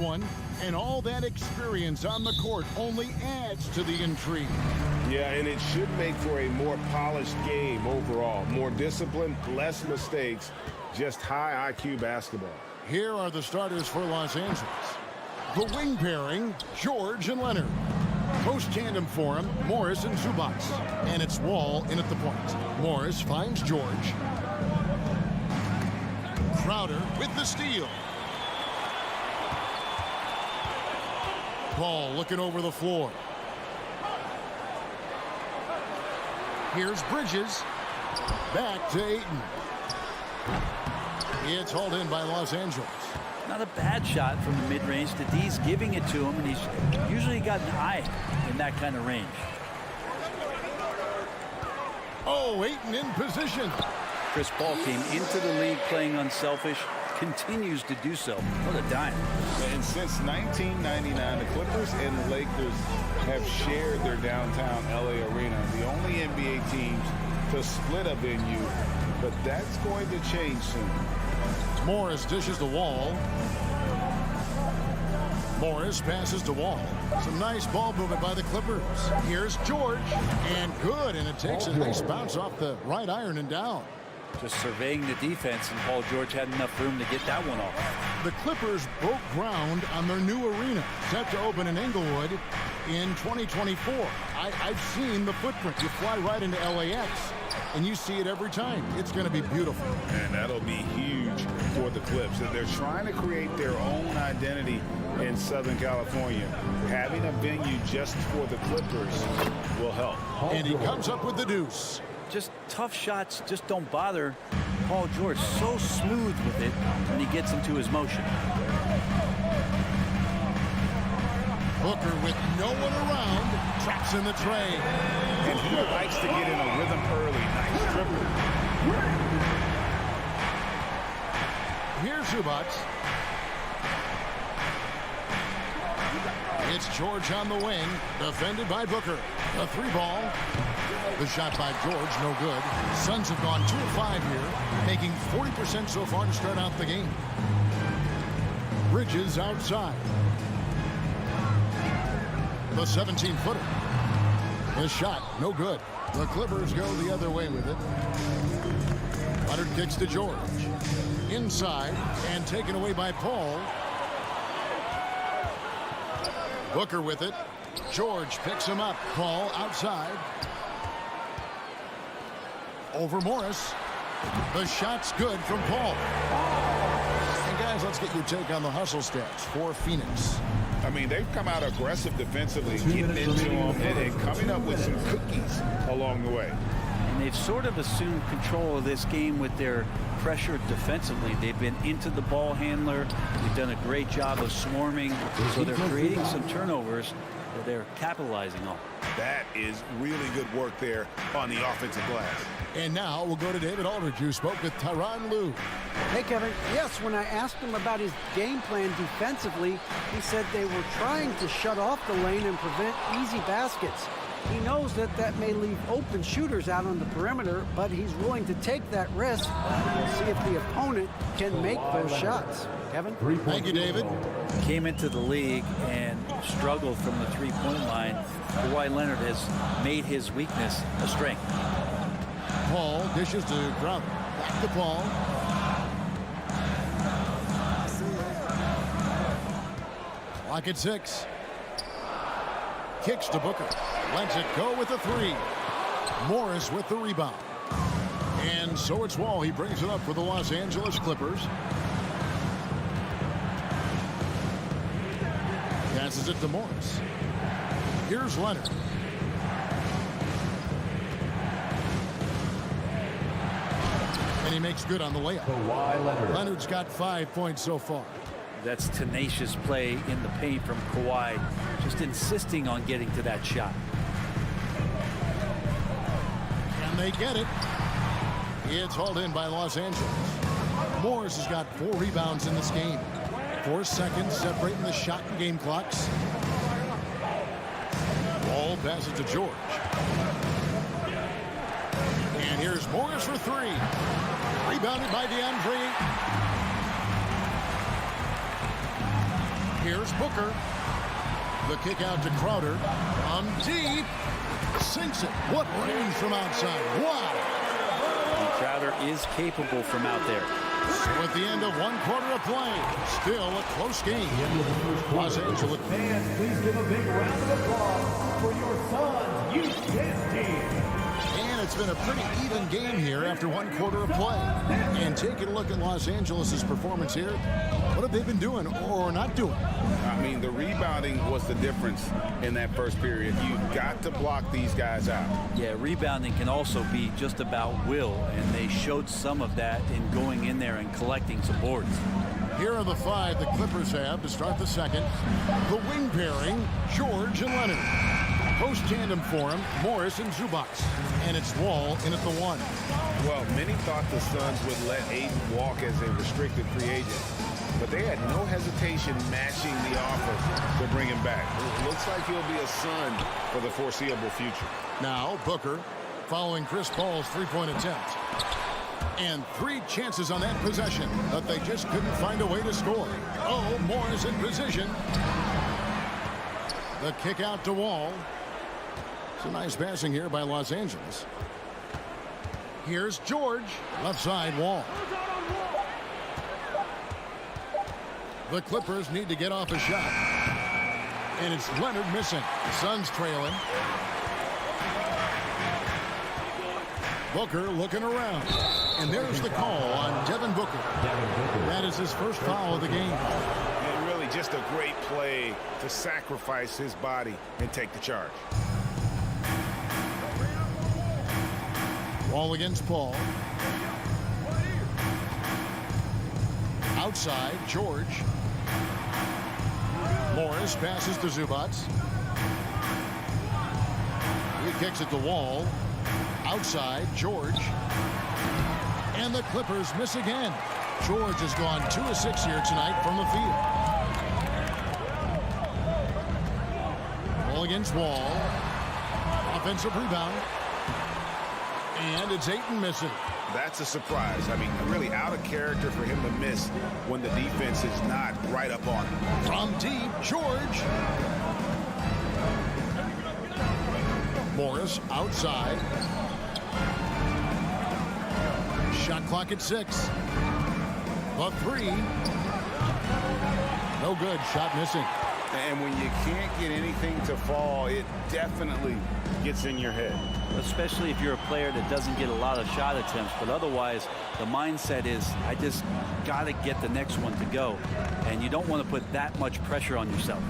one, and all that experience on the court only adds to the intrigue. Yeah, and it should make for a more polished game overall. More discipline, less mistakes, just high IQ basketball. Here are the starters for Los Angeles. The wing pairing, George and Leonard. Post tandem for him, Morris and Zubac. And it's Wall in at the point. Morris finds George. Crowder with the steal. Paul looking over the floor. Here's Bridges. Back to Ayton. It's hauled in by Los Angeles. Not a bad shot from the mid-range. The D's giving it to him, and he's usually got an eye in that kind of range. Oh, Ayton in position. Chris Paul came into the league playing unselfish, continues to do so. What a dime. And since 1999, the Clippers and the Lakers have shared their downtown LA arena, the only NBA teams to split a venue, but that's going to change soon. Morris dishes the Wall. Morris passes to Wall. Some nice ball movement by the Clippers. Here's George, and good, and it takes a nice bounce off the right iron and down. Just surveying the defense, and Paul George had enough room to get that one off. The Clippers broke ground on their new arena, set to open in Inglewood in 2024. I've seen the footprint. You fly right into LAX, and you see it every time. It's going to be beautiful. And that'll be huge for the Clips. They're trying to create their own identity in Southern California. Having a venue just for the Clippers will help. And he comes up with the deuce. Just tough shots just don't bother Paul George. So smooth with it when he gets into his motion. Booker with no one around, traps in the tray. And he likes to get in a rhythm early. Nice dribble. Here's Zubac. It's George on the wing, defended by Booker. The three ball. The shot by George, no good. Suns have gone 2 of 5 here, making 40% so far to start out the game. Bridges outside. The 17-footer. The shot, no good. The Clippers go the other way with it. Leonard kicks to George. Inside and taken away by Paul. Booker with it. George picks him up. Paul outside. Over Morris. The shot's good from Paul. And guys, let's get your take on the hustle stats for Phoenix. I mean, they've come out aggressive defensively, getting into them, and coming up with some cookies along the way. And they've sort of assumed control of this game with their pressure defensively. They've been into the ball handler. They've done a great job of swarming. So they're creating some turnovers that they're capitalizing on. That is really good work there on the offensive glass. And now we'll go to David Aldridge, who spoke with Tyronn Lue. Hey, Kevin. Yes, when I asked him about his game plan defensively, he said they were trying to shut off the lane and prevent easy baskets. He knows that that may leave open shooters out on the perimeter, but he's willing to take that risk and see if the opponent can make those shots. Kevin? Thank you, David. Came into the league and struggled from the three-point line. Kawhi Leonard has made his weakness a strength. Paul dishes to Crowder. Back to Paul. Clock at 6. Kicks to Booker. Lets it go with the three. Morris with the rebound. And so it's Wall. He brings it up for the Los Angeles Clippers. Passes it to Morris. Here's Leonard. And he makes good on the layup. Leonard's got 5 points so far. That's tenacious play in the paint from Kawhi, just insisting on getting to that shot. And they get it. It's hauled in by Los Angeles. Morris has got 4 rebounds in this game. 4 seconds separating the shot and game clocks. Ball passes to George. And here's Morris for 3. Rebounded by DeAndre. Here's Booker. The kick out to Crowder. On deep. Sinks it. What range from outside. Wow. And Crowder is capable from out there. So at the end of 1 quarter of play, still a close game. Los Angeles. Fans, please give a big round of applause for your son's youth dance team. And it's been a pretty even game here after 1 quarter of play. And taking a look at Los Angeles' performance here, what have they been doing or not doing? I mean, the rebounding was the difference in that first period. You've got to block these guys out. Yeah, rebounding can also be just about will, and they showed some of that in going in there and collecting some boards. Here are the 5 the Clippers have to start the second. The wing pairing, George and Leonard. Post tandem for him, Morris and Zubac. And it's Wall in at the 1. Well, many thought the Suns would let Ayton walk as a restricted free agent, but they had no hesitation matching the offer to bring him back. It looks like he'll be a Sun for the foreseeable future. Now Booker following Chris Paul's three-point attempt. And 3 chances on that possession, but they just couldn't find a way to score. Oh, Morris in position. The kick out to Wall. Some nice passing here by Los Angeles. Here's George. Left side, Wall. The Clippers need to get off a shot. And it's Leonard missing. The Suns trailing. Booker looking around. And there's the call on Devin Booker. That is his first foul of the game. And really just a great play to sacrifice his body and take the charge. Wall against Paul. Outside, George. Morris passes to Zubac. He kicks it to Wall. Outside, George. And the Clippers miss again. George has gone 2 of 6 here tonight from the field. Ball against Wall. Offensive rebound. And it's Ayton missing. That's a surprise. I mean, really out of character for him to miss when the defense is not right up on him. From deep, George. Morris outside. Shot clock at 6. The 3. No good. Shot missing. And when you can't get anything to fall, it definitely gets in your head. Especially if you're a player that doesn't get a lot of shot attempts, but otherwise the mindset is I just got to get the next one to go, and you don't want to put that much pressure on yourself.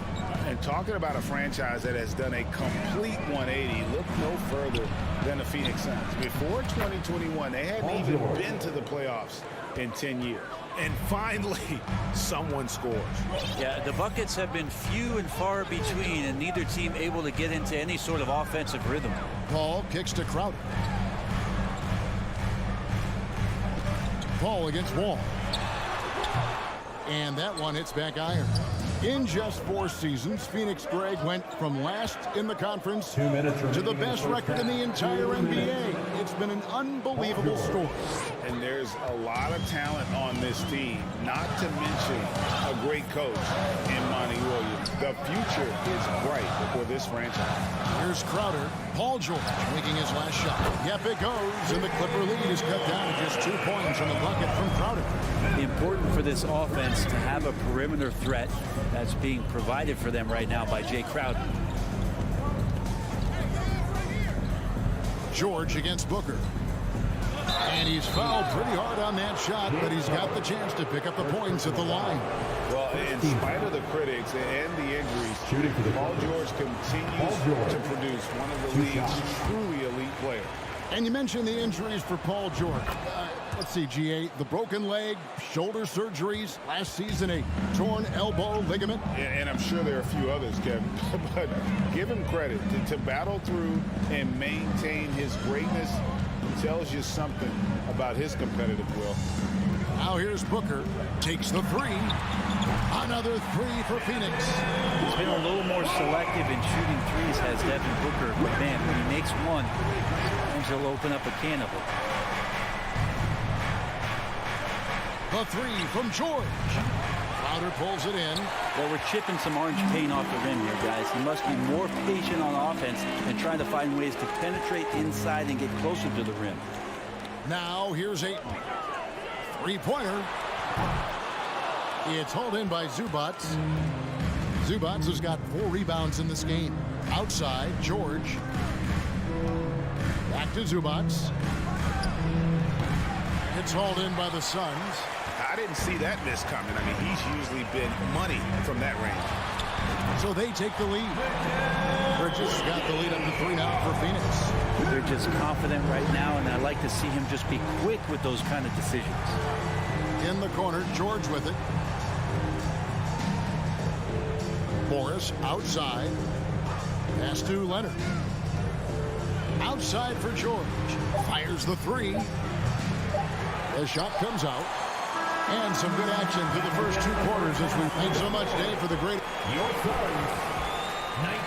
And talking about a franchise that has done a complete 180, look no further than the Phoenix Suns. Before 2021, they hadn't even been to the playoffs in 10 years. And finally, someone scores. Yeah, the buckets have been few and far between, and neither team able to get into any sort of offensive rhythm. Paul kicks to Crowder. Paul against Wall. And that one hits back iron. In just 4 seasons, Phoenix, Greg, went from last in the conference to the best record in the entire NBA. It's been an unbelievable story. And there's a lot of talent on this team, not to mention a great coach in Monty Williams. The future is bright for this franchise. Here's Crowder. Paul George making his last shot. Yep, it goes. And the Clipper lead is cut down to just 2 points on the bucket from Crowder. Important for this offense to have a perimeter threat that's being provided for them right now by Jay Crowder. George against Booker. And he's fouled pretty hard on that shot, but he's got the chance to pick up the points at the line. Well, in spite of the critics and the injuries, Paul George continues to produce one of the league's truly elite players. And you mentioned the injuries for Paul George. Let's see, GA, the broken leg, shoulder surgeries, last season a torn elbow ligament. And I'm sure there are a few others, Kevin, but give him credit to battle through and maintain his greatness. Tells you something about his competitive will. Now here's Booker, takes the 3. Another 3 for Phoenix. He's been a little more selective in shooting threes, has Devin Booker, but man, when he makes one, he'll open up a can of them. The 3 from George. Crowder pulls it in. Well, we're chipping some orange paint off the rim here, guys. He must be more patient on offense and trying to find ways to penetrate inside and get closer to the rim. Now here's Ayton. Three-pointer. It's hauled in by Zubats. Zubats has got 4 rebounds in this game. Outside, George. Back to Zubats. It's hauled in by the Suns. I didn't see that miss coming. I mean, he's usually been money from that range. So they take the lead. Bridges got the lead up to 3 now for Phoenix. They're just confident right now, and I like to see him just be quick with those kind of decisions. In the corner, George with it. Morris outside. Pass to Leonard. Outside for George. Fires the 3. The shot comes out. And some good action through the first 2 quarters as we thank so much, Dave, for the great... Your Horens,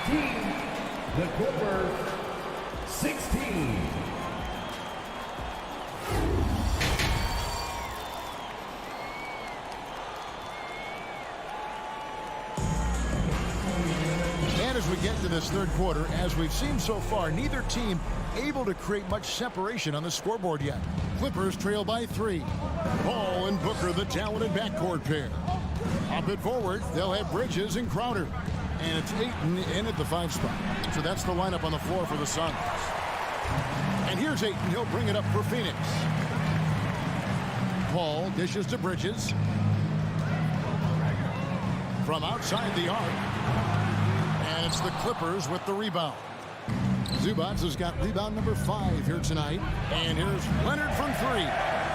19. The Clippers, 16. And as we get to this third quarter, as we've seen so far, neither team able to create much separation on the scoreboard yet. Clippers trail by 3. Ball and Booker, the talented backcourt pair. Up it forward, they'll have Bridges and Crowder. And it's Ayton in at the 5 spot. So that's the lineup on the floor for the Suns. And here's Ayton. He'll bring it up for Phoenix. Paul dishes to Bridges. From outside the arc. And it's the Clippers with the rebound. Zubats has got rebound number 5 here tonight. And here's Leonard from 3.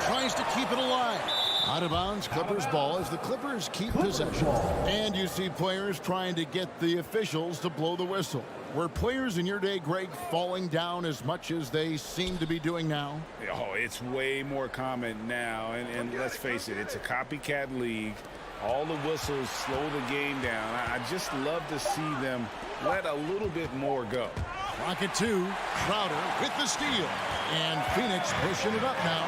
Tries to keep it alive. Out of bounds, Clippers ball as the Clippers keep possession. And you see players trying to get the officials to blow the whistle. Were players in your day, Greg, falling down as much as they seem to be doing now? Oh, it's way more common now. And let's face it, it's a copycat league. All the whistles slow the game down. I just love to see them let a little bit more go. Rocket 2, Crowder with the steal. And Phoenix pushing it up now.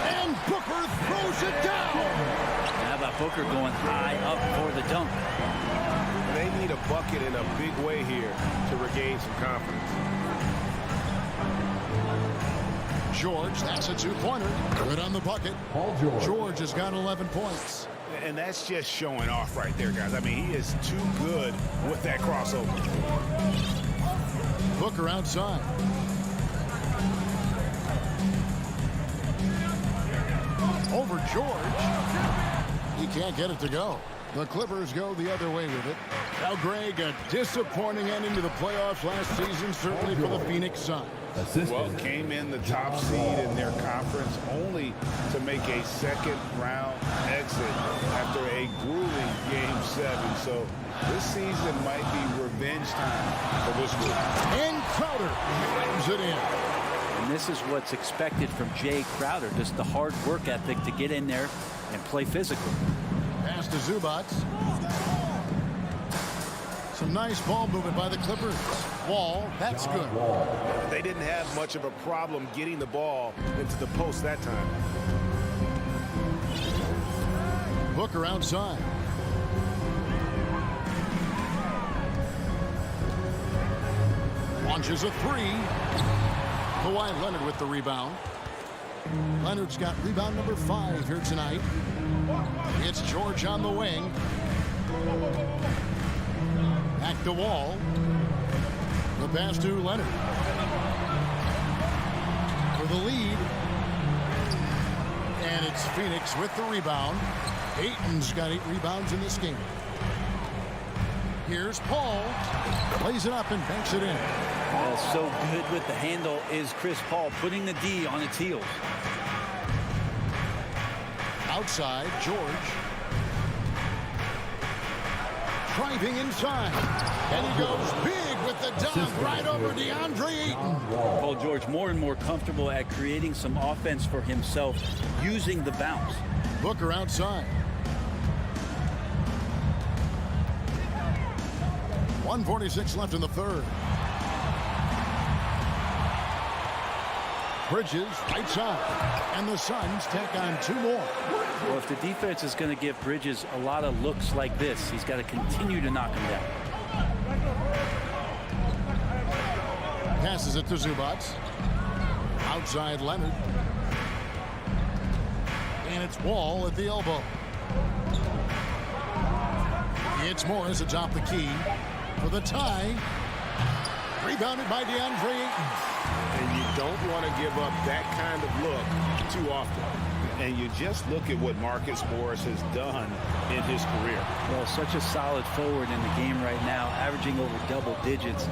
And Booker throws it down. How about Booker going high up for the dunk? They need a bucket in a big way here to regain some confidence. George, that's a 2-pointer. Good on the bucket. Paul George. George has got 11 points. And that's just showing off right there, guys. I mean, he is too good with that crossover. Booker outside. Over George. He can't get it to go. The Clippers go the other way with it. Now, Greg, a disappointing ending to the playoffs last season, certainly for the Phoenix Suns. Well, came in the top seed in their conference only to make a second-round exit after a grueling Game 7. So this season might be revenge time for this group. And Crowder brings it in. And this is what's expected from Jay Crowder, just the hard work ethic to get in there and play physical. Pass to Zubats. Some nice ball movement by the Clippers. Wall, that's good. They didn't have much of a problem getting the ball into the post that time. Booker outside. Launches a 3. Kawhi Leonard with the rebound. Leonard's got rebound number 5 here tonight. It's George on the wing. Back to Wall. The pass to Leonard. For the lead. And it's Phoenix with the rebound. Ayton's got 8 rebounds in this game. Here's Paul. Plays it up and banks it in. So good with the handle is Chris Paul, putting the D on its heels. Outside, George. Driving inside. And he goes big with the dunk right over DeAndre Ayton. Paul George more and more comfortable at creating some offense for himself using the bounce. Booker outside. 1:46 left in the third. Bridges right side. And the Suns tack on 2 more. Well, if the defense is going to give Bridges a lot of looks like this, he's got to continue to knock him down. Passes it to Zubats. Outside Leonard. And it's Wall at the elbow. It's Morris atop the key for the tie. Rebounded by DeAndre Ayton. And you don't want to give up that kind of look too often. And you just look at what Marcus Morris has done in his career. Well, such a solid forward in the game right now, averaging over double digits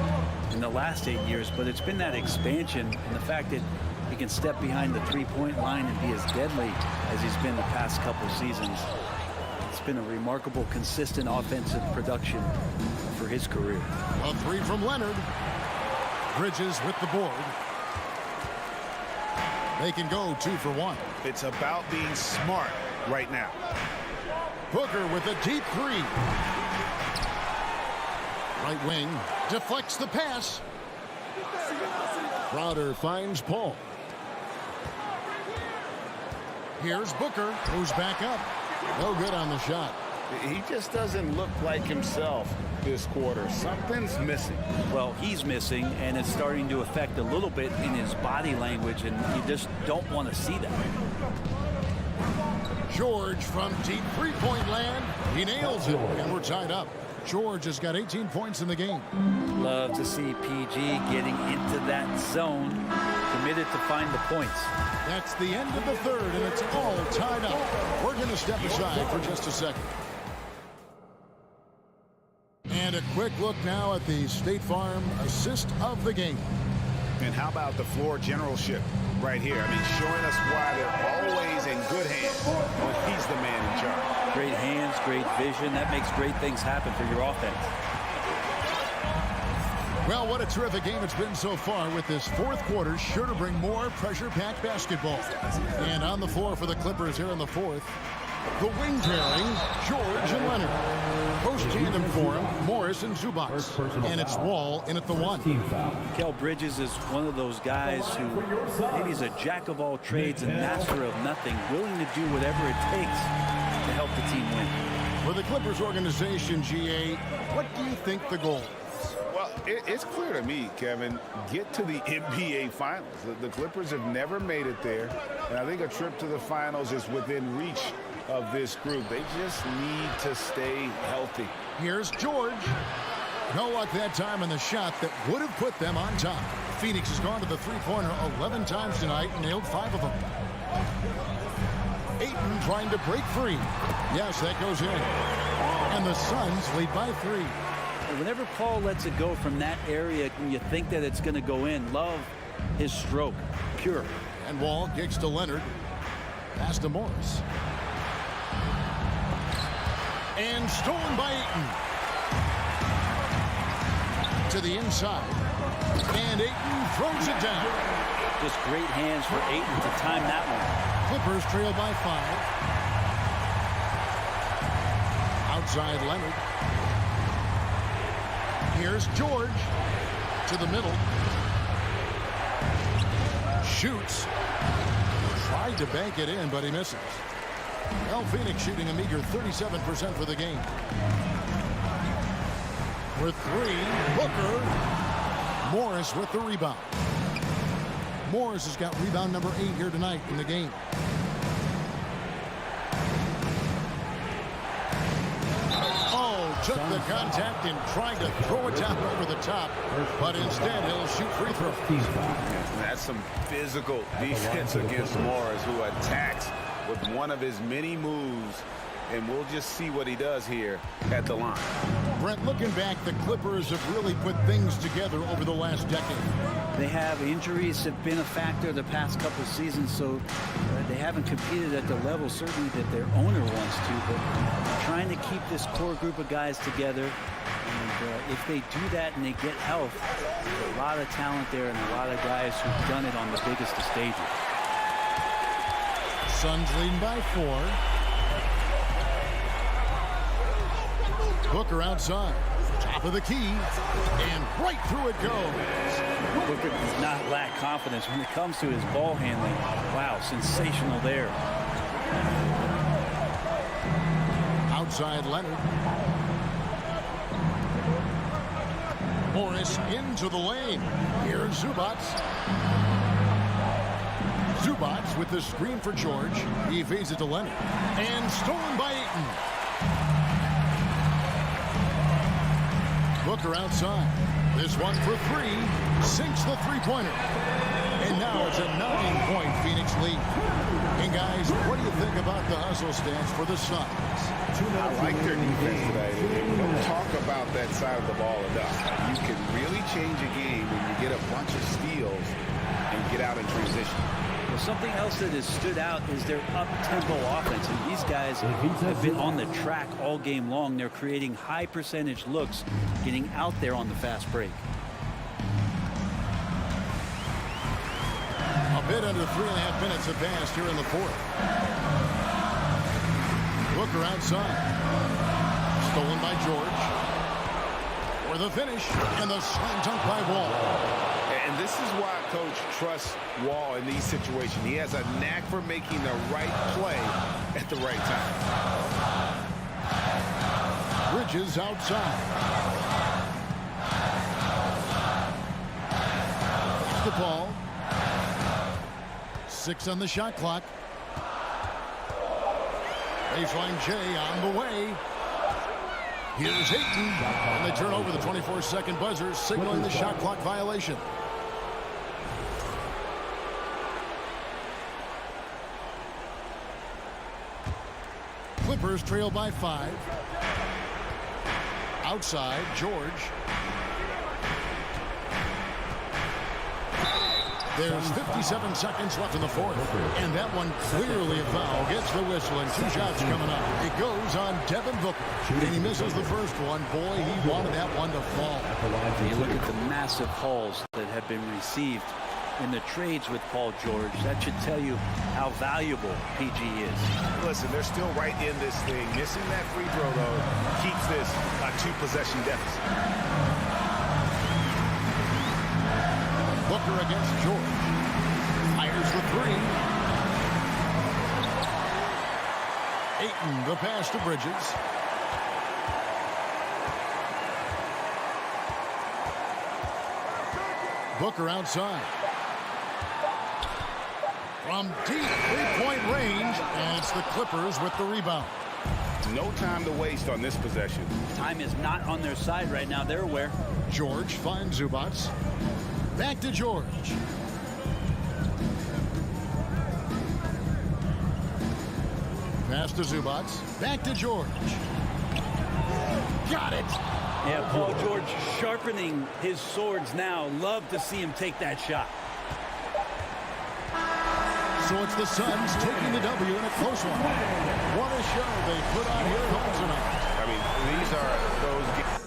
in the last 8 years. But it's been that expansion and the fact that he can step behind the three-point line and be as deadly as he's been the past couple seasons. It's been a remarkable, consistent offensive production for his career. A 3 from Leonard. Bridges with the board. They can go 2 for 1. It's about being smart right now. Booker with a deep 3. Right wing deflects the pass. Crowder finds Paul. Here's Booker, who's back up. No good on the shot. He just doesn't look like himself this quarter. Something's missing. Well, he's missing, and it's starting to affect a little bit in his body language, and you just don't want to see that. George from deep three-point land. He nails it, and we're tied up. George has got 18 points in the game. Love to see PG getting into that zone, committed to find the points. That's the end of the third, and it's all tied up. We're going to step aside for just a second. And a quick look now at the State Farm assist of the game. And how about the floor generalship right here? I mean, showing us why they're always in good hands when he's the man in charge. Great hands, great vision. That makes great things happen for your offense. Well, what a terrific game it's been so far, with this fourth quarter sure to bring more pressure-packed basketball. And on the floor for the Clippers here in the fourth, the wing pairing, George and Leonard. Post tandem for him, Morris and Zubats. And it's Wall in at the 1. Kel Bridges is one of those guys who maybe is a jack of all trades and master of nothing, willing to do whatever it takes to help the team win. For the Clippers organization, GA, what do you think the goal is? Well, it's clear to me, Kevin, get to the NBA Finals. The Clippers have never made it there, and I think a trip to the Finals is within reach of this group. They just need to stay healthy. Here's George. No luck that time in the shot that would have put them on top. Phoenix has gone to the three-pointer 11 times tonight and nailed 5 of them. Ayton trying to break free. Yes, that goes in. And the Suns lead by 3. Whenever Paul lets it go from that area, when you think that it's going to go in, love his stroke. Pure. And Wall kicks to Leonard. Pass to Morris. And stolen by Ayton. To the inside. And Ayton throws it down. Just great hands for Ayton to time that one. Clippers trail by 5. Outside Leonard. Here's George. To the middle. Shoots. Tried to bank it in, but he misses. Well, Phoenix shooting a meager 37% for the game. For 3, Booker. Morris with the rebound. Morris has got rebound number 8 here tonight in the game. Oh, took the contact and tried to throw it down over the top, but instead he'll shoot free throws. That's some physical defense against Morris, who attacks with one of his many moves, and we'll just see what he does here at the line. Brent, looking back, the Clippers have really put things together over the last decade. They have injuries have been a factor the past couple of seasons, so they haven't competed at the level certainly that their owner wants to, but trying to keep this core group of guys together. And if they do that and they get health, there's a lot of talent there and a lot of guys who've done it on the biggest of stages. Suns leading by 4. Booker outside. Top of the key, and right through it goes. Booker does not lack confidence when it comes to his ball handling. Wow, sensational there. Outside Leonard. Morris into the lane. Here's Zubats. Zubats with the screen for George. He feeds it to Leonard. And stolen by Ayton. Booker outside. This one for three. Sinks the three-pointer. And now it's a 9-point Phoenix lead. And guys, what do you think about the hustle stance for the Suns? I like their defense tonight. We don't talk about that side of the ball enough. You can really change a game when you get a bunch of steals and get out in transition. Well, something else that has stood out is their up-tempo offense. And these guys have been on the track all game long. They're creating high-percentage looks, getting out there on the fast break. A bit under 3.5 minutes have passed here in the fourth. Booker outside. Stolen by George. For the finish, and the slam dunk by Wall. And this is why Coach trusts Wall in these situations. He has a knack for making the right play at the right time. Bridges outside. The ball. 6 on the shot clock. Baseline J on the way. Here's Ayton. And they turn over the 24-second buzzer, signaling the shot clock violation. Clippers trail by 5. Outside, George. There's 57 seconds left in the fourth. And that one clearly a foul. Gets the whistle and 2 shots coming up. It goes on Devin Booker. And he misses the first one. Boy, he wanted that one to fall. You look at the massive hauls that have been received in the trades with Paul George. That should tell you how valuable PG is. Listen, they're still right in this thing. Missing that free throw, though, keeps this a 2-possession deficit. Booker against George. Fires the three. Ayton, the pass to Bridges. Booker outside. From deep three-point range, and it's the Clippers with the rebound. No time to waste on this possession. Time is not on their side right now. They're aware. George finds Zubats. Back to George. Pass to Zubats. Back to George. Got it. Yeah, Paul George sharpening his swords now. Love to see him take that shot. So it's the Suns taking the W in a close one. What a show they put on here tonight. I mean, these are those games.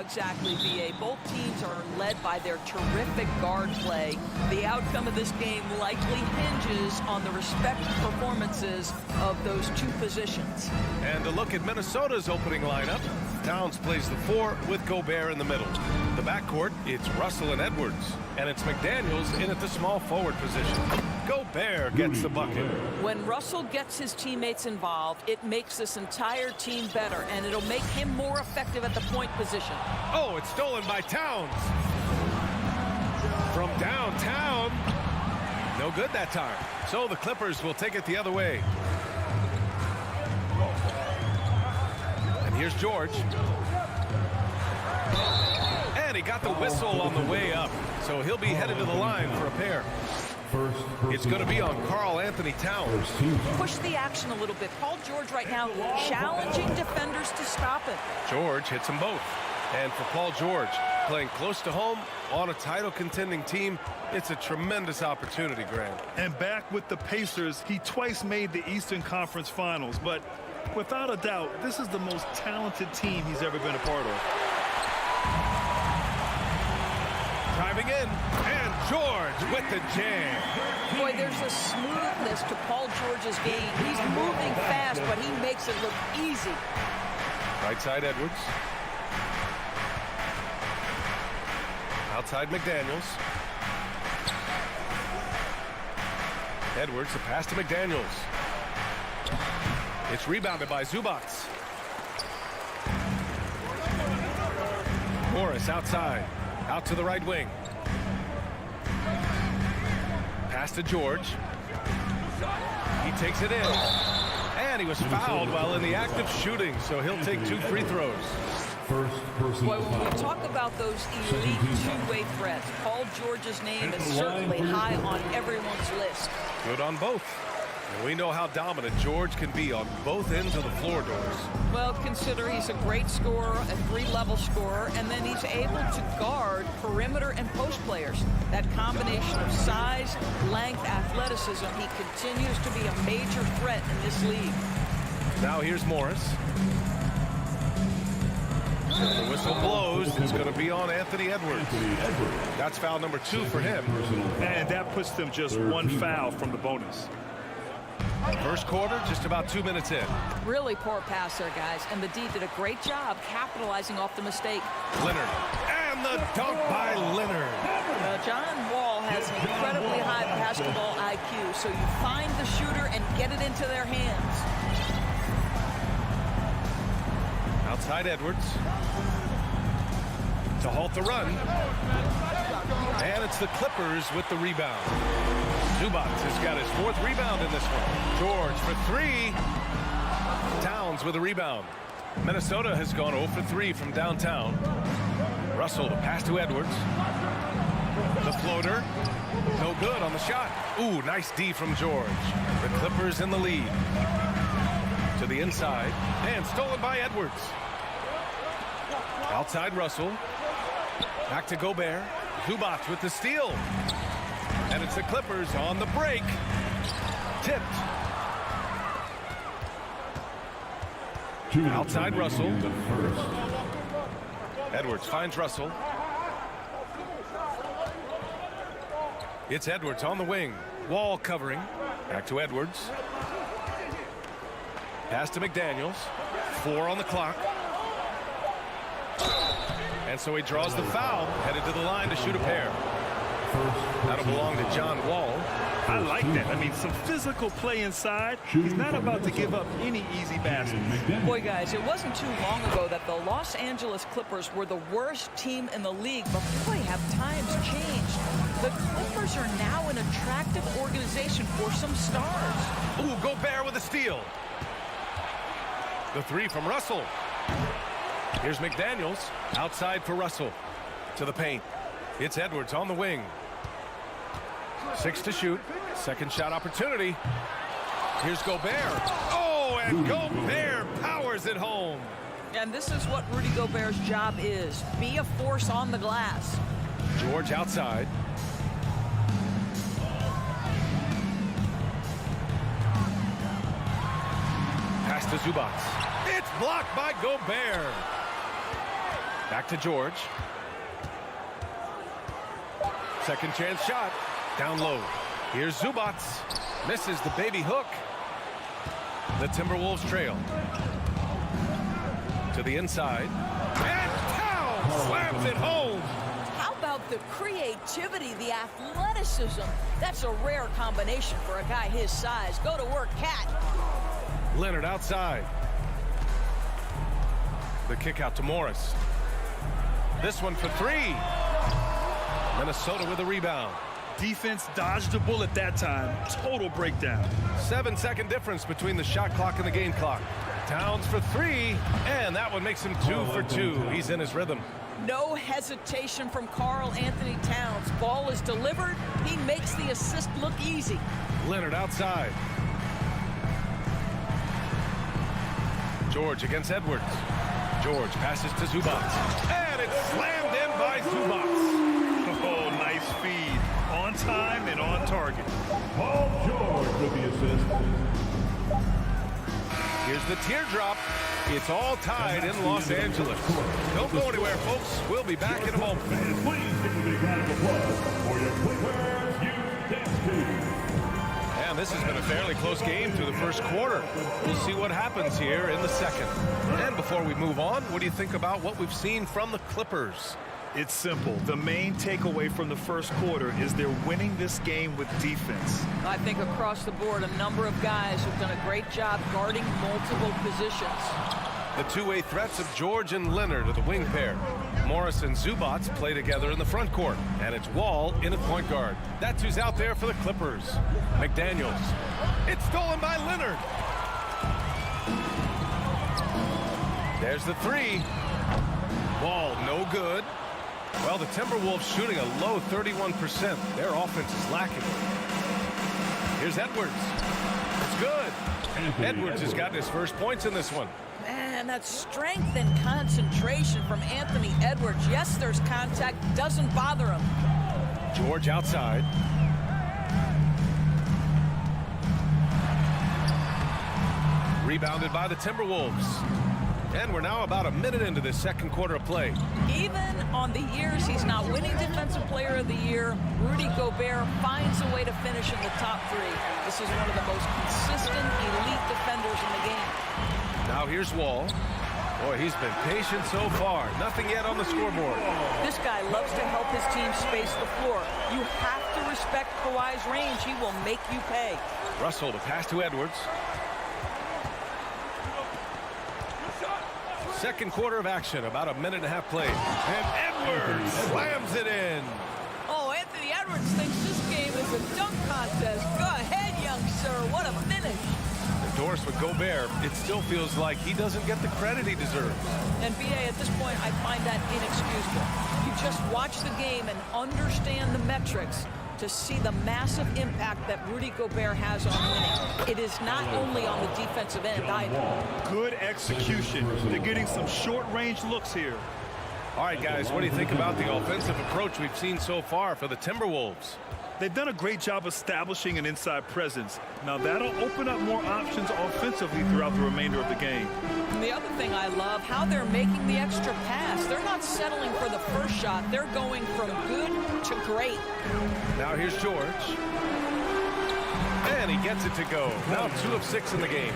exactly, B.A. Both teams are led by their terrific guard play. The outcome of this game likely hinges on the respective performances of those two positions. And a look at Minnesota's opening lineup. Towns plays the 4 with Gobert in the middle. The backcourt, it's Russell and Edwards. And it's McDaniels in at the small forward position. Gobert gets the bucket. When Russell gets his teammates involved, it makes this entire team better, and it'll make him more effective at the point position. Oh, it's stolen by Towns. From downtown. No good that time. So the Clippers will take it the other way. And here's George. And he got the whistle on the way up. So he'll be headed to the line for a pair. It's going to be on Karl Anthony Towns. Push the action a little bit. Paul George right now challenging defenders to stop it. George hits them both. And for Paul George, playing close to home on a title contending team, it's a tremendous opportunity, Grant. And back with the Pacers, he twice made the Eastern Conference Finals. But without a doubt, this is the most talented team he's ever been a part of. Driving in, and George with the jam. Boy, there's a smoothness to Paul George's game. He's moving fast, but he makes it look easy. Right side Edwards. Outside McDaniels. Edwards, the pass to McDaniels. It's rebounded by Zubats. Morris outside. Out to the right wing. Pass to George. He takes it in. And he was fouled while in the act of shooting, so he'll take 2 free throws. Boy, when we talk about those elite two-way threats, Paul George's name is certainly high on everyone's list. Good on both. And we know how dominant George can be on both ends of the floor, Doris. Well, consider he's a great scorer, a 3-level scorer, and then he's able to guard perimeter and post players. That combination of size, length, athleticism, he continues to be a major threat in this league. Now here's Morris. The whistle blows. It's going to be on Anthony Edwards. That's foul number 2 for him. And that puts them just 1 foul from the bonus. First quarter, just about 2 minutes in. Really poor pass there, guys, and the D did a great job capitalizing off the mistake. Leonard, and the dunk by Leonard. John Wall has an incredibly high basketball IQ, so you find the shooter and get it into their hands. Outside Edwards. To halt the run. And it's the Clippers with the rebound. Zubats has got his 4th rebound in this one. George for 3. Towns with a rebound. Minnesota has gone 0 for 3 from downtown. Russell, the pass to Edwards. The floater. No good on the shot. Ooh, nice D from George. The Clippers in the lead. To the inside. And stolen by Edwards. Outside Russell. Back to Gobert. Zubats with the steal. And it's the Clippers on the break. Tipped. Outside Russell. Edwards finds Russell. It's Edwards on the wing. Wall covering. Back to Edwards. Pass to McDaniels. 4 on the clock. And so he draws the foul, headed to the line to shoot a pair. That'll belong to John Wall. I like that. I mean, some physical play inside. He's not about to give up any easy baskets. Boy, guys, it wasn't too long ago that the Los Angeles Clippers were the worst team in the league, but boy, have times changed. The Clippers are now an attractive organization for some stars. Ooh, Gobert with a steal. The 3 from Russell. Here's McDaniels, outside for Russell. To the paint. It's Edwards on the wing. 6 to shoot. Second shot opportunity. Here's Gobert. Oh, and Gobert powers it home. And this is what Rudy Gobert's job is. Be a force on the glass. George outside. Pass to Zubats. It's blocked by Gobert. Back to George. Second chance shot. Down low. Here's Zubac. Misses the baby hook. The Timberwolves trail. To the inside. And Towns slams it home. How about the creativity, the athleticism? That's a rare combination for a guy his size. Go to work, Cat. Leonard outside. The kick out to Morris. This one for three. Minnesota with a rebound. Defense dodged a bullet that time. Total breakdown. 7-second difference between the shot clock and the game clock. Towns for three, and that one makes him 2 for 2. He's in his rhythm. No hesitation from Karl Anthony Towns. Ball is delivered. He makes the assist look easy. Leonard outside. George against Edwards. George passes to Zubac. And it's slammed in by Zubac. Oh, nice feed. On time and on target. Paul George with the assist. Here's the teardrop. It's all tied in Los Angeles. Don't go anywhere, folks. We'll be back in a moment. And please give a big round of applause for your Clippers Youth Dance Team. And this has been a fairly close game through the first quarter. We'll see what happens here in the second. And before we move on, what do you think about what we've seen from the Clippers? It's simple. The main takeaway from the first quarter is they're winning this game with defense. I think across the board, a number of guys have done a great job guarding multiple positions. The two-way threats of George and Leonard are the wing pair. Morris and Zubac play together in the front court. And it's Wall in at point guard. That's who's out there for the Clippers. McDaniels. It's stolen by Leonard. There's the three. Wall no good. Well, the Timberwolves shooting a low 31%. Their offense is lacking. Here's Edwards. It's good. Edwards has gotten his first points in this one. Man, that strength and concentration from Anthony Edwards. Yes, there's contact. Doesn't bother him. George outside. Rebounded by the Timberwolves. And we're now about a minute into this second quarter of play. Even on the years he's not winning Defensive Player of the Year, Rudy Gobert finds a way to finish in the top three. This is one of the most consistent, elite defenders in the game. Now here's Wall. Boy, he's been patient so far. Nothing yet on the scoreboard. This guy loves to help his team space the floor. You have to respect Kawhi's range. He will make you pay. Russell to pass to Edwards. Second quarter of action, about a minute and a half played. And Edwards slams it in. Oh, Anthony Edwards thinks this game is a dunk contest. Go ahead, young sir. What a finish. Endorsed with Gobert, it still feels like he doesn't get the credit he deserves. And B.A., at this point, I find that inexcusable. You just watch the game and understand the metrics to see the massive impact that Rudy Gobert has on winning. It is not only on the defensive end either. Good execution. They're getting some short-range looks here. All right, guys, what do you think about the offensive approach we've seen so far for the Timberwolves? They've done a great job establishing an inside presence. Now that'll open up more options offensively throughout the remainder of the game. And the other thing I love, how they're making the extra pass. They're not settling for the first shot. They're going from good to great. Now here's George. And he gets it to go. Now 2 of 6 in the game.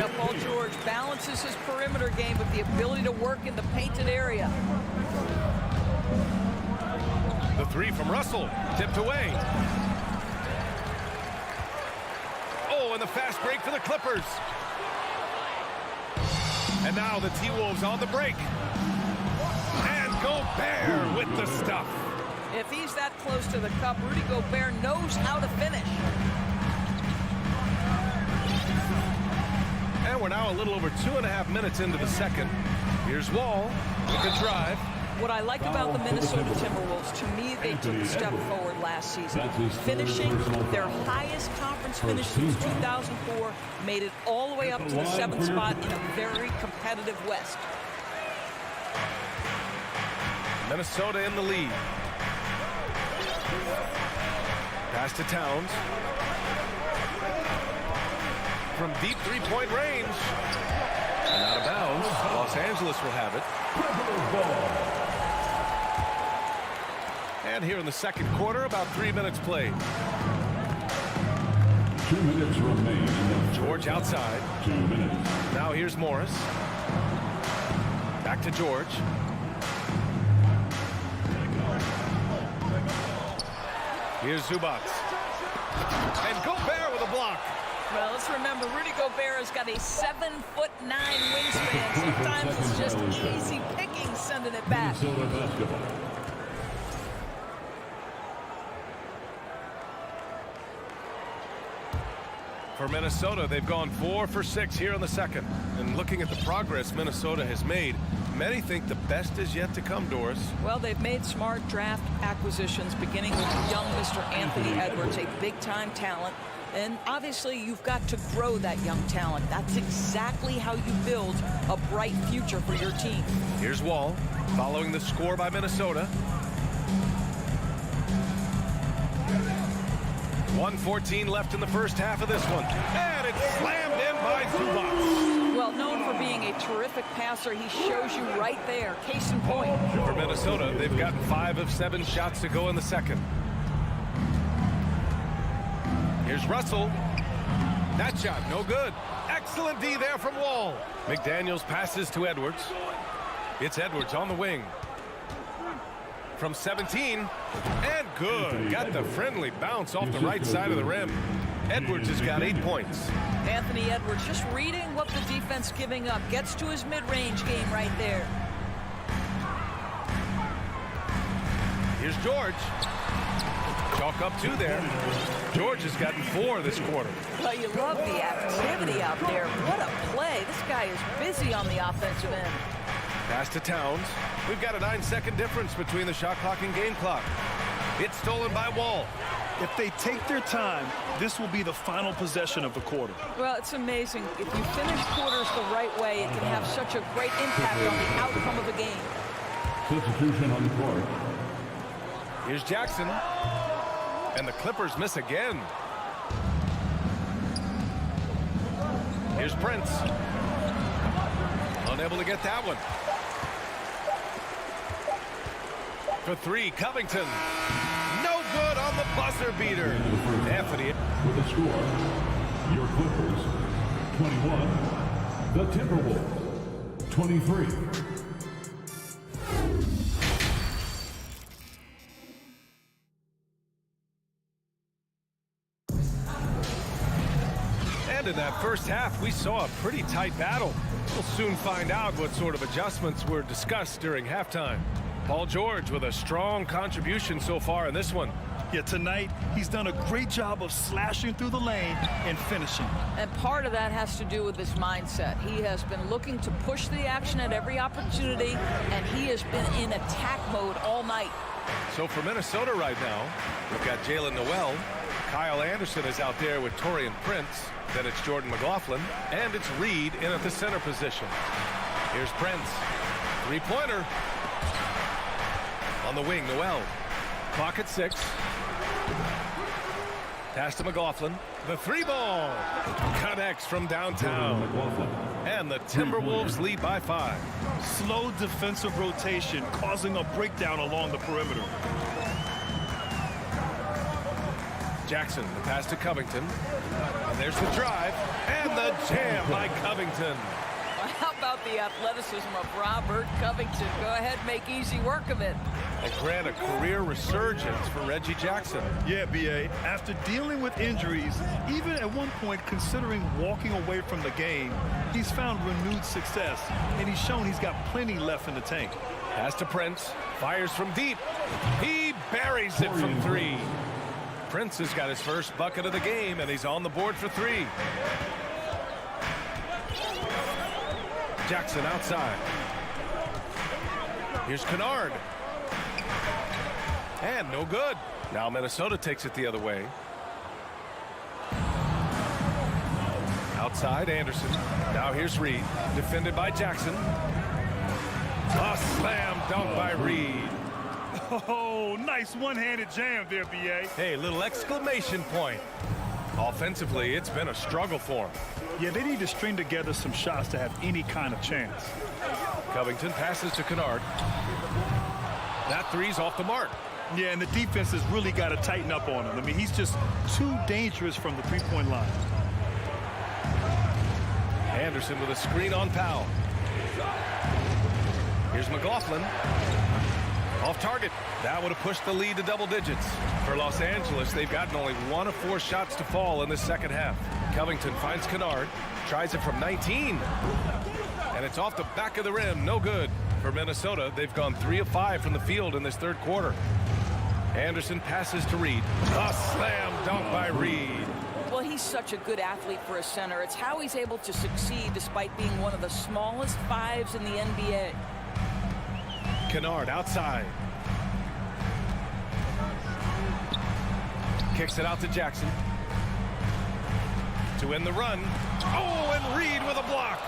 Now Paul George balances his perimeter game with the ability to work in the painted area. The three from Russell, tipped away. Oh, and the fast break for the Clippers. And now the T-Wolves on the break. And Gobert with the stuff. If he's that close to the cup, Rudy Gobert knows how to finish. And we're now a little over 2.5 minutes into the second. Here's Wall with the drive. What I like about the Minnesota Timberwolves, to me, they took a step forward last season. Finishing their highest conference finish since 2004, made it all the way up to the 7th spot in a very competitive West. Minnesota in the lead. Pass to Towns. From deep three-point range. Out of bounds. Los Angeles will have it. And here in the second quarter, about 3 minutes played. 2 minutes remain. George outside. 2 minutes. Now here's Morris. Back to George. Here's Zubac. And Gobert with a block. Well, let's remember, Rudy Gobert has got a 7'9" wingspan. Sometimes it's just easy picking sending it back. Minnesota basketball. For Minnesota, they've gone 4 for 6 here in the second. And looking at the progress Minnesota has made, many think the best is yet to come, Doris. Well, they've made smart draft acquisitions, beginning with young Mr. Anthony Edwards, a big-time talent. And obviously, you've got to grow that young talent. That's exactly how you build a bright future for your team. Here's Wall, following the score by Minnesota. 1:14 left in the first half of this one. And it's slammed in by Zubac. Well, known for being a terrific passer, he shows you right there. Case in point. For Minnesota, they've gotten 5 of 7 shots to go in the second. Here's Russell. That shot, no good. Excellent D there from Wall. McDaniels passes to Edwards. It's Edwards on the wing. From 17, and good. Got the friendly bounce off the right side of the rim. Edwards has got 8 points. Anthony Edwards just reading what the defense giving up. Gets to his mid-range game right there. Here's George. Chalk up 2 there. George has gotten 4 this quarter. Well, you love the activity out there. What a play. This guy is busy on the offensive end. Pass to Towns. We've got a 9-second difference between the shot clock and game clock. It's stolen by Wall. If they take their time, this will be the final possession of the quarter. Well, it's amazing. If you finish quarters the right way, it can have such a great impact on the outcome of a game. Substitution on the court. Here's Jackson. And the Clippers miss again. Here's Prince. Unable to get that one. For 3, Covington. No good on the buzzer beater. Anthony. With the score, your Clippers, 21. The Timberwolves, 23. And in that first half, we saw a pretty tight battle. We'll soon find out what sort of adjustments were discussed during halftime. Paul George with a strong contribution so far in this one. Yeah, tonight, he's done a great job of slashing through the lane and finishing. And part of that has to do with his mindset. He has been looking to push the action at every opportunity, and he has been in attack mode all night. So for Minnesota right now, we've got Jalen Noel. Kyle Anderson is out there with Taurean Prince. Then it's Jordan McLaughlin, and it's Reed in at the center position. Here's Prince. 3-pointer. On the wing, Noel. Clock at 6. Pass to McLaughlin. The 3-ball. Connects from downtown. And the Timberwolves lead by 5. Slow defensive rotation causing a breakdown along the perimeter. Jackson, the pass to Covington. And there's the drive. And the jam by Covington. How about the athleticism of Robert Covington? Go ahead, make easy work of it. And grant a career resurgence for Reggie Jackson. Yeah, B.A., after dealing with injuries, even at one point considering walking away from the game, he's found renewed success, and he's shown he's got plenty left in the tank. Pass to Prince. Fires from deep. He buries it from 3. Prince has got his first bucket of the game, and he's on the board for 3. Jackson outside. Here's Kennard. And no good. Now Minnesota takes it the other way. Outside, Anderson. Now here's Reed. Defended by Jackson. A slam dunk by Reed. Oh, nice one-handed jam there, B.A. Hey, little exclamation point. Offensively, it's been a struggle for him. Yeah, they need to string together some shots to have any kind of chance. Covington passes to Kennard. That three's off the mark. Yeah, and the defense has really got to tighten up on him. I mean, he's just too dangerous from the three-point line. Anderson with a screen on Powell. Here's McLaughlin. Off target. That would have pushed the lead to double digits. For Los Angeles, they've gotten only 1 of 4 shots to fall in the second half. Covington finds Kennard. Tries it from 19. And it's off the back of the rim. No good. For Minnesota, they've gone 3 of 5 from the field in this third quarter. Anderson passes to Reed. A slam dunk by Reed. Well, he's such a good athlete for a center. It's how he's able to succeed despite being one of the smallest 5s in the NBA. Kennard outside. Kicks it out to Jackson. To end the run. Oh, and Reed with a block.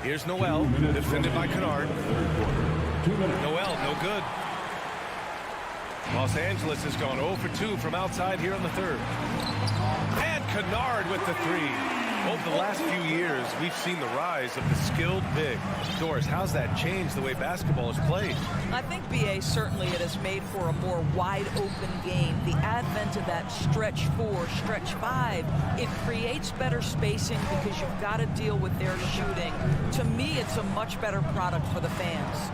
Here's Noel, defended by Kennard. Noel, no good. Los Angeles has gone 0 for 2 from outside here in the third. And Kennard with the three. Over the last few years, we've seen the rise of the skilled big. Doris, how's that changed the way basketball is played? I think, B.A., certainly it has made for a more wide-open game. The advent of that stretch 4, stretch 5, it creates better spacing because you've got to deal with their shooting. To me, it's a much better product for the fans.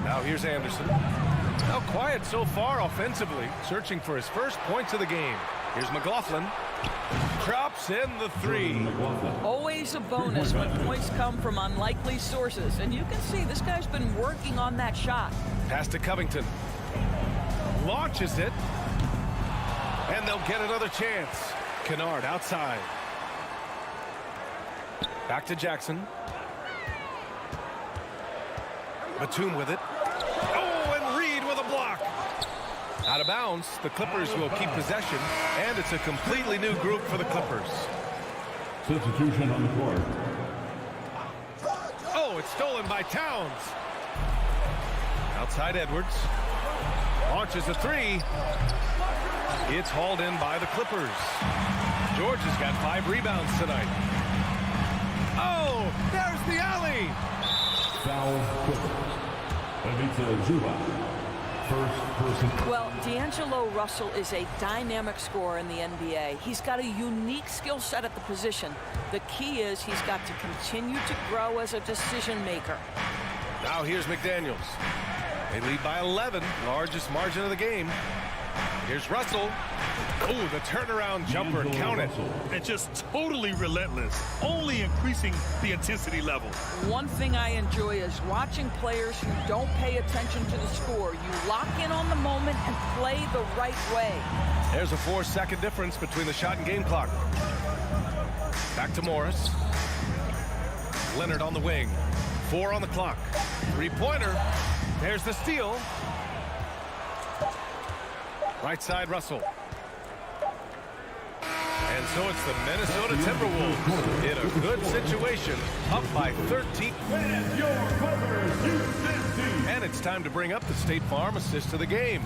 Now here's Anderson. Now quiet so far offensively, searching for his first points of the game. Here's McLaughlin. Drops in the three. Always a bonus when points come from unlikely sources. And you can see this guy's been working on that shot. Pass to Covington. Launches it. And they'll get another chance. Kennard outside. Back to Jackson. Batum with it. Oh, and Reed with a block. Out of bounds, the Clippers will keep possession, and it's a completely new group for the Clippers. Substitution on the court. Oh, it's stolen by Towns. Outside Edwards. Launches a three. It's hauled in by the Clippers. George has got 5 rebounds tonight. Oh, there's the alley. Foul Clippers. Anita Zubac. Well, D'Angelo Russell is a dynamic scorer in the NBA. He's got a unique skill set at the position. The key is he's got to continue to grow as a decision maker. Now here's McDaniels. They lead by 11, largest margin of the game. Here's Russell. Oh, the turnaround jumper, count it. And just totally relentless, only increasing the intensity level. One thing I enjoy is watching players who don't pay attention to the score. You lock in on the moment and play the right way. There's a 4-second difference between the shot and game clock. Back to Morris. Leonard on the wing. 4 on the clock. 3-pointer. There's the steal. Right side, Russell. And so it's the Minnesota Timberwolves in a good situation, up by 13. And it's time to bring up the State Farm assist to the game.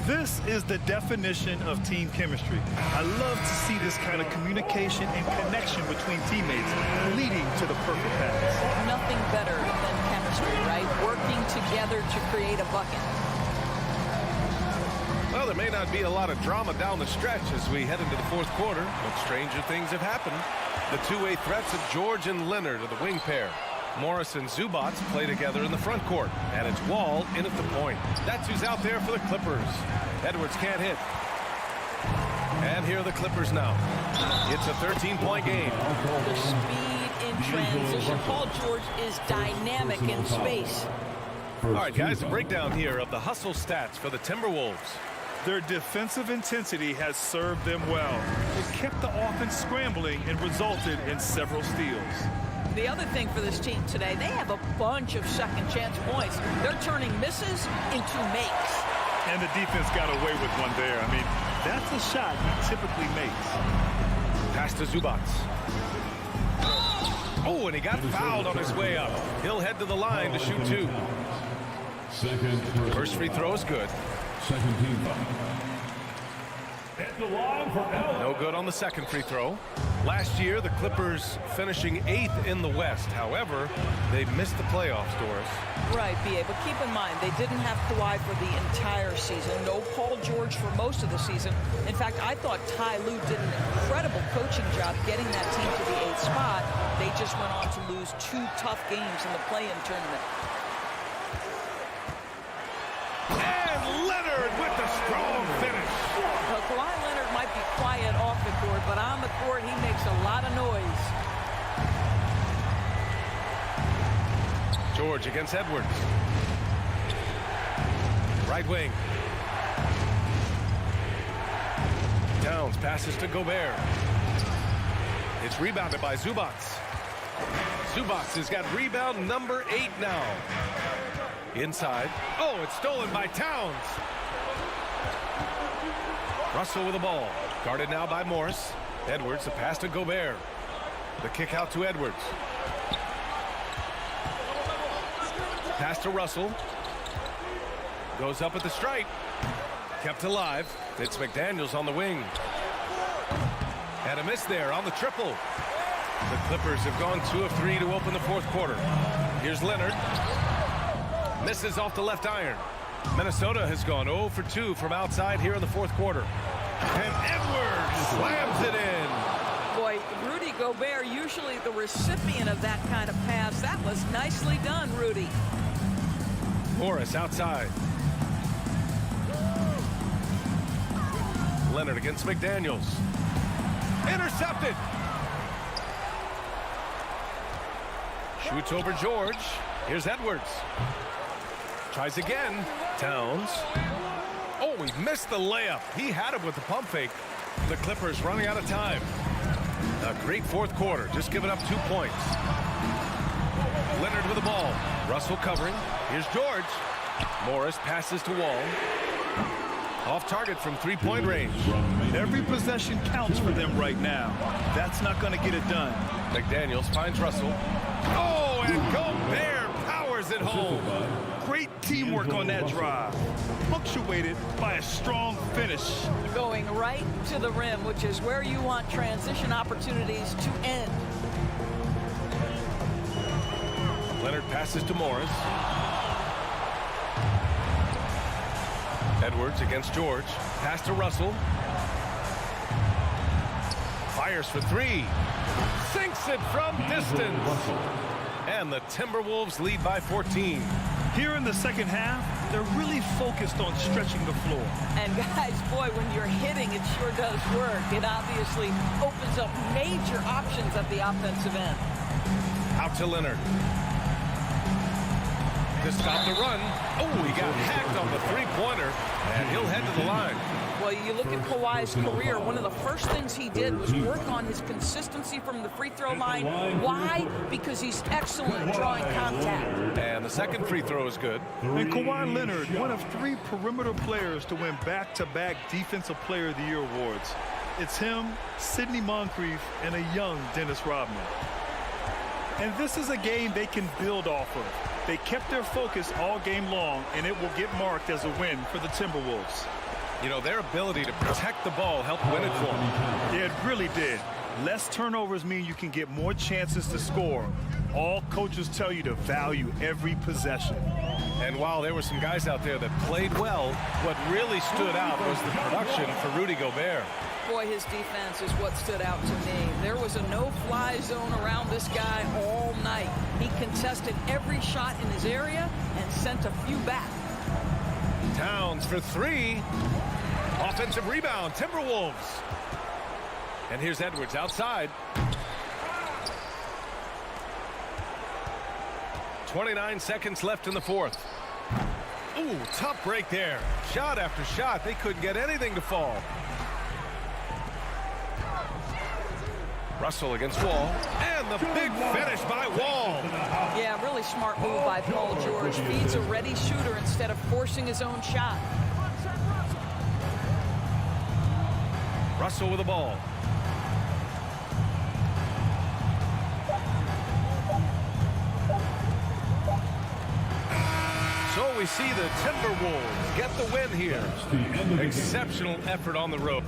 This is the definition of team chemistry. I love to see this kind of communication and connection between teammates leading to the perfect pass. Nothing better than chemistry, right? Working together to create a bucket. Well, there may not be a lot of drama down the stretch as we head into the fourth quarter, but stranger things have happened. The two-way threats of George and Leonard are the wing pair. Morris and Zubac play together in the front court, and it's Wall in at the point. That's who's out there for the Clippers. Edwards can't hit. And here are the Clippers now. It's a 13-point game. The speed in transition. Paul George is dynamic in space. All right, guys, a breakdown here of the hustle stats for the Timberwolves. Their defensive intensity has served them well. It kept the offense scrambling and resulted in several steals. The other thing for this team today, they have a bunch of second chance points. They're turning misses into makes. And the defense got away with one there. I mean, that's a shot he typically makes. Pass to Zubac. Oh, and he got fouled on his way up. He'll head to the line to shoot 2. First free throw is good. Second team foul. No good on the second free throw. Last year, the Clippers finishing 8th in the West. However, they missed the playoffs, Doris. Right, B.A., but keep in mind, they didn't have Kawhi for the entire season. No Paul George for most of the season. In fact, I thought Ty Lue did an incredible coaching job getting that team to the 8th spot. They just went on to lose 2 tough games in the play-in tournament. And Leonard with the strong finish. Well, Kawhi Leonard might be quiet off the court, but on the court, he makes a lot of noise. George against Edwards. Right wing. Towns passes to Gobert. It's rebounded by Zubac. Zubac has got rebound number 8 now. Inside. Oh, it's stolen by Towns. Russell with the ball. Guarded now by Morris. Edwards, the pass to Gobert. The kick out to Edwards. Pass to Russell. Goes up at the stripe. Kept alive. It's McDaniels on the wing. And a miss there on the triple. The Clippers have gone 2 of 3 to open the 4th quarter. Here's Leonard. Misses off the left iron. Minnesota has gone 0 for 2 from outside here in the 4th quarter. And Edwards slams it in. Boy, Rudy Gobert, usually the recipient of that kind of pass. That was nicely done, Rudy. Morris outside. Leonard against McDaniels. Intercepted. Shoots over George. Here's Edwards. Tries again. Towns. Oh, he missed the layup. He had it with the pump fake. The Clippers running out of time. A great 4th quarter. Just giving up 2 points. Leonard with the ball. Russell covering. Here's George. Morris passes to Wall. Off target from 3-point range. Every possession counts for them right now. That's not going to get it done. McDaniels finds Russell. Oh, and Gobert powers it home. Great teamwork on that drive. Punctuated by a strong finish. Going right to the rim, which is where you want transition opportunities to end. Leonard passes to Morris. Edwards against George. Pass to Russell. Fires for 3. Sinks it from distance. And the Timberwolves lead by 14. Here in the second half, they're really focused on stretching the floor. And guys, boy, when you're hitting, it sure does work. It obviously opens up major options at the offensive end. Out to Leonard. To stop the run. Oh, he got hacked on the 3-pointer, and he'll head to the line. Well, you look at Kawhi's career, one of the first things he did was work on his consistency from the free throw line. Why? Because he's excellent at drawing contact. And the second free throw is good. And Kawhi Leonard, one of 3 perimeter players to win back-to-back Defensive Player of the Year awards. It's him, Sidney Moncrief, and a young Dennis Rodman. And this is a game they can build off of. They kept their focus all game long, and it will get marked as a win for the Timberwolves. You know, their ability to protect the ball helped win it for them. Yeah, it really did. Less turnovers mean you can get more chances to score. All coaches tell you to value every possession. And while there were some guys out there that played well, what really stood out was the production for Rudy Gobert. Boy, his defense is what stood out to me. There was a no-fly zone around this guy all night. He contested every shot in his area and sent a few back. Towns for 3. Offensive rebound, Timberwolves. And here's Edwards outside. 29 seconds left in the 4th. Ooh, tough break there. Shot after shot. They couldn't get anything to fall. Russell against Wall. And the big finish by Wall. Yeah, really smart move by Paul George. Feeds a ready shooter instead of forcing his own shot. Russell with the ball. So we see the Timberwolves get the win here. Exceptional effort on the road.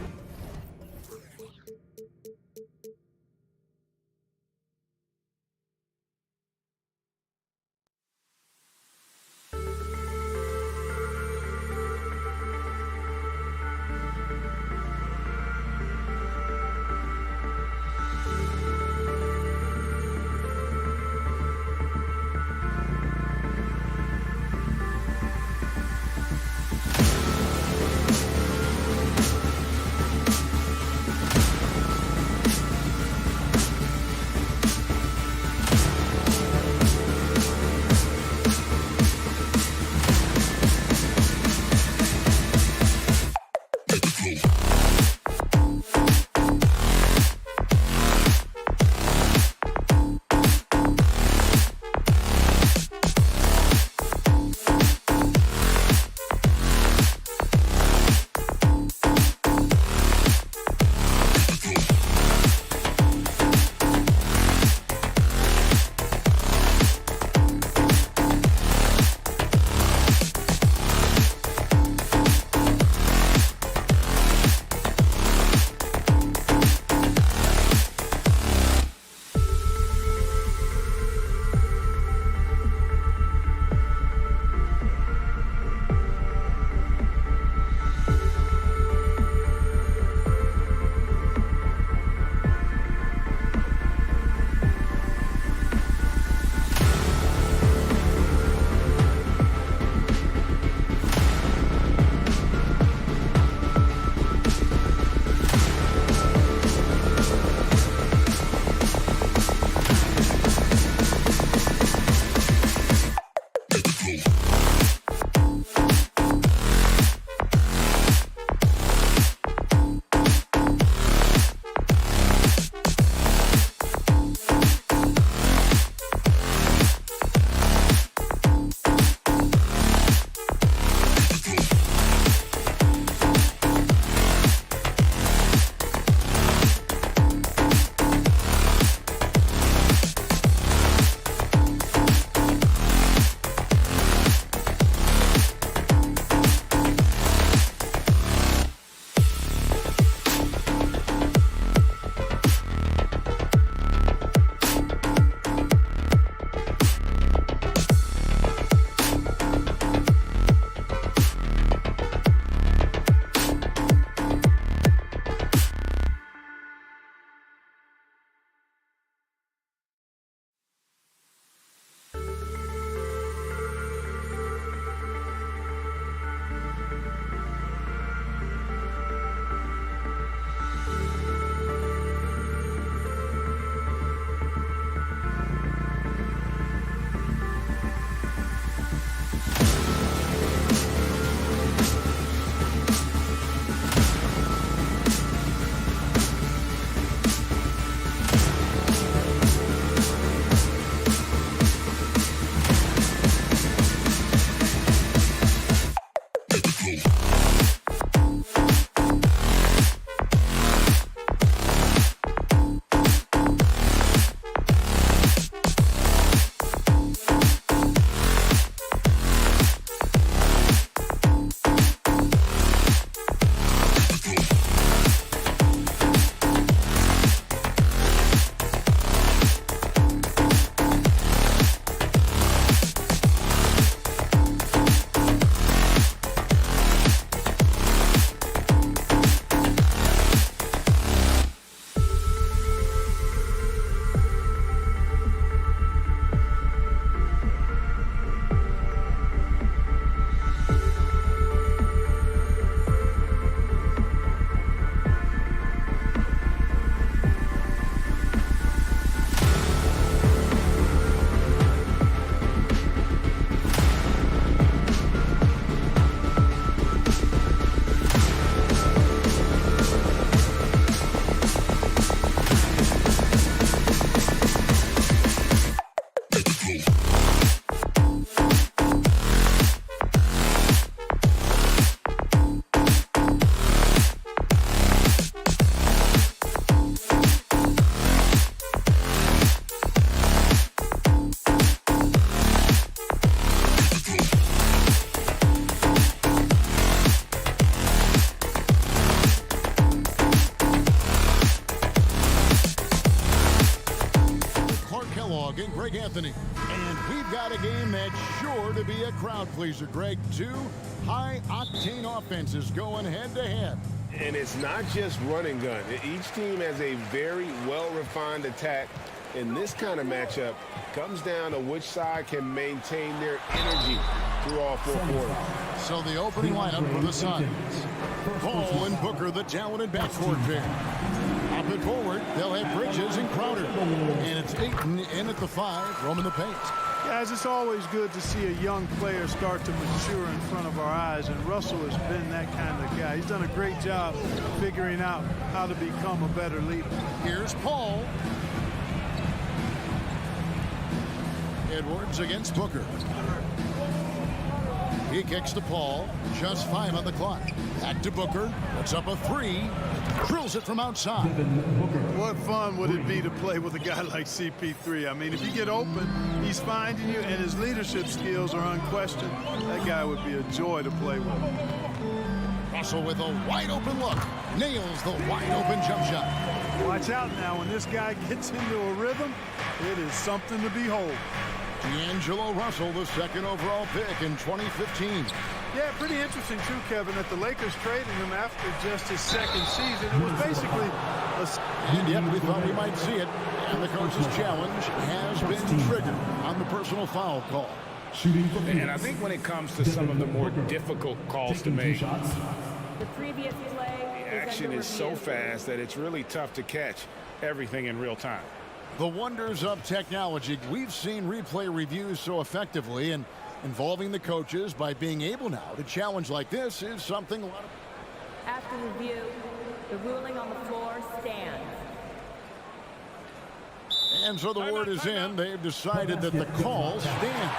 Greg Anthony. And we've got a game that's sure to be a crowd pleaser, Greg. Two high-octane offenses going head-to-head. And it's not just run and gun. Each team has a very well-refined attack. And this kind of matchup comes down to which side can maintain their energy through all four quarters. So the opening lineup for the Suns. Paul and Booker, the talented backcourt pair. Up and forward, they'll have Bridges and Crowder. And it's Ayton in at the 5, roaming the paint. Guys, it's always good to see a young player start to mature in front of our eyes, and Russell has been that kind of guy. He's done a great job figuring out how to become a better leader. Here's Paul. Edwards against Booker. He kicks to Paul. Just 5 on the clock. Back to Booker. Puts up a 3. Drills it from outside. What fun would it be to play with a guy like CP3? I mean, if you get open, he's finding you, and his leadership skills are unquestioned. That guy would be a joy to play with. Russell with a wide-open look. Nails the wide-open jump shot. Watch out now. When this guy gets into a rhythm, it is something to behold. D'Angelo Russell, the second overall pick in 2015. Yeah, pretty interesting, too, Kevin, that the Lakers traded him after just his second season. It was basically a... And yet we thought we might see it. And the coach's challenge has been triggered on the personal foul call. And I think when it comes to some of the more difficult calls to make, the previous play the action is so fast that it's really tough to catch everything in real time. The wonders of technology. We've seen replay reviews so effectively, and involving the coaches by being able now to challenge like this is something a lot of... After review, the ruling on the floor stands. And so the word is in. They've decided that the call stands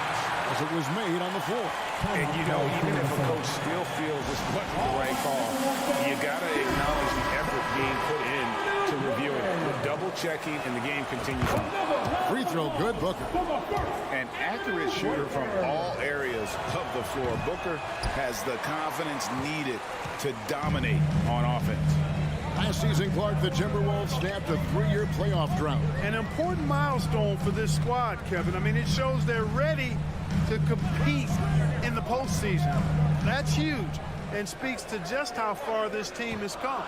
as it was made on the floor. And, you know, even if a coach still feels this wasn't the right call, you got to acknowledge the effort being put in to reviewing it. Double-checking, and the game continues on. Free throw, good, Booker. An accurate shooter from all areas of the floor. Booker has the confidence needed to dominate on offense. Last season, Clark, the Timberwolves snapped a 3-year playoff drought. An important milestone for this squad, Kevin. I mean, it shows they're ready to compete in the postseason. That's huge and speaks to just how far this team has come.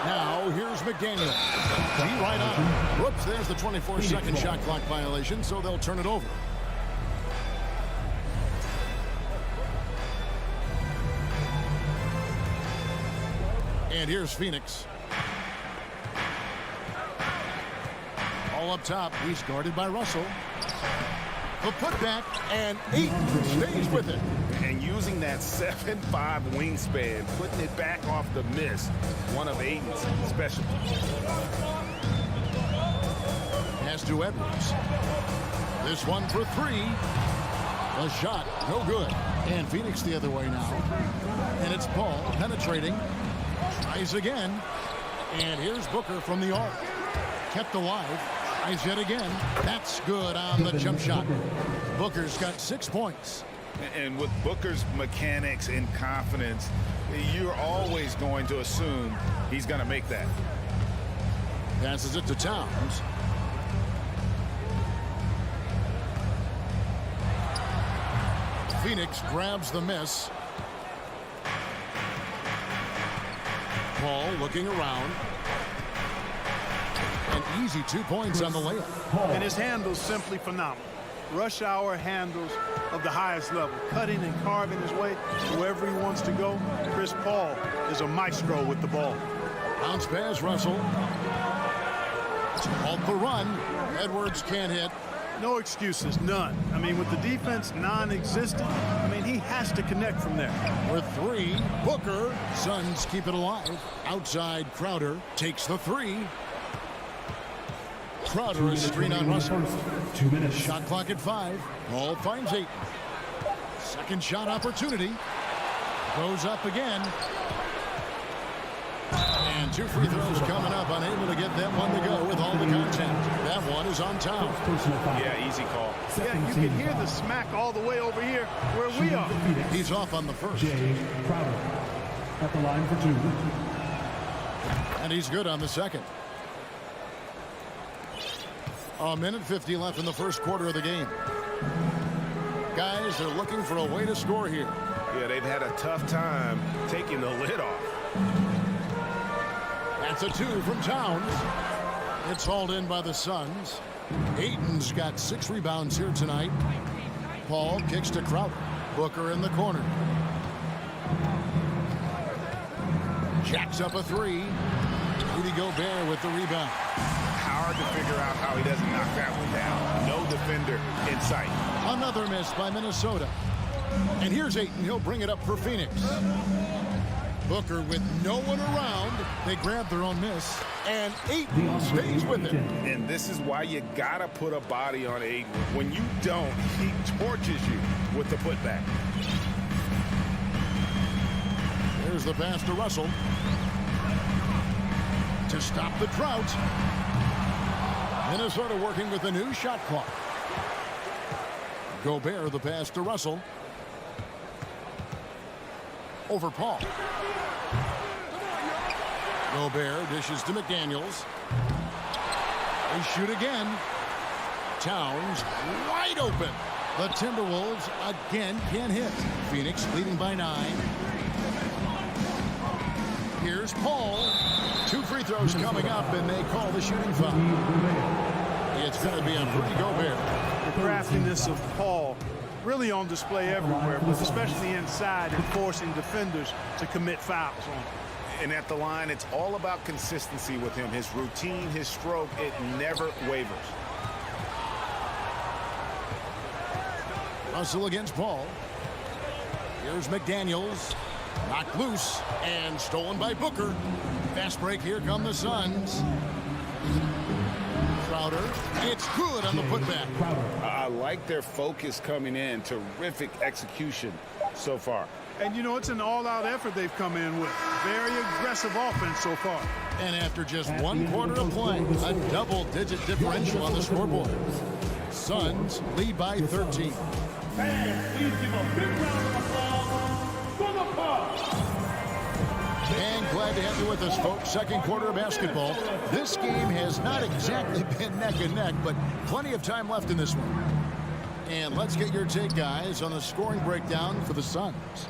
Now, here's McDaniel. He right on. Whoops, there's the 24-second shot clock violation, so they'll turn it over. And here's Phoenix. All up top, he's guarded by Russell. The putback, and Ayton stays with it. And using that 7'5" wingspan, putting it back off the miss, one of Ayton's specialties. Pass to Edwards. This one for 3. The shot, no good. And Phoenix the other way now. And it's Paul penetrating. Tries again. And here's Booker from the arc. Kept alive. Tries yet again. That's good on the jump shot. Booker's got 6 points. And with Booker's mechanics and confidence, you're always going to assume he's going to make that. Passes it to Towns. Phoenix grabs the miss. Paul looking around. An easy 2 points on the layup. And his handle's simply phenomenal. Rush hour handles of the highest level, cutting and carving his way wherever he wants to go. Chris Paul is a maestro with the ball. Bounce pass, Russell. To halt the run. Edwards can't hit. No excuses, none. I mean, with the defense non-existent, I mean, he has to connect from there. With 3, Booker. Suns keep it alive. Outside, Crowder takes the 3. Crowder is screen on Russell. 2 minutes. Shot clock at 5. Paul finds 8. Second shot opportunity. Goes up again. And 2 free throws coming up. Unable to get that one to go with all the contact. That one is on Town. Yeah, easy call. Yeah, you can hear the smack all the way over here where we are. He's off on the first. Jay Crowder at the line for 2. And he's good on the second. A minute 50 left in the first quarter of the game. Guys, they're looking for a way to score here. Yeah, they've had a tough time taking the lid off. That's a 2 from Towns. It's hauled in by the Suns. Ayton's got 6 rebounds here tonight. Paul kicks to Crowder. Booker in the corner. Jacks up a 3. Rudy Gobert with the rebound. Hard to figure out how he doesn't knock that one down. No defender in sight. Another miss by Minnesota. And here's Ayton. He'll bring it up for Phoenix. Booker with no one around. They grab their own miss. And Ayton stays with it. And this is why you got to put a body on Ayton. When you don't, he torches you with the putback. Here's the pass to Russell. To stop the drought. Minnesota working with a new shot clock. Gobert the pass to Russell. Over Paul. Gobert dishes to McDaniels. They shoot again. Towns wide open. The Timberwolves again can't hit. Phoenix leading by 9. Here's Paul. 2 free throws coming up, and they call the shooting foul. It's going to be on Rudy Gobert. The craftiness of Paul really on display everywhere, but especially inside and forcing defenders to commit fouls on him. And at the line, it's all about consistency with him. His routine, his stroke, it never wavers. Russell against Paul. Here's McDaniels. Knocked loose and stolen by Booker. Fast break. Here come the Suns. Crowder. It's good on the putback. I like their focus coming in. Terrific execution so far. And, you know, it's an all-out effort they've come in with. Very aggressive offense so far. And after just 1 quarter of play, a double-digit differential on the scoreboard. Suns lead by 13. Fans, please give a big round of applause for the Bucks. And glad to have you with us, folks. Second quarter of basketball. This game has not exactly been neck and neck, but plenty of time left in this one. And let's get your take, guys, on the scoring breakdown for the Suns.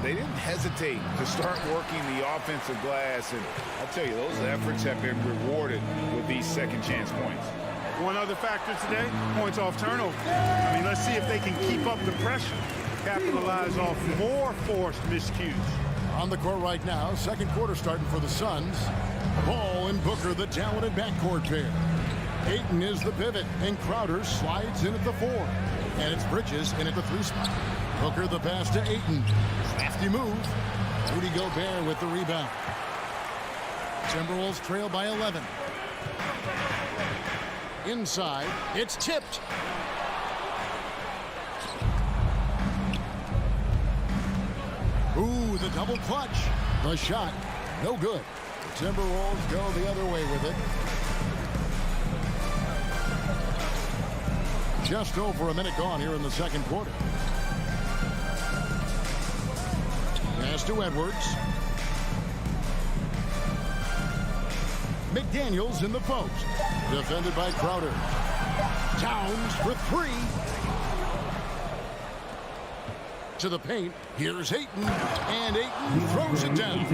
They didn't hesitate to start working the offensive glass, and I'll tell you, those efforts have been rewarded with these second chance points. One other factor today, points off turnover. I mean, let's see if they can keep up the pressure, capitalize off more forced miscues. On the court right now, second quarter starting for the Suns. Paul and Booker, the talented backcourt pair. Ayton is the pivot, and Crowder slides in at the 4. And it's Bridges in at the 3 spot. Booker the pass to Ayton. Crafty move. Rudy Gobert with the rebound. Timberwolves trail by 11. Inside, it's tipped. the double clutch. The shot, no good. The Timberwolves go the other way with it. Just over a minute gone here in the second quarter. Pass to Edwards. McDaniels in the post. Defended by Crowder. Towns for three. To the paint. Here's Ayton. And Ayton throws it down.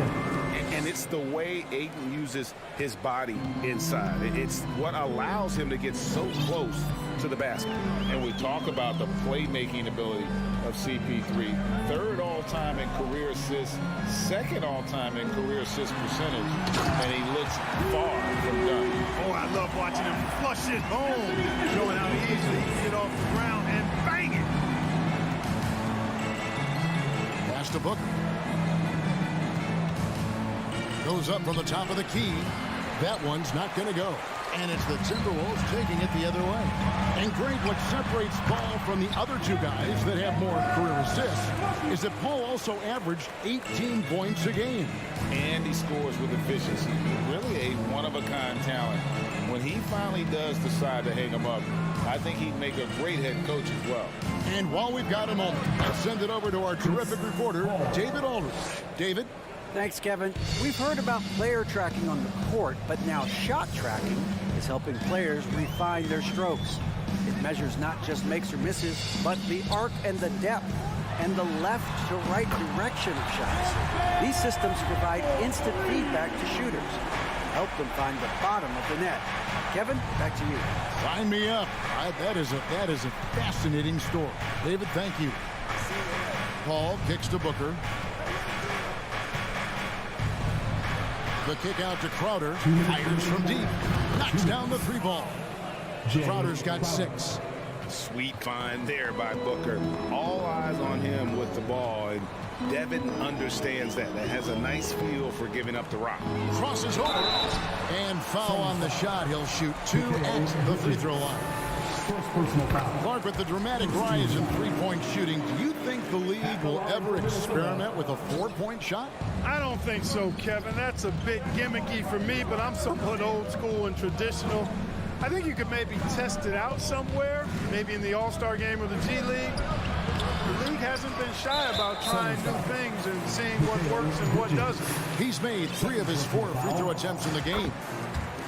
And it's the way Ayton uses his body inside. It's what allows him to get so close to the basket. And we talk about the playmaking ability of CP3. Third all-time in career assists, second all-time in career assist percentage, and he looks far from done. Oh, I love watching him flush it home, showing how easily he can get off the ground and bang it. Pass to Booker. Goes up from the top of the key. That one's not going to go. And it's the Timberwolves taking it the other way. And great, what separates Paul from the other two guys that have more career assists is that Paul also averaged 18 points a game. And he scores with efficiency. Really a one-of-a-kind talent. When he finally does decide to hang him up, I think he'd make a great head coach as well. And while we've got a moment, let's send it over to our terrific reporter, David Aldridge. David? Thanks, Kevin. We've heard about player tracking on the court, but now shot tracking is helping players refine their strokes. It measures not just makes or misses, but the arc and the depth and the left to right direction of shots. These systems provide instant feedback to shooters, help them find the bottom of the net. Kevin, back to you. Sign me up. That is a fascinating story. David, thank you. Paul kicks to Booker. The kick out to Crowder. Fires from deep. Knocks down the three ball. Crowder's got 6. Sweet find there by Booker. All eyes on him with the ball, and Devin understands that. That has a nice feel for giving up the rock. Crosses over. And foul on the shot. He'll shoot 2 at the free throw line. Clark, with the dramatic rise in three-point shooting, do you think the league will ever experiment with a 4-point shot? I don't think so, Kevin. That's a bit gimmicky for me, but I'm somewhat old school and traditional. I think you could maybe test it out somewhere, maybe in the All-Star game or the G League. The league hasn't been shy about trying new things and seeing what works and what doesn't. He's made 3 of his 4 free throw attempts in the game.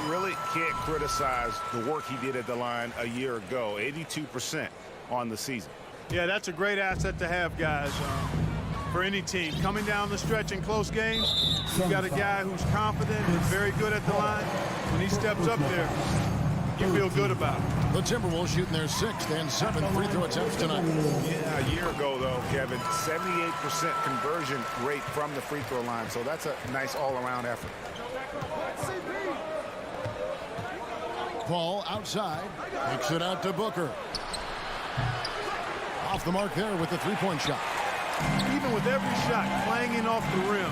Really can't criticize the work he did at the line a year ago. 82% on the season. Yeah, that's a great asset to have, guys, for any team. Coming down the stretch in close games, you've got a guy who's confident and very good at the line. When he steps up there, you feel good about it. The Timberwolves shooting their 6th and 7th free throw attempts tonight. Yeah, a year ago, though, Kevin, 78% conversion rate from the free throw line. So that's a nice all-around effort. Paul outside, kicks it out to Booker. Off the mark there with the three-point shot. Even with every shot clanging off the rim,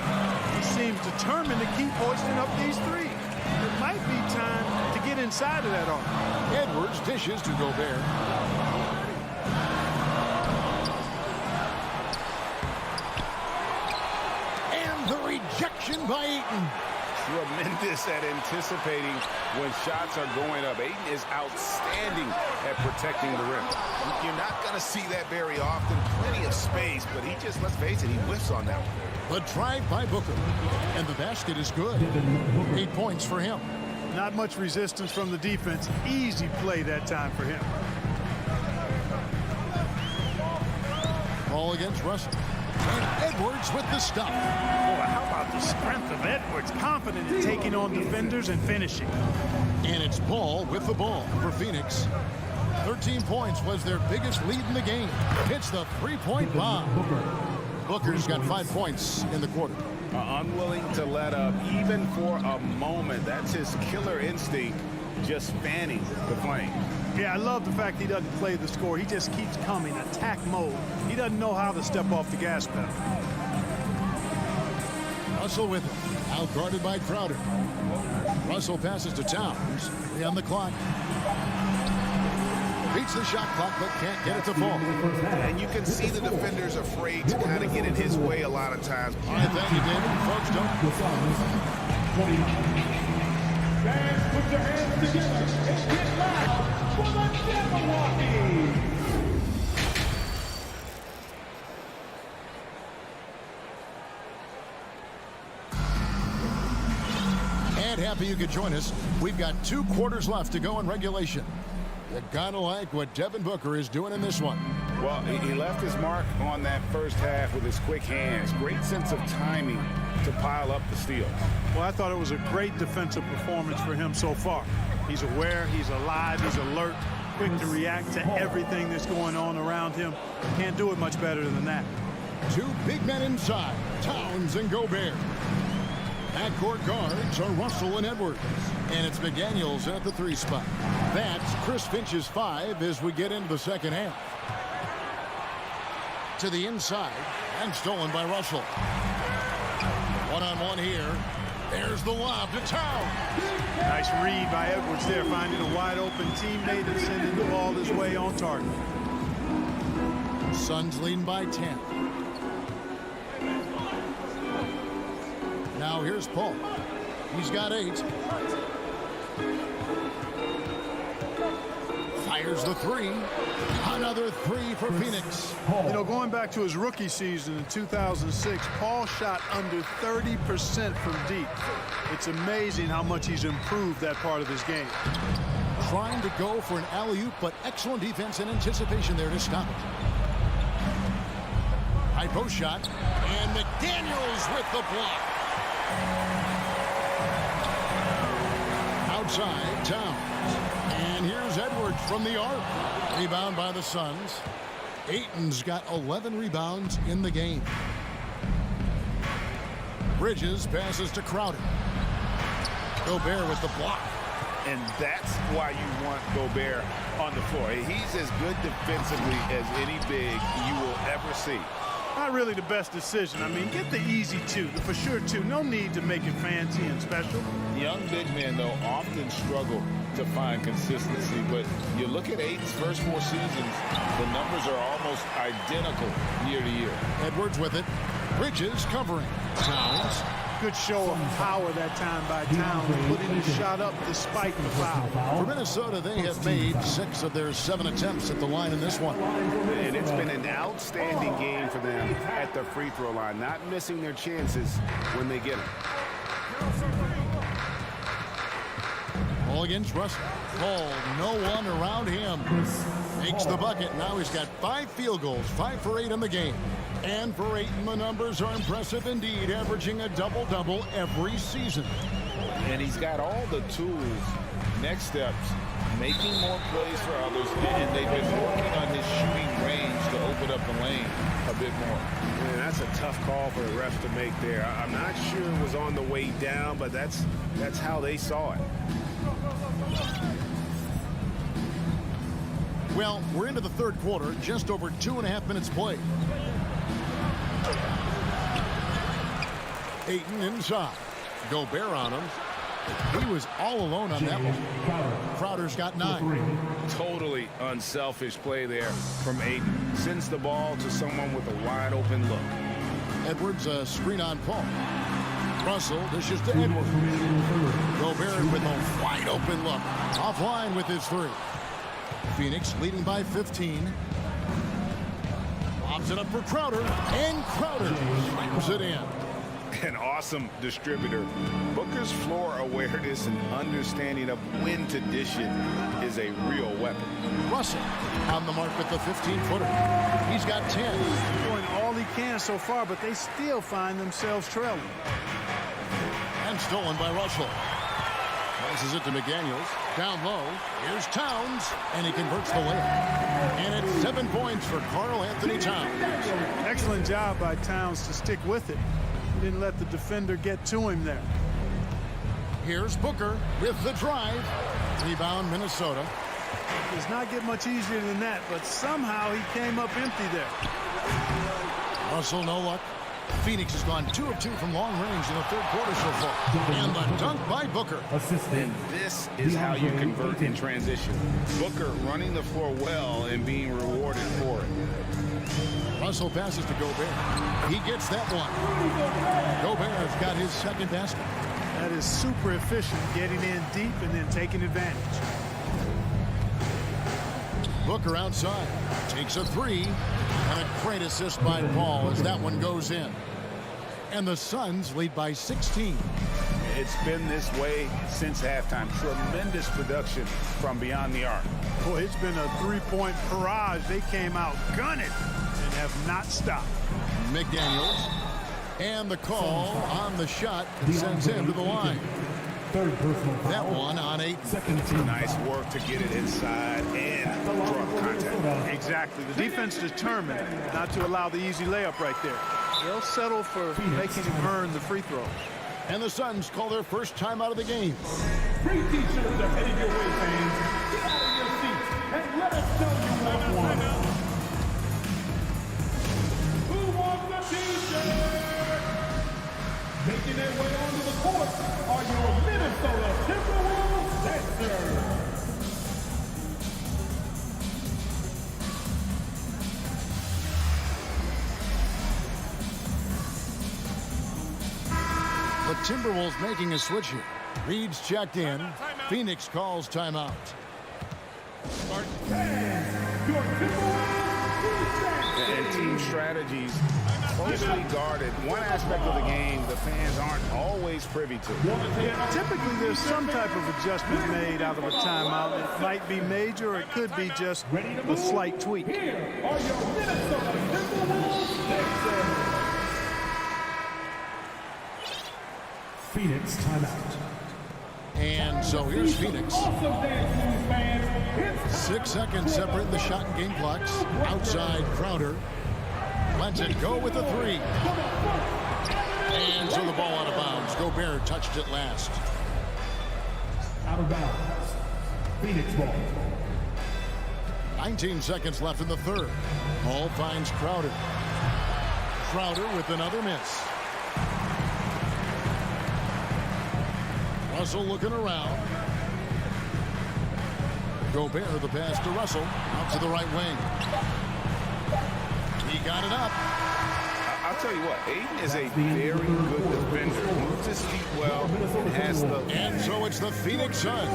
he seems determined to keep hoisting up these threes. It might be time to get inside of that arc. Edwards dishes to Gobert. And the rejection by Ayton. Tremendous at anticipating when shots are going up. Ayton is outstanding at protecting the rim. You're not going to see that very often. Plenty of space, but he just, let's face it, he whiffs on that one. The drive by Booker. And the basket is good. 8 points for him. Not much resistance from the defense. Easy play that time for him. Ball against Russell. And Edwards with the stop. Boy, how about the strength of Edwards? Confident in taking on defenders and finishing. And it's Paul with the ball for Phoenix. 13 points was their biggest lead in the game. Hits the three-point bomb. Booker's got 5 points in the quarter. Unwilling to let up even for a moment. That's his killer instinct, just fanning the flame. Yeah, I love the fact he doesn't play the score. He just keeps coming, attack mode. He doesn't know how to step off the gas pedal. Russell with it. Out guarded by Crowder. Russell passes to Towns. 3 on the clock. Beats the shot clock, but can't get it to fall. And you can see the defenders afraid to kind of get in his way a lot of times. All right, thank you, David. Folks, don't. Fans, put your hands together and get loud for the Jabberwocky! And happy you could join us. We've got 2 quarters left to go in regulation. You gotta like what Devin Booker is doing in this one. Well, he left his mark on that first half with his quick hands. Great sense of timing to pile up the steals. Well, I thought it was a great defensive performance for him so far. He's aware, he's alive, he's alert, quick to react to everything that's going on around him. Can't do it much better than that. 2 big men inside, Towns and Gobert. Backcourt guards are Russell and Edwards. And it's McDaniels at the 3 spot. That's Chris Finch's 5 as we get into the second half. To the inside, and stolen by Russell. One-on-one here. There's the lob to Towns. Nice read by Edwards there, finding a wide-open teammate and sending the ball his way on target. Suns leading by 10. Now here's Paul. He's got 8. Fires the 3. Another 3 for Phoenix. You know, going back to his rookie season in 2006, Paul shot under 30% from deep. It's amazing how much he's improved that part of his game. Trying to go for an alley-oop, but excellent defense and anticipation there to stop it. High post shot, and McDaniels with the block. Outside, Towns. And here's Edwards from the arc. Rebound by the Suns. Ayton's got 11 rebounds in the game. Bridges passes to Crowder. Gobert with the block. And that's why you want Gobert on the floor. He's as good defensively as any big you will ever see. Not really the best decision. I mean, get the easy 2, the for sure 2. No need to make it fancy and special. Young big men, though, often struggle to find consistency. But you look at Ayton's first 4 seasons, the numbers are almost identical year to year. Edwards with it. Bridges covering. Towns. Good show of power that time by Towns, putting his shot up despite the foul. For Minnesota, they have made 6 of their 7 attempts at the line in this one. And it's been an outstanding game for them at the free throw line, not missing their chances when they get them. Ball against Russell. Ball, no one around him. Makes the bucket. Now he's got 5 field goals, 5 for 8 in the game. And for Ayton, the numbers are impressive indeed, averaging a double-double every season. And he's got all the tools. Next steps, making more plays for others, and they've been working on his shooting range to open up the lane a bit more. Man, that's a tough call for the refs to make there. I'm not sure it was on the way down, but that's how they saw it. Well, we're into the third quarter, just over 2.5 minutes played. Ayton inside. Gobert on him. He was all alone on that one. Crowder's got 9. Totally unselfish play there from Ayton. Sends the ball to someone with a wide open look. Edwards a screen on Paul. Russell dishes to Edwards. Gobert with a wide open look. Offline with his 3. Phoenix leading by 15. Lobs it up for Crowder. And Crowder slams it in. An awesome distributor. Booker's floor awareness and understanding of when to dish it is a real weapon. Russell on the mark with the 15-footer. He's got 10. He's doing all he can so far, but they still find themselves trailing. And stolen by Russell. Passes it to McDaniels. Down low. Here's Towns. And he converts the layup. And it's 7 points for Karl Anthony Towns. Excellent job by Towns to stick with it. He didn't let the defender get to him there. Here's Booker with the drive. Rebound, Minnesota. It does not get much easier than that, but somehow he came up empty there. Russell, no luck. Phoenix has gone 2 of 2 from long range in the third quarter so far. And the dunk by Booker. And this is how you convert in transition. Booker running the floor well and being rewarded for it. Russell passes to Gobert. He gets that one. Gobert's got his second basket. That is super efficient, getting in deep and then taking advantage. Booker outside, takes a three, and a great assist by Paul as that one goes in. And the Suns lead by 16. It's been this way since halftime. Tremendous production from beyond the arc. Boy, it's been a three-point barrage. They came out gunning and have not stopped. McDaniels, and the call on the shot sends him to the line. Third personal foul. That one on 8. Second team. Nice work to get it inside and draw the contact. Exactly. The defense determined not to allow the easy layup right there. They'll settle for making him earn the free throws. And the Suns call their first time out of the game. Free t-shirts are headed your way, fans. Get out of your seats and let us know you want one. Who wants a t-shirt? Making their way onto the court are your Minnesota Timberwolves Sixers. The Timberwolves making a switch here. Reed's checked in. Phoenix calls timeout. And team strategies closely guarded. One aspect of the game the fans aren't always privy to. Yeah, typically there's some type of adjustment made out of a timeout. It might be major or it could be just a slight tweak. Here are your Minnesota Timberwolves Sixers. Phoenix timeout. And so here's Phoenix. 6 seconds separate the shot and game clocks. Outside Crowder. Lets it go with the three. And so the ball out of bounds. Gobert touched it last. Out of bounds. Phoenix ball. 19 seconds left in the third. Ball finds Crowder. Crowder with another miss. Russell looking around. Gobert the pass to Russell. Out to the right wing. He got it up. I'll tell you what, Aiden is a very good defender. Moves his feet well and has the... And so it's the Phoenix Suns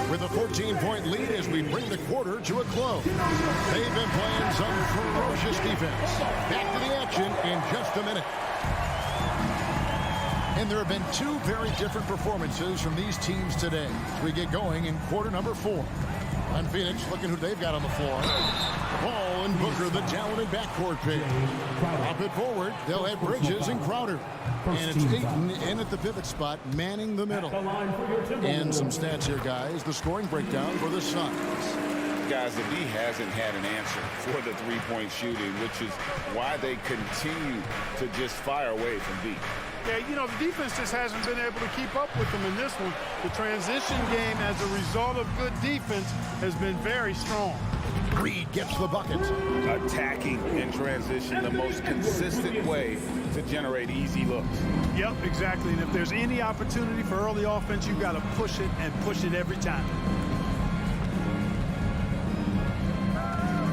with a 14-point lead as we bring the quarter to a close. They've been playing some ferocious defense. Back to the action in just a minute. And there have been 2 very different performances from these teams today as we get going in quarter number 4. On Phoenix, looking who they've got on the floor. Paul and Booker, the talented backcourt pick. Up it forward, they'll have Bridges and Crowder. And it's Ayton in at the pivot spot, manning the middle. And some stats here, guys. The scoring breakdown for the Suns. Guys, the D hasn't had an answer for the three-point shooting, which is why they continue to just fire away from deep. Yeah, you know, the defense just hasn't been able to keep up with them in this one. The transition game, as a result of good defense, has been very strong. Reed gets the bucket. Attacking in transition, the most consistent way to generate easy looks. Yep, exactly. And if there's any opportunity for early offense, you've got to push it and push it every time.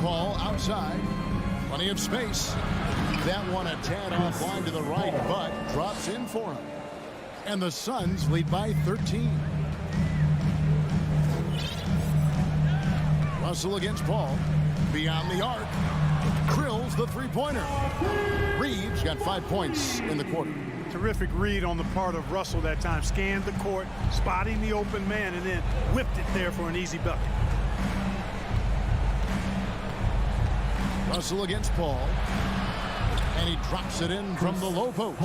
Paul outside. Plenty of space. That one a tad offline to the right, but drops in for him. And the Suns lead by 13. Russell against Paul. Beyond the arc. Drills the three-pointer. Reeves got 5 points in the quarter. Terrific read on the part of Russell that time. Scanned the court, spotting the open man, and then whipped it there for an easy bucket. Russell against Paul. And he drops it in from the low post.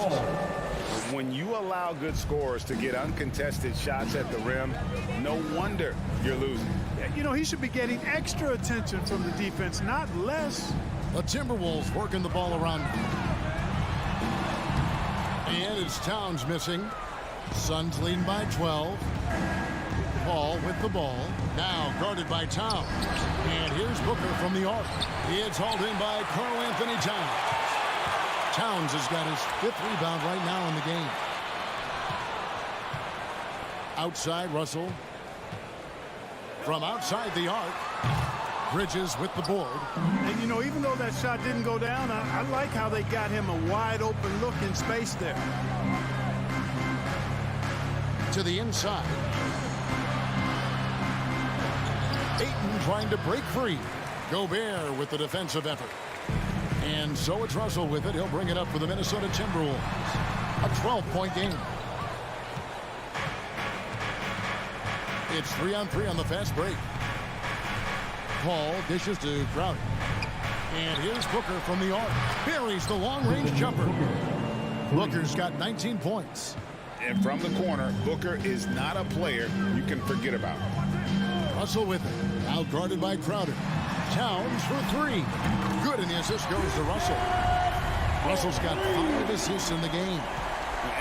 When you allow good scorers to get uncontested shots at the rim, no wonder you're losing. You know, he should be getting extra attention from the defense, not less. The Timberwolves working the ball around. And it's Towns missing. Suns leading by 12. Paul with the ball. Now guarded by Towns. And here's Booker from the arc. It's hauled in by Karl-Anthony Towns. Towns has got his 5th rebound right now in the game. Outside, Russell. From outside the arc. Bridges with the board. And, you know, even though that shot didn't go down, I like how they got him a wide open look in space there. To the inside. Ayton trying to break free. Gobert with the defensive effort. And so it's Russell with it. He'll bring it up for the Minnesota Timberwolves. A 12-point game. It's 3-on-3 on the fast break. Paul dishes to Crowder. And here's Booker from the arc. Buries the long-range jumper. Booker's got 19 points. And from the corner, Booker is not a player you can forget about. Russell with it. Out guarded by Crowder. Towns for 3. Good, and the assist goes to Russell. Russell's got 5 assists in the game.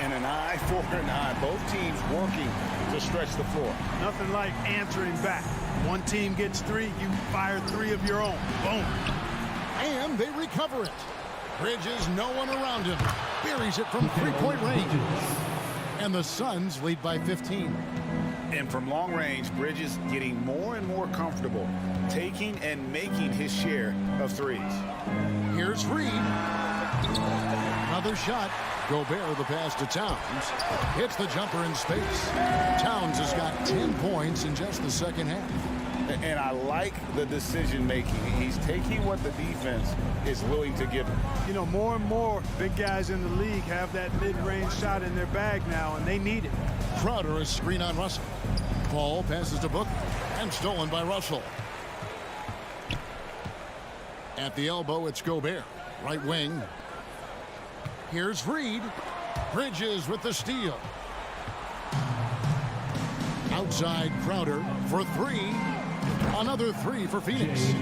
And an eye for an eye. Both teams working to stretch the floor. Nothing like answering back. One team gets 3, you fire 3 of your own. Boom. And they recover it. Bridges, no one around him. Buries it from 3-point range. And the Suns lead by 15. And from long range, Bridges getting more and more comfortable taking and making his share of threes. Here's Reed. Another shot. Gobert the pass to Towns. Hits the jumper in space. Towns has got 10 points in just the second half. And I like the decision making. He's taking what the defense is willing to give him. You know, more and more big guys in the league have that mid-range shot in their bag now, and they need it. Crowder is screen on Russell. Paul passes to Booker and stolen by Russell. At the elbow, it's Gobert. Right wing. Here's Reed. Bridges with the steal. Outside Crowder for 3. Another 3 for Phoenix.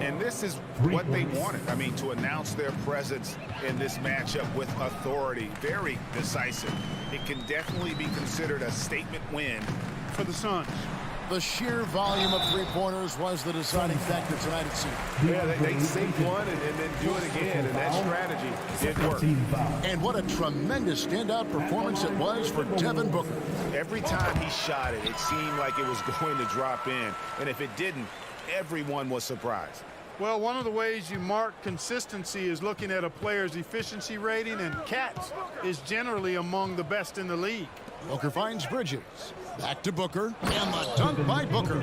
And this is what they wanted. I mean, to announce their presence in this matchup with authority. Very decisive. It can definitely be considered a statement win for the Suns. The sheer volume of 3-pointers was the deciding factor tonight, it seemed. Yeah, they sink one and then do it again, and that strategy did work. And what a tremendous standout performance it was for Devin Booker. Every time he shot it, it seemed like it was going to drop in. And if it didn't, everyone was surprised. Well, one of the ways you mark consistency is looking at a player's efficiency rating, and Katz is generally among the best in the league. Booker finds Bridges. Back to Booker, and the dunk by Booker.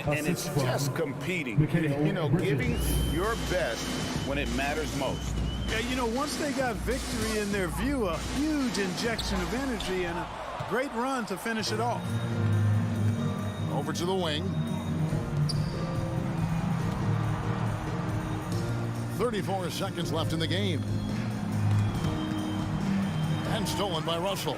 And it's just competing. You know, giving your best when it matters most. Yeah, you know, once they got victory in their view, a huge injection of energy and a great run to finish it off. Over to the wing. 34 seconds left in the game. And stolen by Russell.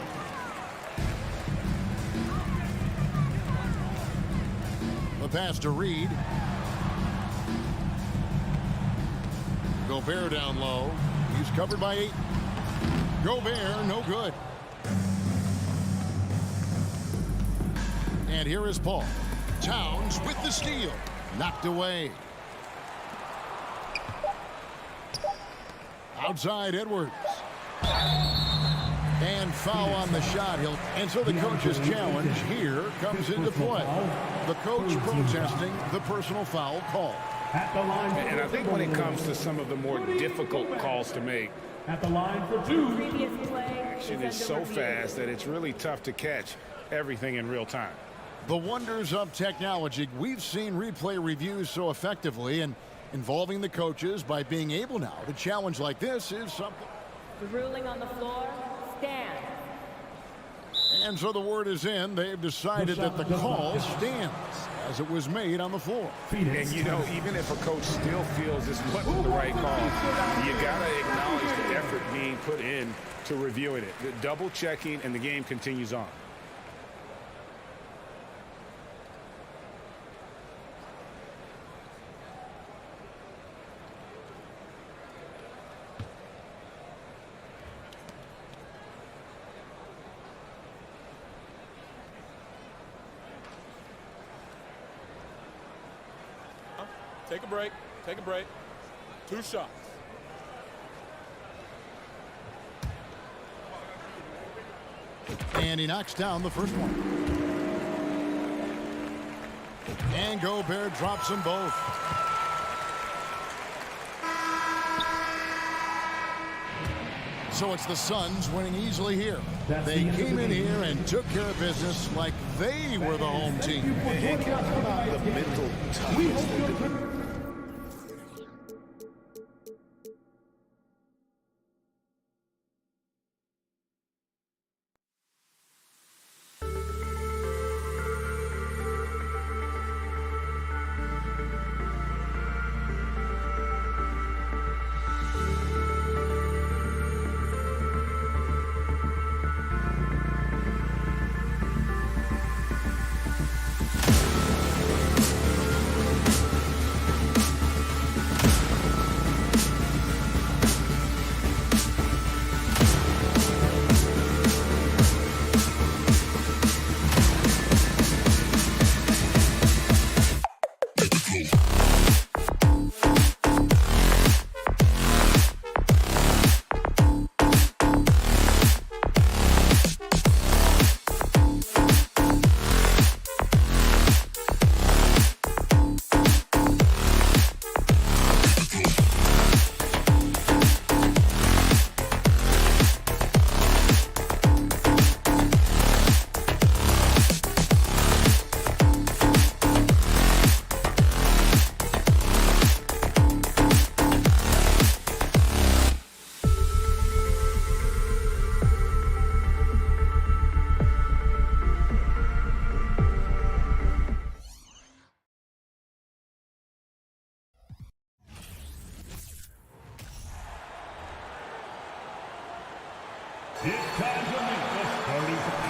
The pass to Reed. Gobert down low. He's covered by 8. Gobert, no good. And here is Paul. Towns with the steal. Knocked away. Outside Edwards. And foul on the shot. And so the coach's challenge here comes into play. The coach protesting the personal foul call. And I think when it comes to some of the more difficult calls to make, at the line for 2. Action is so fast that it's really tough to catch everything in real time. The wonders of technology. We've seen replay reviews so effectively, and involving the coaches by being able now to challenge like this is something. The ruling on the floor stands. And so the word is in. They've decided that the call stands as it was made on the floor. And you know, even if a coach still feels this wasn't the right call, you got to acknowledge the effort being put in to reviewing it. The double checking, and the game continues on. Take a break. Take a break. 2 shots. And he knocks down the first one. And Gobert drops them both. So it's the Suns winning easily here. They came in here and took care of business like they were the home team. The mental toughness.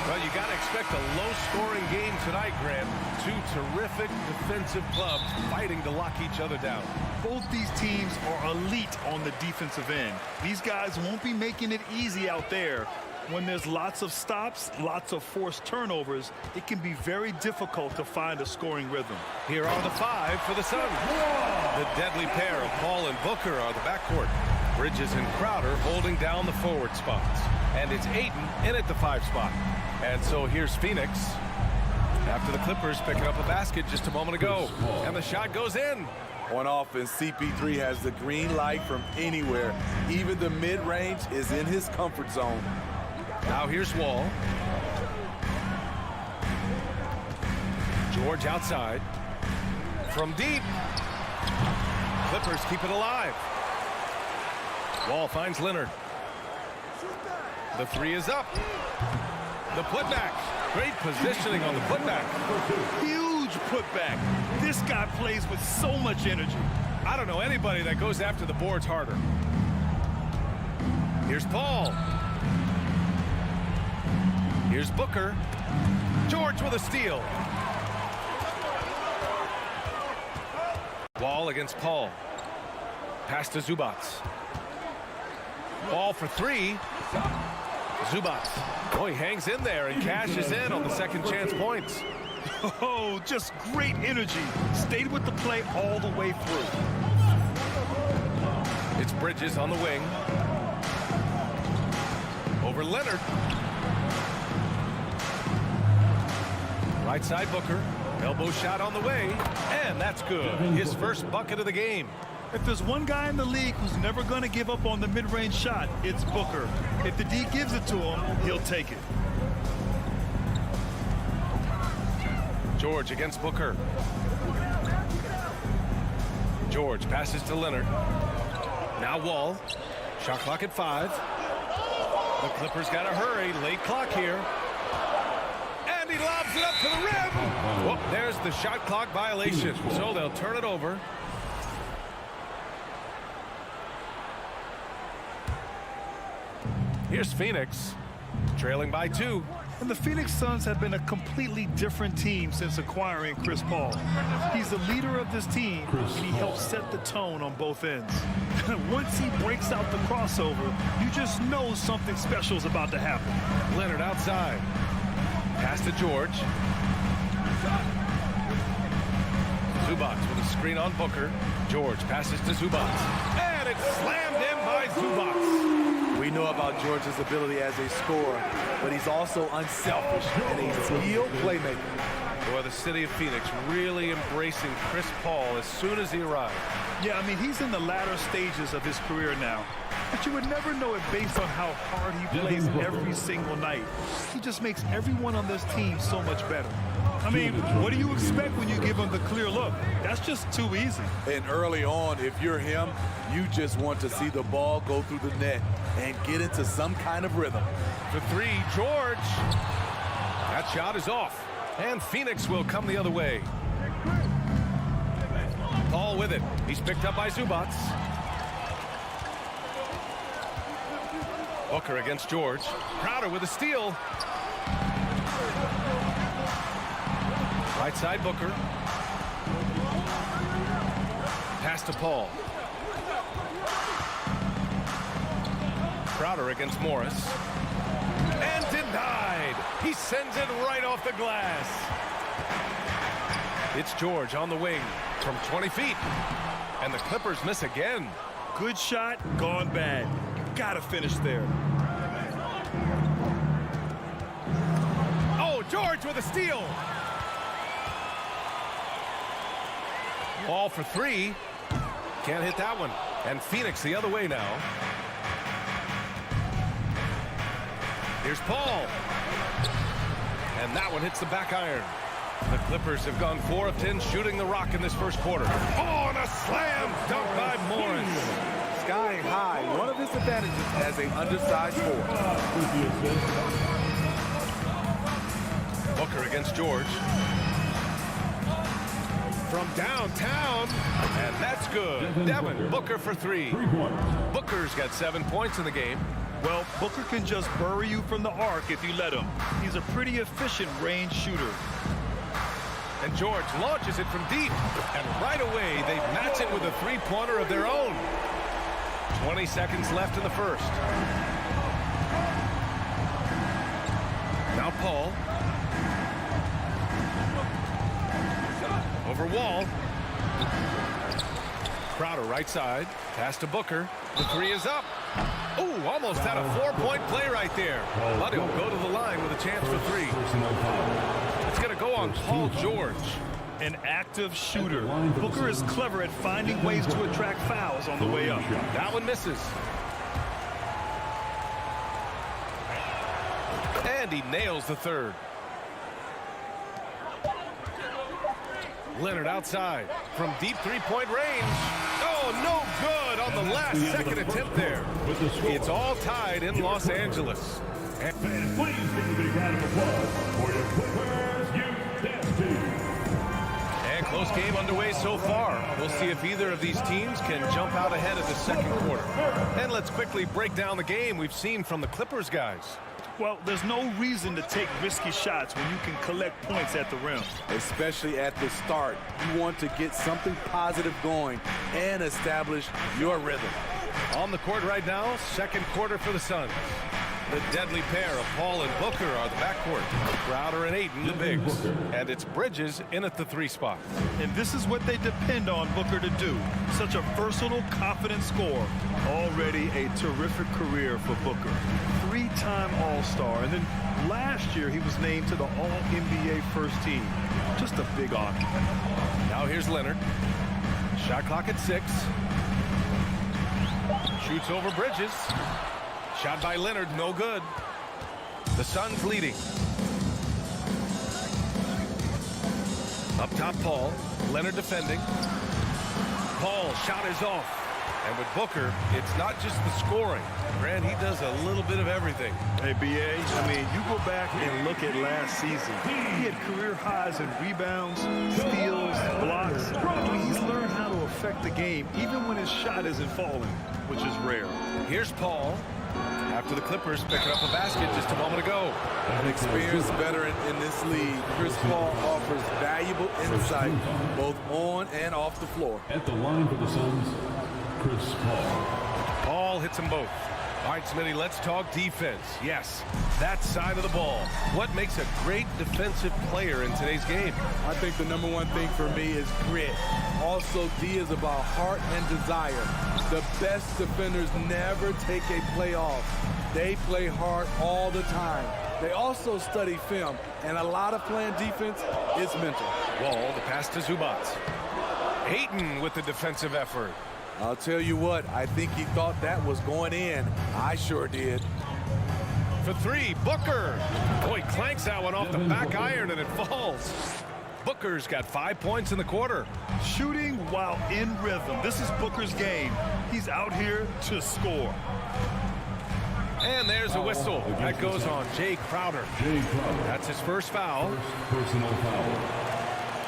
Well, you got to expect a low-scoring game tonight, Grant. Two terrific defensive clubs fighting to lock each other down. Both these teams are elite on the defensive end. These guys won't be making it easy out there. When there's lots of stops, lots of forced turnovers, it can be very difficult to find a scoring rhythm. Here are the five for the Suns. The deadly pair of Paul and Booker are the backcourt. Bridges and Crowder holding down the forward spots. And it's Ayton in at the 5 spot. And so here's Phoenix after the Clippers picking up a basket just a moment ago. And the shot goes in. On offense, CP3 has the green light from anywhere. Even the mid-range is in his comfort zone. Now here's Wall. George outside. From deep. Clippers keep it alive. Wall finds Leonard. The 3 is up. The putback. Great positioning on the putback. Huge putback. This guy plays with so much energy. I don't know anybody that goes after the boards harder. Here's Paul. Here's Booker. George with a steal. Wall against Paul. Pass to Zubac. Ball for 3. Zubac. Oh, he hangs in there and cashes in on the second chance points. Oh, just great energy. Stayed with the play all the way through. It's Bridges on the wing. Over Leonard. Right side Booker. Elbow shot on the way. And that's good. His first bucket of the game. If there's one guy in the league who's never going to give up on the mid-range shot, it's Booker. If the D gives it to him, he'll take it. George against Booker. George passes to Leonard. Now Wall. Shot clock at 5. The Clippers got to hurry. Late clock here. And he lobs it up to the rim. Well, there's the shot clock violation. So they'll turn it over. Here's Phoenix, trailing by 2. And the Phoenix Suns have been a completely different team since acquiring Chris Paul. He's the leader of this team, and he helps set the tone on both ends. Once he breaks out the crossover, you just know something special is about to happen. Leonard outside. Pass to George. Zubac with a screen on Booker. George passes to Zubac. And it's slammed in by Zubac. We know about George's ability as a scorer, but he's also unselfish and a skilled playmaker. Boy, the city of Phoenix really embracing Chris Paul as soon as he arrived. Yeah, I mean, he's in the latter stages of his career now. But you would never know it based on how hard he plays every single night. He just makes everyone on this team so much better. I mean, what do you expect when you give him the clear look? That's just too easy. And early on, if you're him, you just want to see the ball go through the net and get into some kind of rhythm. For three, George. That shot is off. And Phoenix will come the other way. Paul with it. He's picked up by Zubac. Booker against George. Crowder with a steal. Right side Booker. Pass to Paul. Crowder against Morris. And denied. He sends it right off the glass. It's George on the wing from 20 feet. And the Clippers miss again. Good shot, gone bad. Gotta finish there. Oh, George with a steal. Ball for three. Can't hit that one. And Phoenix the other way now. Here's Paul. And that one hits the back iron. The Clippers have gone 4 of 10 shooting the rock in this first quarter. Oh, and a slam dunk by Morris. Skying high, one of his advantages as an undersized forward. Booker against George. From downtown, and that's good. Devin Booker for three. Booker's got 7 points in the game. Well, Booker can just bury you from the arc if you let him. He's a pretty efficient range shooter. And George launches it from deep. And right away, they match it with a three-pointer of their own. 20 seconds left in the first. Now Paul. Over Wall. Crowder right side. Pass to Booker. The three is up. Oh, almost had a 4-point play right there. But he'll go to the line with a chance for three. It's going to go on Paul George. An active shooter. Booker is clever at finding ways to attract fouls on the way up. That one misses. And he nails the third. Leonard outside from deep three-point range. Oh, no good on the last second attempt there. It's all tied in Los Angeles. And please give a big round of applause for your Clippers Youth Dance Team. And close game underway so far. We'll see if either of these teams can jump out ahead of the second quarter. And let's quickly break down the game we've seen from the Clippers guys. Well, there's no reason to take risky shots when you can collect points at the rim. Especially at the start. You want to get something positive going and establish your rhythm. On the court right now, second quarter for the Suns. The deadly pair of Paul and Booker are the backcourt. Crowder and Ayton, the bigs. And it's Bridges in at the three spot. And this is what they depend on Booker to do. Such a versatile, confident scorer. Already a terrific career for Booker. 3-time All-Star. And then last year, he was named to the All-NBA first team. Just a big honor. Now here's Leonard. Shot clock at 6. Shoots over Bridges. Shot by Leonard, no good. The Suns leading. Up top, Paul. Leonard defending. Paul, shot is off. And with Booker, it's not just the scoring. Grant, he does a little bit of everything. Hey, B.A., I mean, you go back and look at last season. He had career highs in rebounds, steals, blocks. I mean, he's learned how to affect the game, even when his shot isn't falling, which is rare. Here's Paul. After the Clippers picking up a basket just a moment ago. An experienced veteran in this league, Chris Paul offers valuable insight both on and off the floor. At the line for the Suns, Chris Paul. Paul hits them both. All right, Smitty, let's talk defense. Yes, that side of the ball. What makes a great defensive player in today's game? I think the number one thing for me is grit. Also, D is about heart and desire. The best defenders never take a play off. They play hard all the time. They also study film, and a lot of playing defense is mental. Wall, the pass to Zubats. Ayton with the defensive effort. I'll tell you what, I think he thought that was going in. I sure did. For three, Booker. Boy, clanks that one off the back iron and it falls. Booker's got 5 points in the quarter. Shooting while in rhythm. This is Booker's game. He's out here to score. And there's a whistle. That goes on Jay Crowder. That's his first foul. Personal foul.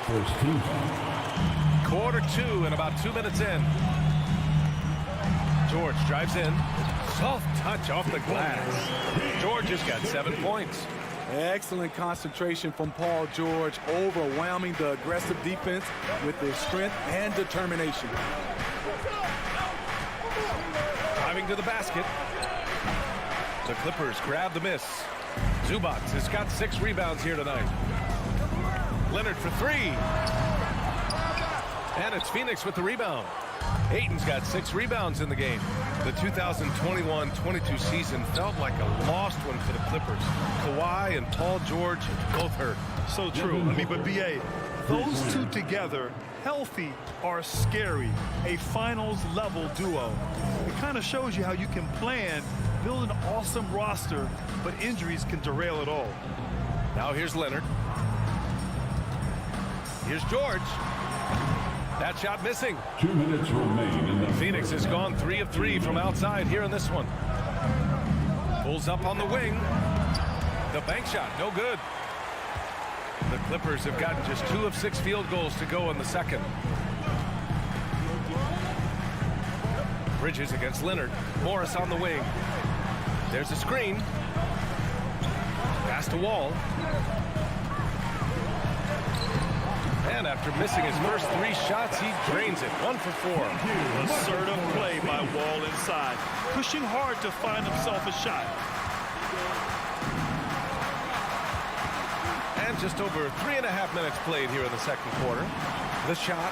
First team foul. Quarter two and about 2 minutes in. George drives in. Soft touch off the glass. George has got 7 points. Excellent concentration from Paul George, overwhelming the aggressive defense with his strength and determination. Driving to the basket. The Clippers grab the miss. Zubats has got 6 rebounds here tonight. Leonard for three. And it's Phoenix with the rebound. Ayton's got 6 rebounds in the game. The 2021-22 season felt like a lost one for the Clippers. Kawhi and Paul George both hurt. So true. I mean, but BA, those two together, healthy, are scary. A finals-level duo. It kind of shows you how you can plan, build an awesome roster, but injuries can derail it all. Now here's Leonard. Here's George. That shot missing. 2 minutes remain in the Phoenix has gone 3 of 3 from outside here in this one. Pulls up on the wing. The bank shot, no good. The Clippers have gotten just 2 of 6 field goals to go in the second. Bridges against Leonard. Morris on the wing. There's a screen. Pass to Wall. And after missing his first 3 shots, he drains it. 1 for 4. Assertive play by Wall inside. Pushing hard to find himself a shot. And just over 3.5 minutes played here in the second quarter. The shot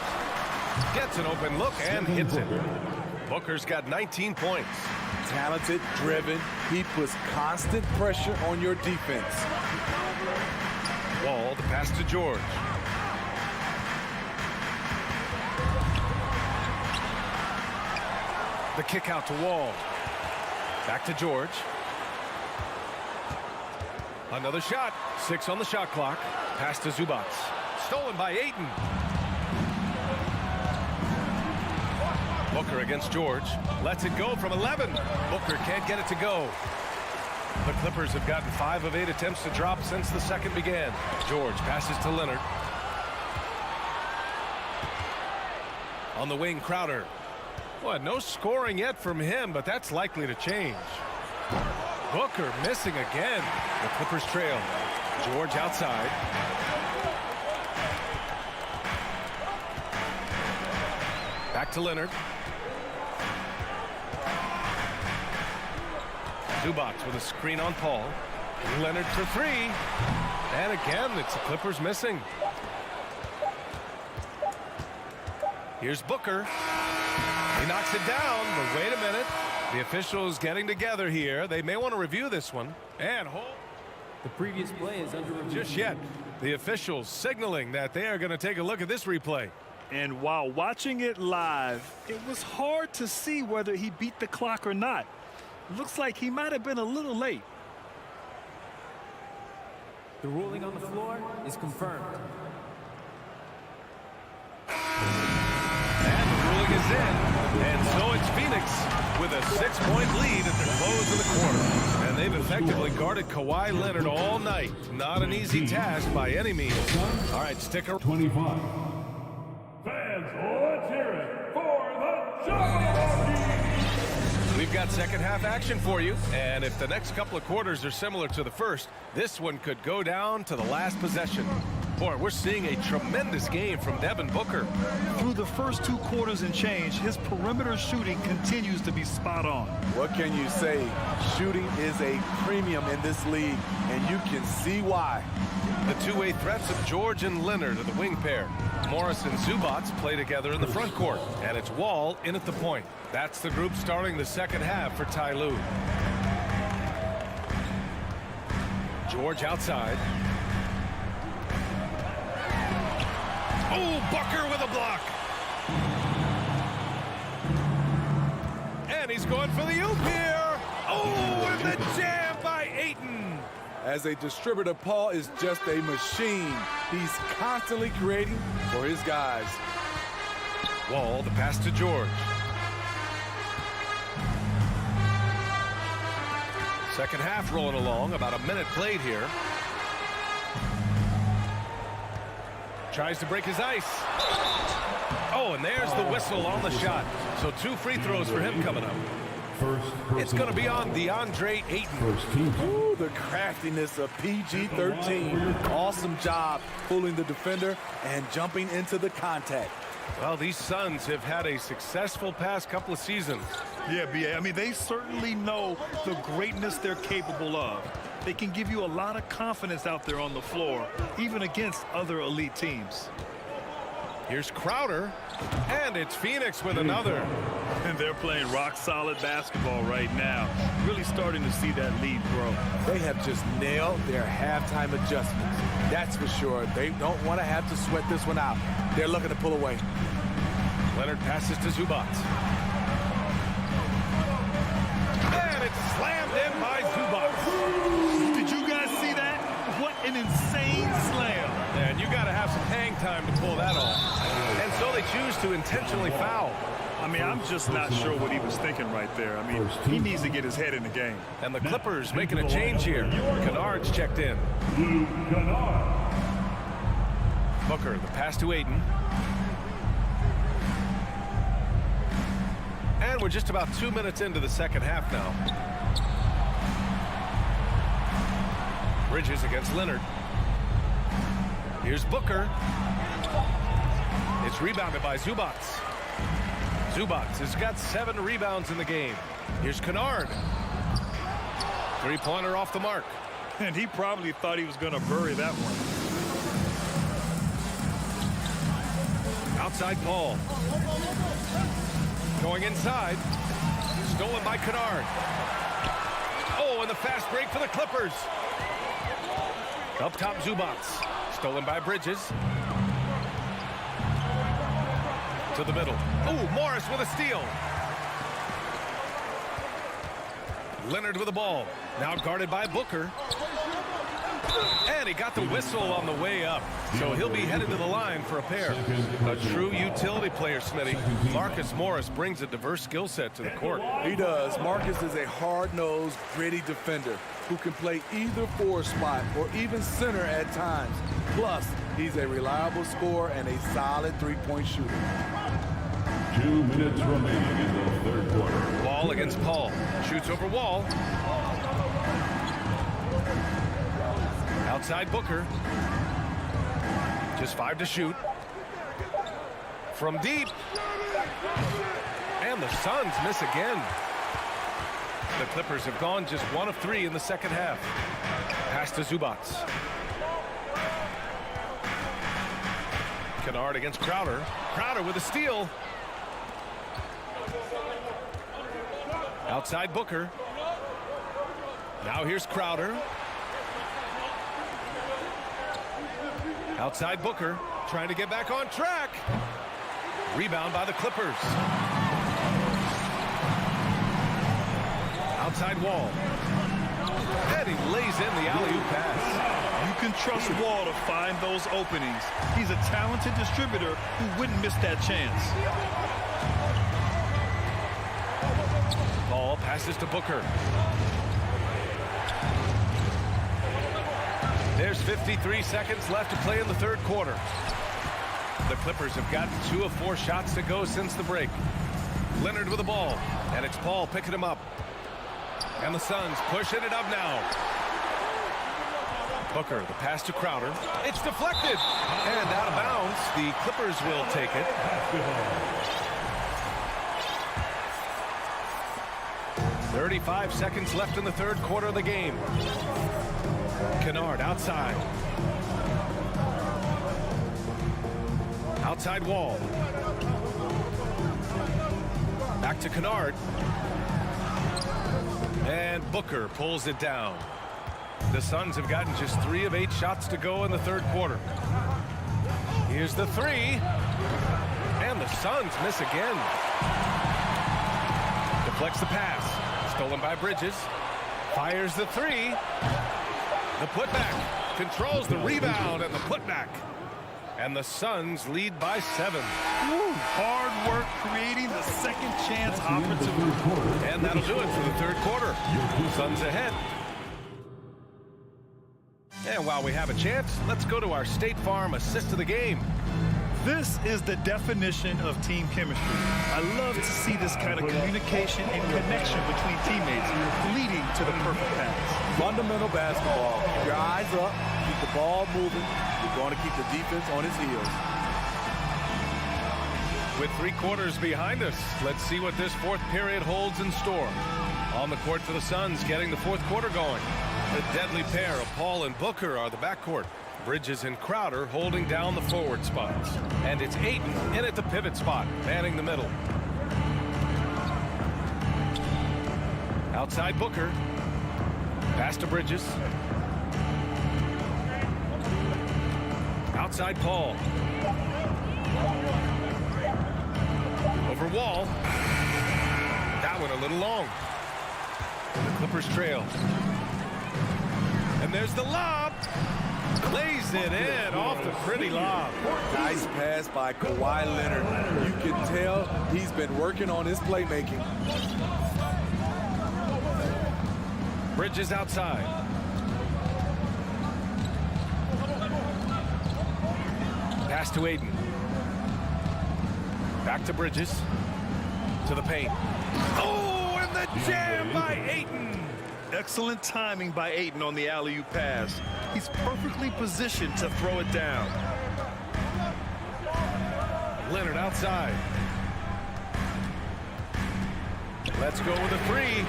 gets an open look and hits it. Booker's got 19 points. Talented, driven. He puts constant pressure on your defense. Wall, the pass to George. The kick out to Wall. Back to George. Another shot. 6 on the shot clock. Pass to Zubats. Stolen by Ayton. Booker against George. Lets it go from 11. Booker can't get it to go. The Clippers have gotten 5 of 8 attempts to drop since the second began. George passes to Leonard. On the wing, Crowder. Boy, no scoring yet from him, but that's likely to change. Booker missing again. The Clippers trail. George outside. Back to Leonard. Zubats with a screen on Paul. Leonard for 3. And again, it's the Clippers missing. Here's Booker. He knocks it down, but wait a minute. The officials getting together here. They may want to review this one. And hold. The previous play is under review. Just yet. The officials signaling that they are going to take a look at this replay. And while watching it live, it was hard to see whether he beat the clock or not. Looks like he might have been a little late. The ruling on the floor is confirmed. And the ruling is in. And so it's Phoenix with a 6-point lead at the close of the quarter. And they've effectively guarded Kawhi Leonard all night. Not an easy task by any means. All right, stick around. 25. Fans, let's hear it for the Jabberwocky! We've got second half action for you. And if the next couple of quarters are similar to the first, this one could go down to the last possession. Boy, we're seeing a tremendous game from Devin Booker. Through the first 2 quarters and change, his perimeter shooting continues to be spot on. What can you say? Shooting is a premium in this league, and you can see why. The two-way threats of George and Leonard are the wing pair. Morris and Zubats play together in the front court, and it's Wall in at the point. That's the group starting the second half for Ty Lue. George outside. Oh, Booker with a block. And he's going for the oop here. Oh, and the jam by Ayton. As a distributor, Paul is just a machine. He's constantly creating for his guys. Wall, the pass to George. Second half rolling along, about a minute played here. Tries to break his ice. Oh, and there's the whistle on the shot. So 2 free throws for him coming up. It's going to be on DeAndre Ayton. Ooh, the craftiness of PG-13. Awesome job fooling the defender and jumping into the contact. Well, these Suns have had a successful past couple of seasons. Yeah, B.A. I mean, they certainly know the greatness they're capable of. They can give you a lot of confidence out there on the floor, even against other elite teams. Here's Crowder, and it's Phoenix with another. And they're playing rock-solid basketball right now. Really starting to see that lead grow. They have just nailed their halftime adjustments. That's for sure. They don't want to have to sweat this one out. They're looking to pull away. Leonard passes to Zubac. And it's slammed in by Zubac. Did you guys see that? What an insane slam. And you got to have some hang time to pull that off. And so they choose to intentionally foul. I mean, I'm just not sure what he was thinking right there. I mean, he needs to get his head in the game. And the Clippers making a change here. Kennard's checked in. Booker, the pass to Ayton. And we're just about 2 minutes into the second half now. Bridges against Leonard. Here's Booker. It's rebounded by Zubac. Zubac has got 7 rebounds in the game. Here's Kennard. Three-pointer off the mark. And he probably thought he was going to bury that one. Outside Paul. Going inside. Stolen by Kennard. Oh, and the fast break for the Clippers. Up top, Zubac. Stolen by Bridges. To the middle. Oh, Morris with a steal. Leonard with the ball. Now guarded by Booker. And he got the whistle on the way up. So he'll be headed to the line for a pair. A true utility player, Smitty. Marcus Morris brings a diverse skill set to the court. He does. Marcus is a hard-nosed, gritty defender who can play either forward spot or even center at times. Plus, he's a reliable scorer and a solid three-point shooter. 2 minutes remaining in the third quarter. Wall against Paul. Shoots over Wall. Outside Booker. Just 5 to shoot. From deep. And the Suns miss again. The Clippers have gone just 1 of 3 in the second half. Pass to Zubac. Kennard against Crowder. Crowder with a steal. Outside Booker. Now here's Crowder. Outside Booker, trying to get back on track. Rebound by the Clippers. Outside Wall. And he lays in the alley-oop pass. You can trust Wall to find those openings. He's a talented distributor who wouldn't miss that chance. Ball passes to Booker. There's 53 seconds left to play in the third quarter. The Clippers have gotten 2 of 4 shots to go since the break. Leonard with the ball, and it's Paul picking him up. And the Suns pushing it up now. Booker, the pass to Crowder. It's deflected, and out of bounds. The Clippers will take it. 35 seconds left in the third quarter of the game. Kennard outside. Outside Wall. Back to Kennard. And Booker pulls it down. The Suns have gotten just 3 of 8 shots to go in the third quarter. Here's the 3. And the Suns miss again. Deflects the pass. Stolen by Bridges. Fires the 3. The putback. Controls the rebound and the putback. And the Suns lead by 7. Hard work creating the second chance opportunity. And that'll do it for the third quarter. Suns ahead. And while we have a chance, let's go to our State Farm assist of the game. This is the definition of team chemistry. I love to see this kind of communication and connection between teammates leading to the perfect pass. Fundamental basketball. Keep your eyes up, keep the ball moving. You're going to keep the defense on his heels. With 3 quarters behind us, let's see what this fourth period holds in store. On the court for the Suns, getting the fourth quarter going. The deadly pair of Paul and Booker are the backcourt. Bridges and Crowder holding down the forward spots. And it's Ayton in at the pivot spot, manning the middle. Outside Booker. Pass to Bridges. Outside Paul. Over Wall. That one a little long. The Clippers trail. And there's the lob. Lays it in off the pretty lob. Nice pass by Kawhi Leonard. You can tell he's been working on his playmaking. Bridges outside. Pass to Ayton. Back to Bridges. To the paint. Oh, and the jam by Ayton. Excellent timing by Ayton on the alley-oop pass. He's perfectly positioned to throw it down. Leonard outside. Let's go with a 3.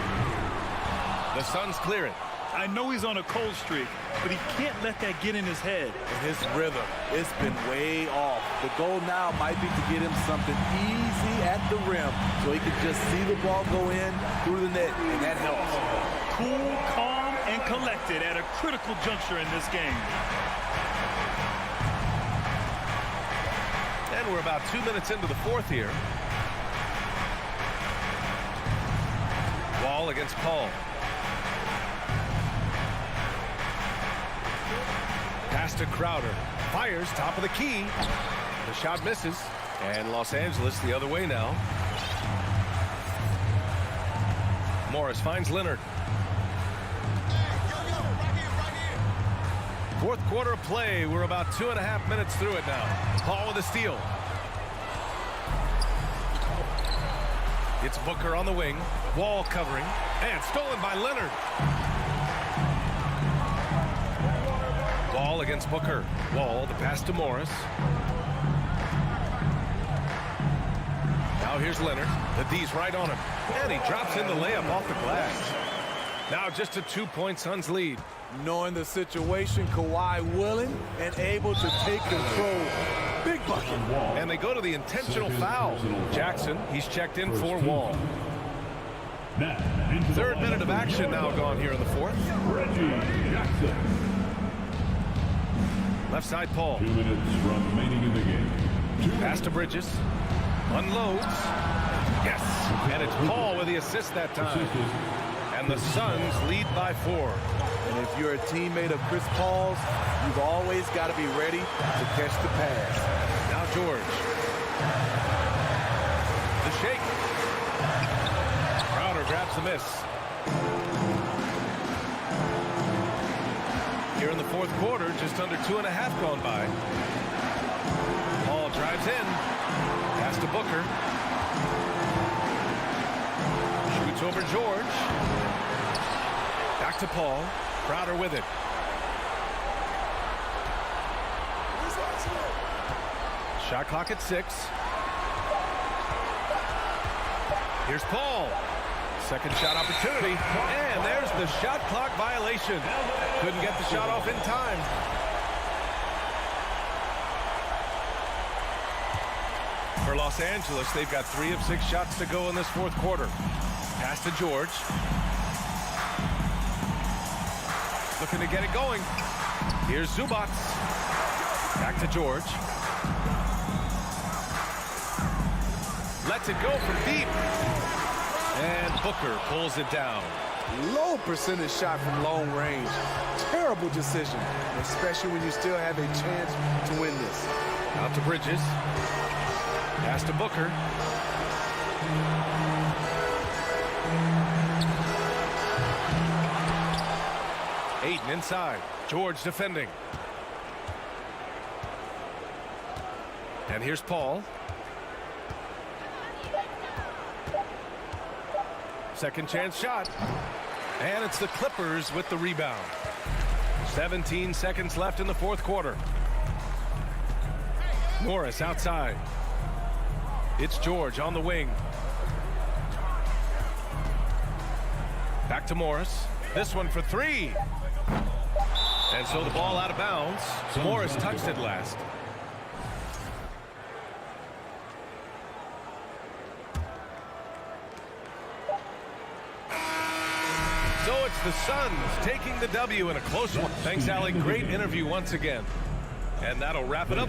The Suns clear it. I know he's on a cold streak, but he can't let that get in his head. And his rhythm, it's been way off. The goal now might be to get him something easy at the rim so he can just see the ball go in through the net, and that helps. Cool, calm, and collected at a critical juncture in this game. And we're about 2 minutes into the fourth here. Wall against Paul. Pass to Crowder. Fires, top of the key. The shot misses. And Los Angeles the other way now. Morris finds Leonard. Fourth quarter of play. We're about 2.5 minutes through it now. Paul with a steal. It's Booker on the wing. Wall covering. And stolen by Leonard. Wall against Booker. Wall, the pass to Morris. Now here's Leonard. The D's right on him. And he drops in the layup off the glass. Now just a 2-point Suns lead. Knowing the situation, Kawhi willing and able to take control. Big bucket. And they go to the intentional foul. Jackson, he's checked in for Wall. Third minute of action now gone here in the fourth. Jackson. Left side, Paul. 2 minutes remaining in the game. Pass to Bridges. Unloads. Yes. And it's Paul with the assist that time. And the Suns lead by 4. And if you're a teammate of Chris Paul's, you've always got to be ready to catch the pass. Now George. The shake. Crowder grabs the miss. Here in the fourth quarter, just under 2.5 gone by. Paul drives in. Pass to Booker. Shoots over George. Back to Paul. Crowder with it. Shot clock at 6. Here's Paul. Second shot opportunity. And there's the shot clock violation. Couldn't get the shot off in time. For Los Angeles, they've got 3 of 6 shots to go in this fourth quarter. Pass to George. looking to get it going. Here's Zubac. Back to George. Lets it go from deep. And Booker pulls it down. Low percentage shot from long range. Terrible decision, especially when you still have a chance to win this. Out to Bridges. Pass to Booker. Ayton inside. George defending. And here's Paul. Second chance shot. And it's the Clippers with the rebound. 17 seconds left in the fourth quarter. Morris outside. It's George on the wing. Back to Morris. This one for three. And so the ball out of bounds. Morris touched it last. So it's the Suns taking the W in a close one. Thanks, Allie. Great interview once again. And that'll wrap it up.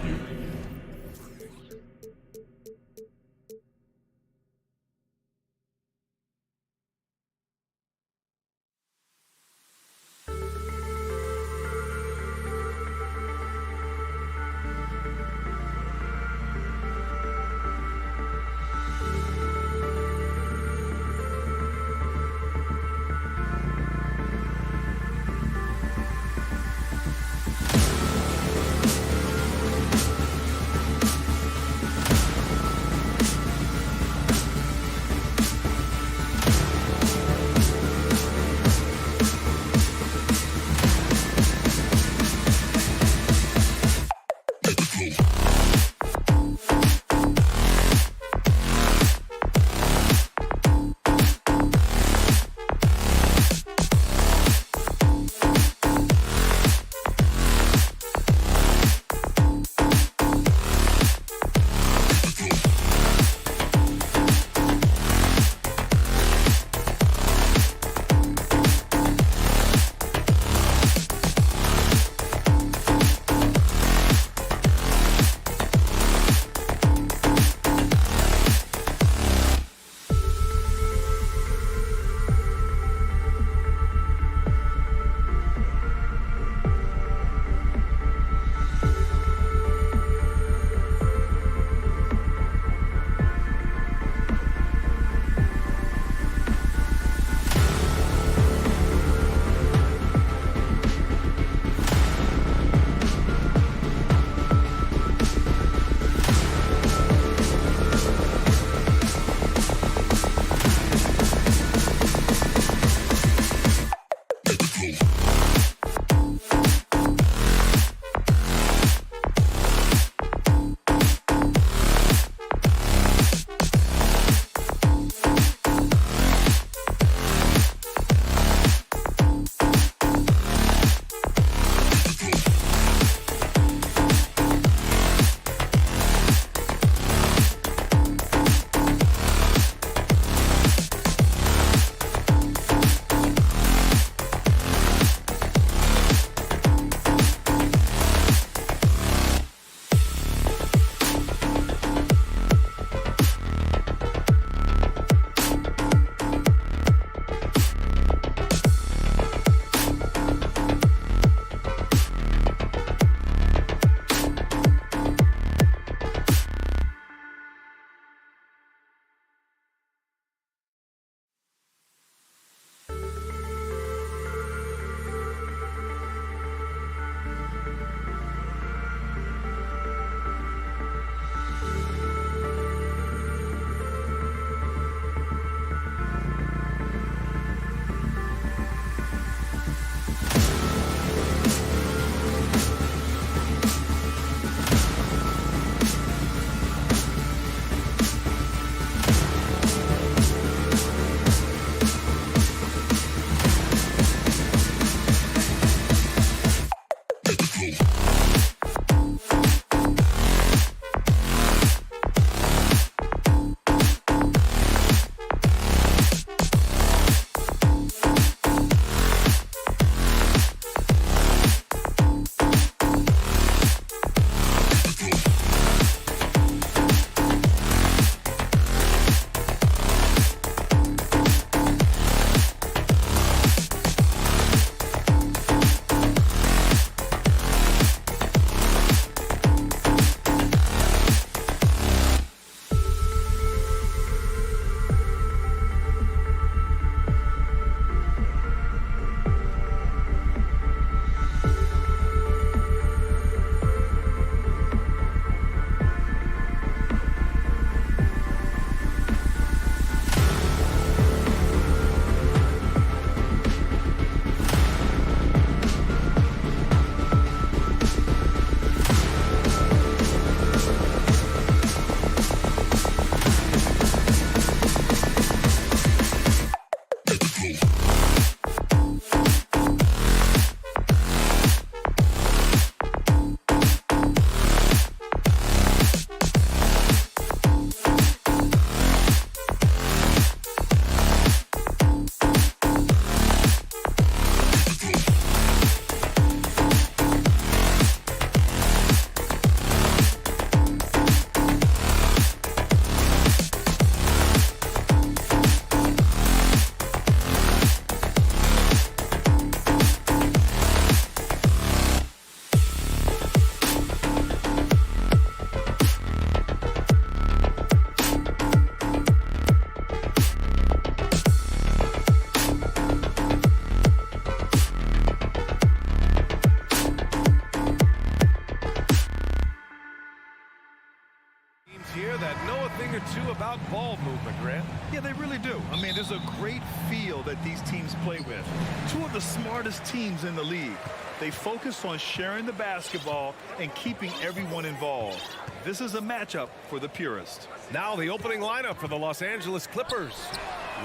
movement, Grant. Yeah, they really do. I mean, there's a great feel that these teams play with. Two of the smartest teams in the league. They focus on sharing the basketball and keeping everyone involved. This is a matchup for the purist. Now the opening lineup for the Los Angeles Clippers.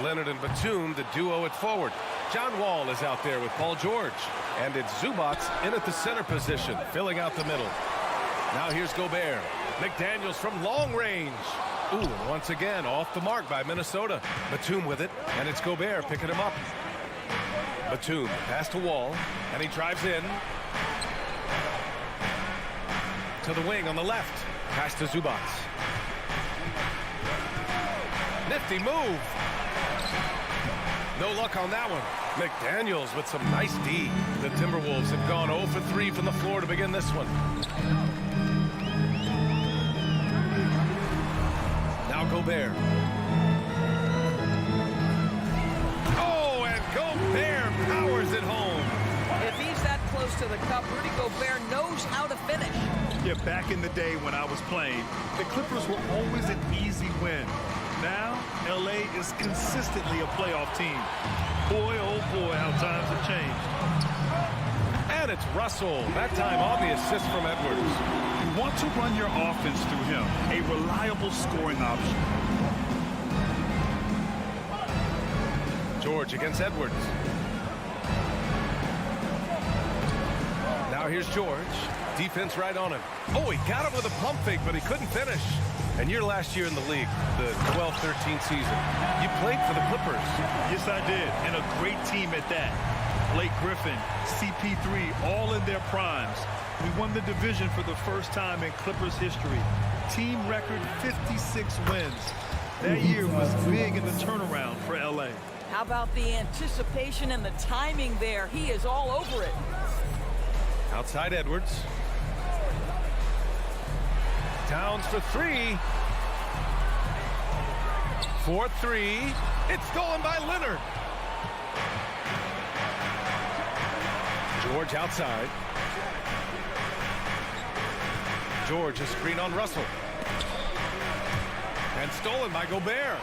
Leonard and Batum, the duo at forward. John Wall is out there with Paul George. And it's Zubac in at the center position, filling out the middle. Now here's Gobert. McDaniels from long range. Ooh, and once again, off the mark by Minnesota. Batum with it, and it's Gobert picking him up. Batum, pass to Wall, and he drives in. To the wing on the left. Pass to Zubac. Nifty move. No luck on that one. McDaniels with some nice D. The Timberwolves have gone 0 for 3 from the floor to begin this one. Now Gobert. Oh, and Gobert powers it home. If he's that close to the cup, Rudy Gobert knows how to finish. Yeah, back in the day when I was playing, the Clippers were always an easy win. Now, LA is consistently a playoff team. Boy, oh boy, how times have changed. And it's Russell, that time on the assist from Edwards. You want to run your offense through him, a reliable scoring option. George against Edwards. Now here's George. Defense right on him. Oh, he got him with a pump fake, but he couldn't finish. And your last year in the league, the 12-13 season, you played for the Clippers. Yes, I did, and a great team at that. Blake Griffin, CP3, all in their primes. We won the division for the first time in Clippers history. Team record 56 wins. That year was big in the turnaround for LA. How about the anticipation and the timing there? He is all over it. Outside Edwards. Towns for three. 4-3. It's stolen by Leonard. George outside. George, a screen on Russell. And stolen by Gobert.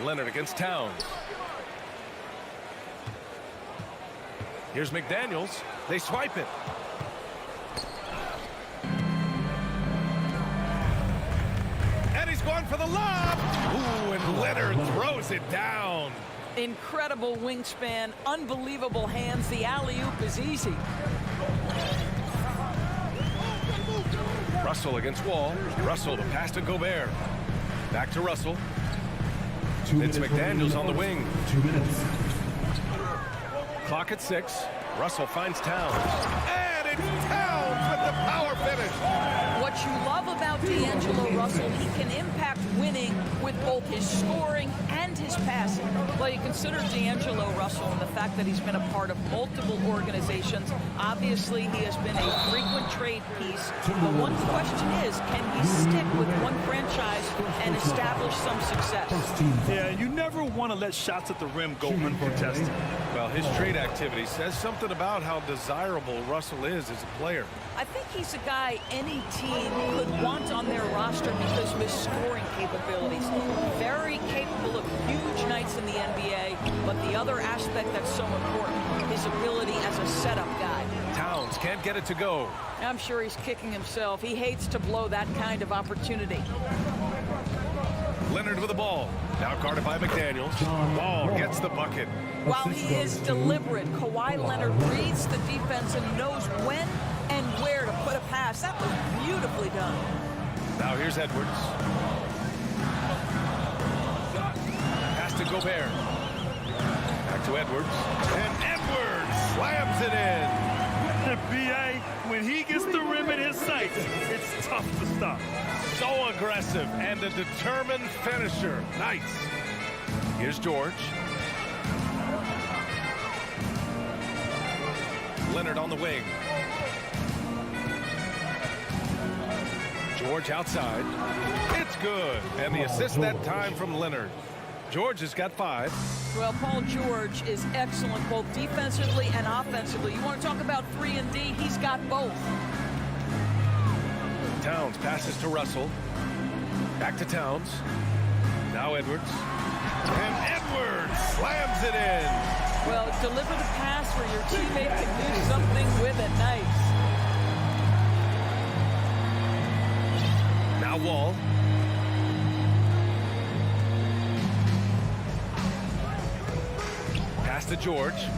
Leonard against Towns. Here's McDaniels. They swipe it. And he's going for the lob. Ooh, and Leonard throws it down. Incredible wingspan, unbelievable hands. The alley-oop is easy. Russell against Wall. Russell, the pass to Gobert. Back to Russell. It's McDaniels on the wing. 2 minutes. Clock at 6. Russell finds Towns. And it's Towns with the power finish. What you love about D'Angelo Russell, he can impact winning with both his scoring and his passing. Well, you consider D'Angelo Russell and the fact that he's been a part of multiple organizations. Obviously, he has been a frequent trade piece. The one question is, can he stick with one franchise and establish some success? Yeah, you never want to let shots at the rim go uncontested. Well, his trade activity says something about how desirable Russell is as a player. I think he's a guy any team could want on their roster because of his scoring capabilities. Very capable of huge nights in the NBA, but the other aspect that's so important, his ability as a setup guy. Towns can't get it to go. I'm sure he's kicking himself. He hates to blow that kind of opportunity. Leonard with the ball. Now guarded by McDaniels. Ball gets the bucket. While he is deliberate, Kawhi Leonard reads the defense and knows when and where to put a pass. That was beautifully done. Now here's Edwards. Pass to Gobert. Back to Edwards. And Edwards slams it in. B.A., when he gets the rim in his sights, it's tough to stop. So aggressive and a determined finisher. Nice. Here's George. Leonard on the wing. George outside. It's good. And the assist that time from Leonard. George has got 5. Well, Paul George is excellent both defensively and offensively. You want to talk about 3 and D? He's got both. Towns passes to Russell. Back to Towns. Now Edwards. And Edwards slams it in. Well, deliver the pass where your teammate can do something with it. Nice. Now Wall. Pass to George.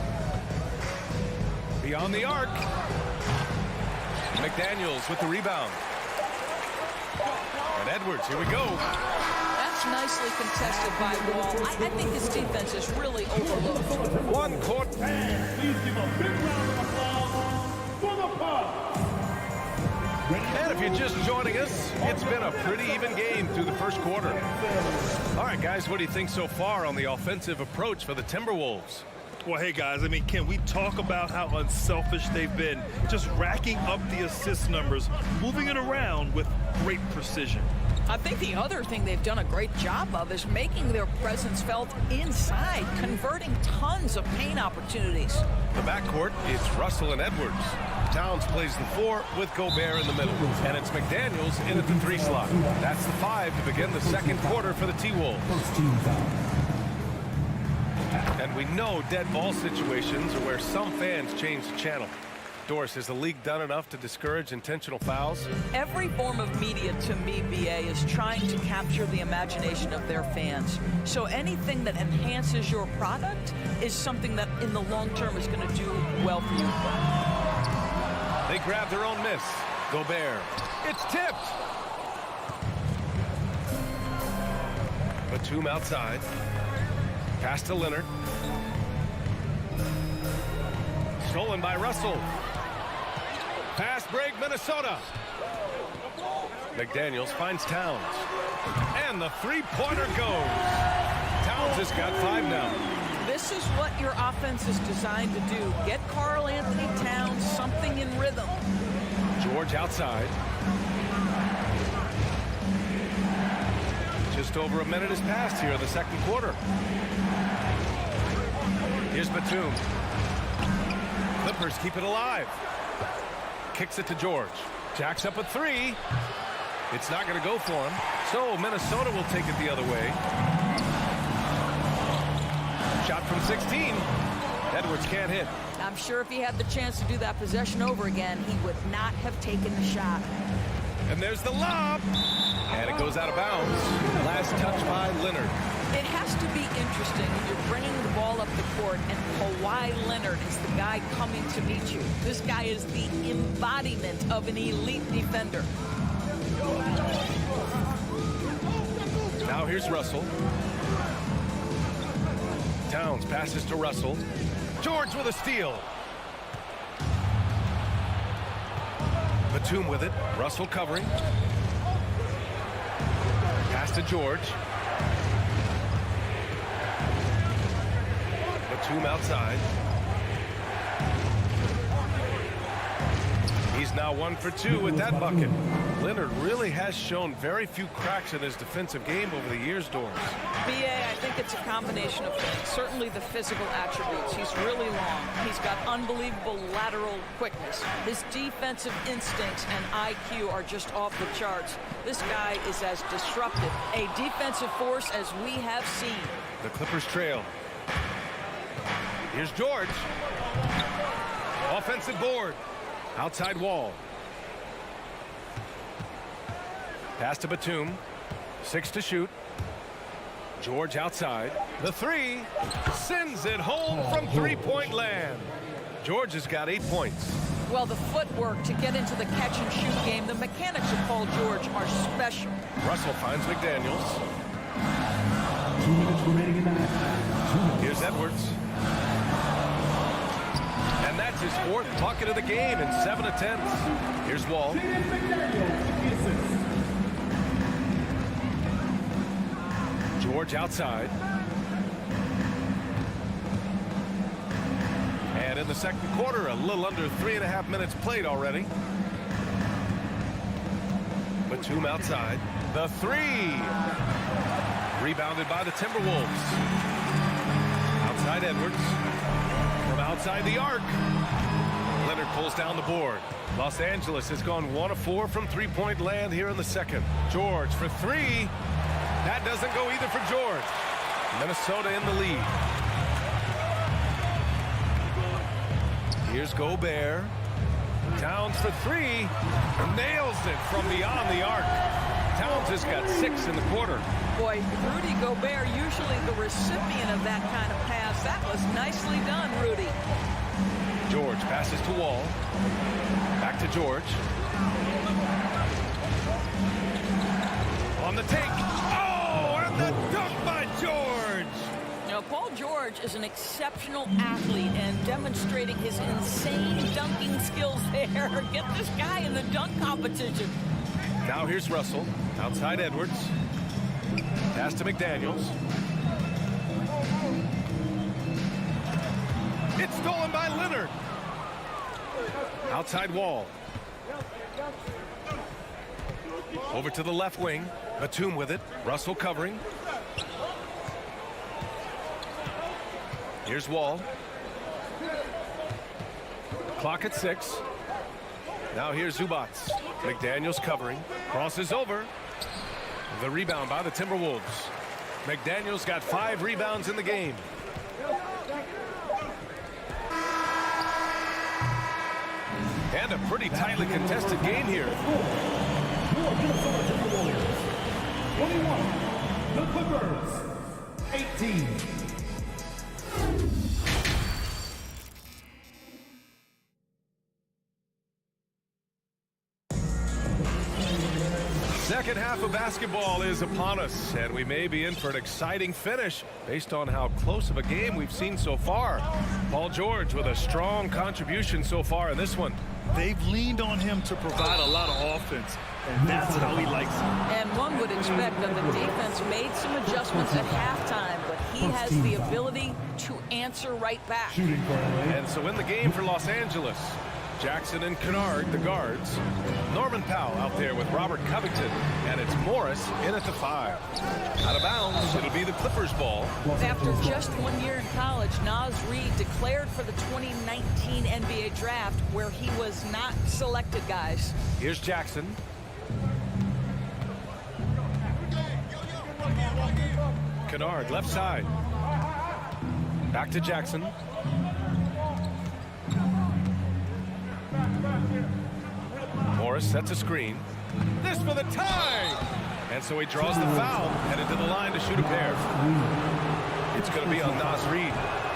Beyond the arc. McDaniels with the rebound. And Edwards, here we go. That's nicely contested by Wall. I think his defense is really overlooked. One court. Please give a big round of applause for the Puck. And if you're just joining us, it's been a pretty even game through the first quarter. All right, guys, what do you think so far on the offensive approach for the Timberwolves? Well, hey, guys, I mean, can we talk about how unselfish they've been? Just racking up the assist numbers, moving it around with great precision. I think the other thing they've done a great job of is making their presence felt inside, converting tons of paint opportunities. The backcourt, it's Russell and Edwards. Towns plays the 4 with Gobert in the middle. And it's McDaniels in at the 3 slot. That's the 5 to begin the second quarter for the T-Wolves. And we know dead ball situations are where some fans change the channel. Doris, has the league done enough to discourage intentional fouls? Every form of media, to me, BA, is trying to capture the imagination of their fans. So anything that enhances your product is something that in the long term is going to do well for you. They grab their own miss. Gobert. It's tipped. Batum outside. Pass to Leonard. Stolen by Russell. Fast break, Minnesota. McDaniels finds Towns. And the three-pointer goes. Towns has got 5 now. This is what your offense is designed to do. Get Karl Anthony Towns something in rhythm. George outside. Just over a minute has passed here in the second quarter. Here's Batum. Clippers keep it alive. Kicks it to George. Jacks up a 3. It's not going to go for him. So Minnesota will take it the other way. Shot from 16. Edwards can't hit. I'm sure if he had the chance to do that possession over again, he would not have taken the shot. And there's the lob. And it goes out of bounds. Last touch by Leonard. It has to be interesting when you're bringing the ball up the court and Kawhi Leonard is the guy coming to meet you. This guy is the embodiment of an elite defender. Now here's Russell. Towns passes to Russell. George with a steal. Batum with it. Russell covering. Pass to George. Batum outside. He's now 1 for 2 with that bucket. Leonard really has shown very few cracks in his defensive game over the years, Doris. BA, I think it's a combination of things. Certainly the physical attributes. He's really long. He's got unbelievable lateral quickness. His defensive instincts and IQ are just off the charts. This guy is as disruptive a defensive force as we have seen. The Clippers trail. Here's George. Offensive board. Outside Wall. Pass to Batum. 6 to shoot. George outside. The 3. Sends it home from three-point land. George has got 8 points. Well, the footwork to get into the catch-and-shoot game, the mechanics of Paul George are special. Russell finds McDaniels. 2 minutes remaining in the half. Here's Edwards. And that's his 4th bucket of the game in 7 attempts. Here's Wall. George outside. And in the second quarter, a little under 3.5 minutes played already. Batum outside. The 3. Rebounded by the Timberwolves. Outside Edwards. From outside the arc. Leonard pulls down the board. Los Angeles has gone 1 of 4 from three-point land here in the second. George for 3. That doesn't go either for George. Minnesota in the lead. Here's Gobert. Towns for 3. Nails it from beyond the arc. Towns has got 6 in the quarter. Boy, Rudy Gobert, usually the recipient of that kind of pass. That was nicely done, Rudy. George passes to Wall. Back to George. On the take. Oh, and the dunk by George. You know, Paul George is an exceptional athlete and demonstrating his insane dunking skills there. Get this guy in the dunk competition. Now here's Russell. Outside Edwards. Pass to McDaniels. It's stolen by Leonard. Outside Wall. Over to the left wing. Batum with it. Russell covering. Here's Wall. Clock at 6. Now here's Zubac. McDaniels covering. Crosses over. The rebound by the Timberwolves. McDaniels got 5 rebounds in the game. And a pretty tightly contested game here. 21, the Clippers, 18. Second half of basketball is upon us, and we may be in for an exciting finish based on how close of a game we've seen so far. Paul George with a strong contribution so far in this one. They've leaned on him to provide a lot of offense, and that's how he likes it. And one would expect that the defense made some adjustments at halftime, but he has the ability to answer right back. And so in the game for Los Angeles, Jackson and Kennard, the guards. Norman Powell out there with Robert Covington. And it's Morris in at the 5. Out of bounds, it'll be the Clippers ball. After just 1 year in college, Naz Reid declared for the 2019 NBA draft, where he was not selected, guys. Here's Jackson. Kennard, left side. Back to Jackson. Morris sets a screen. This for the tie! And so he draws the foul, headed to the line to shoot a pair. It's going to be on Naz Reid.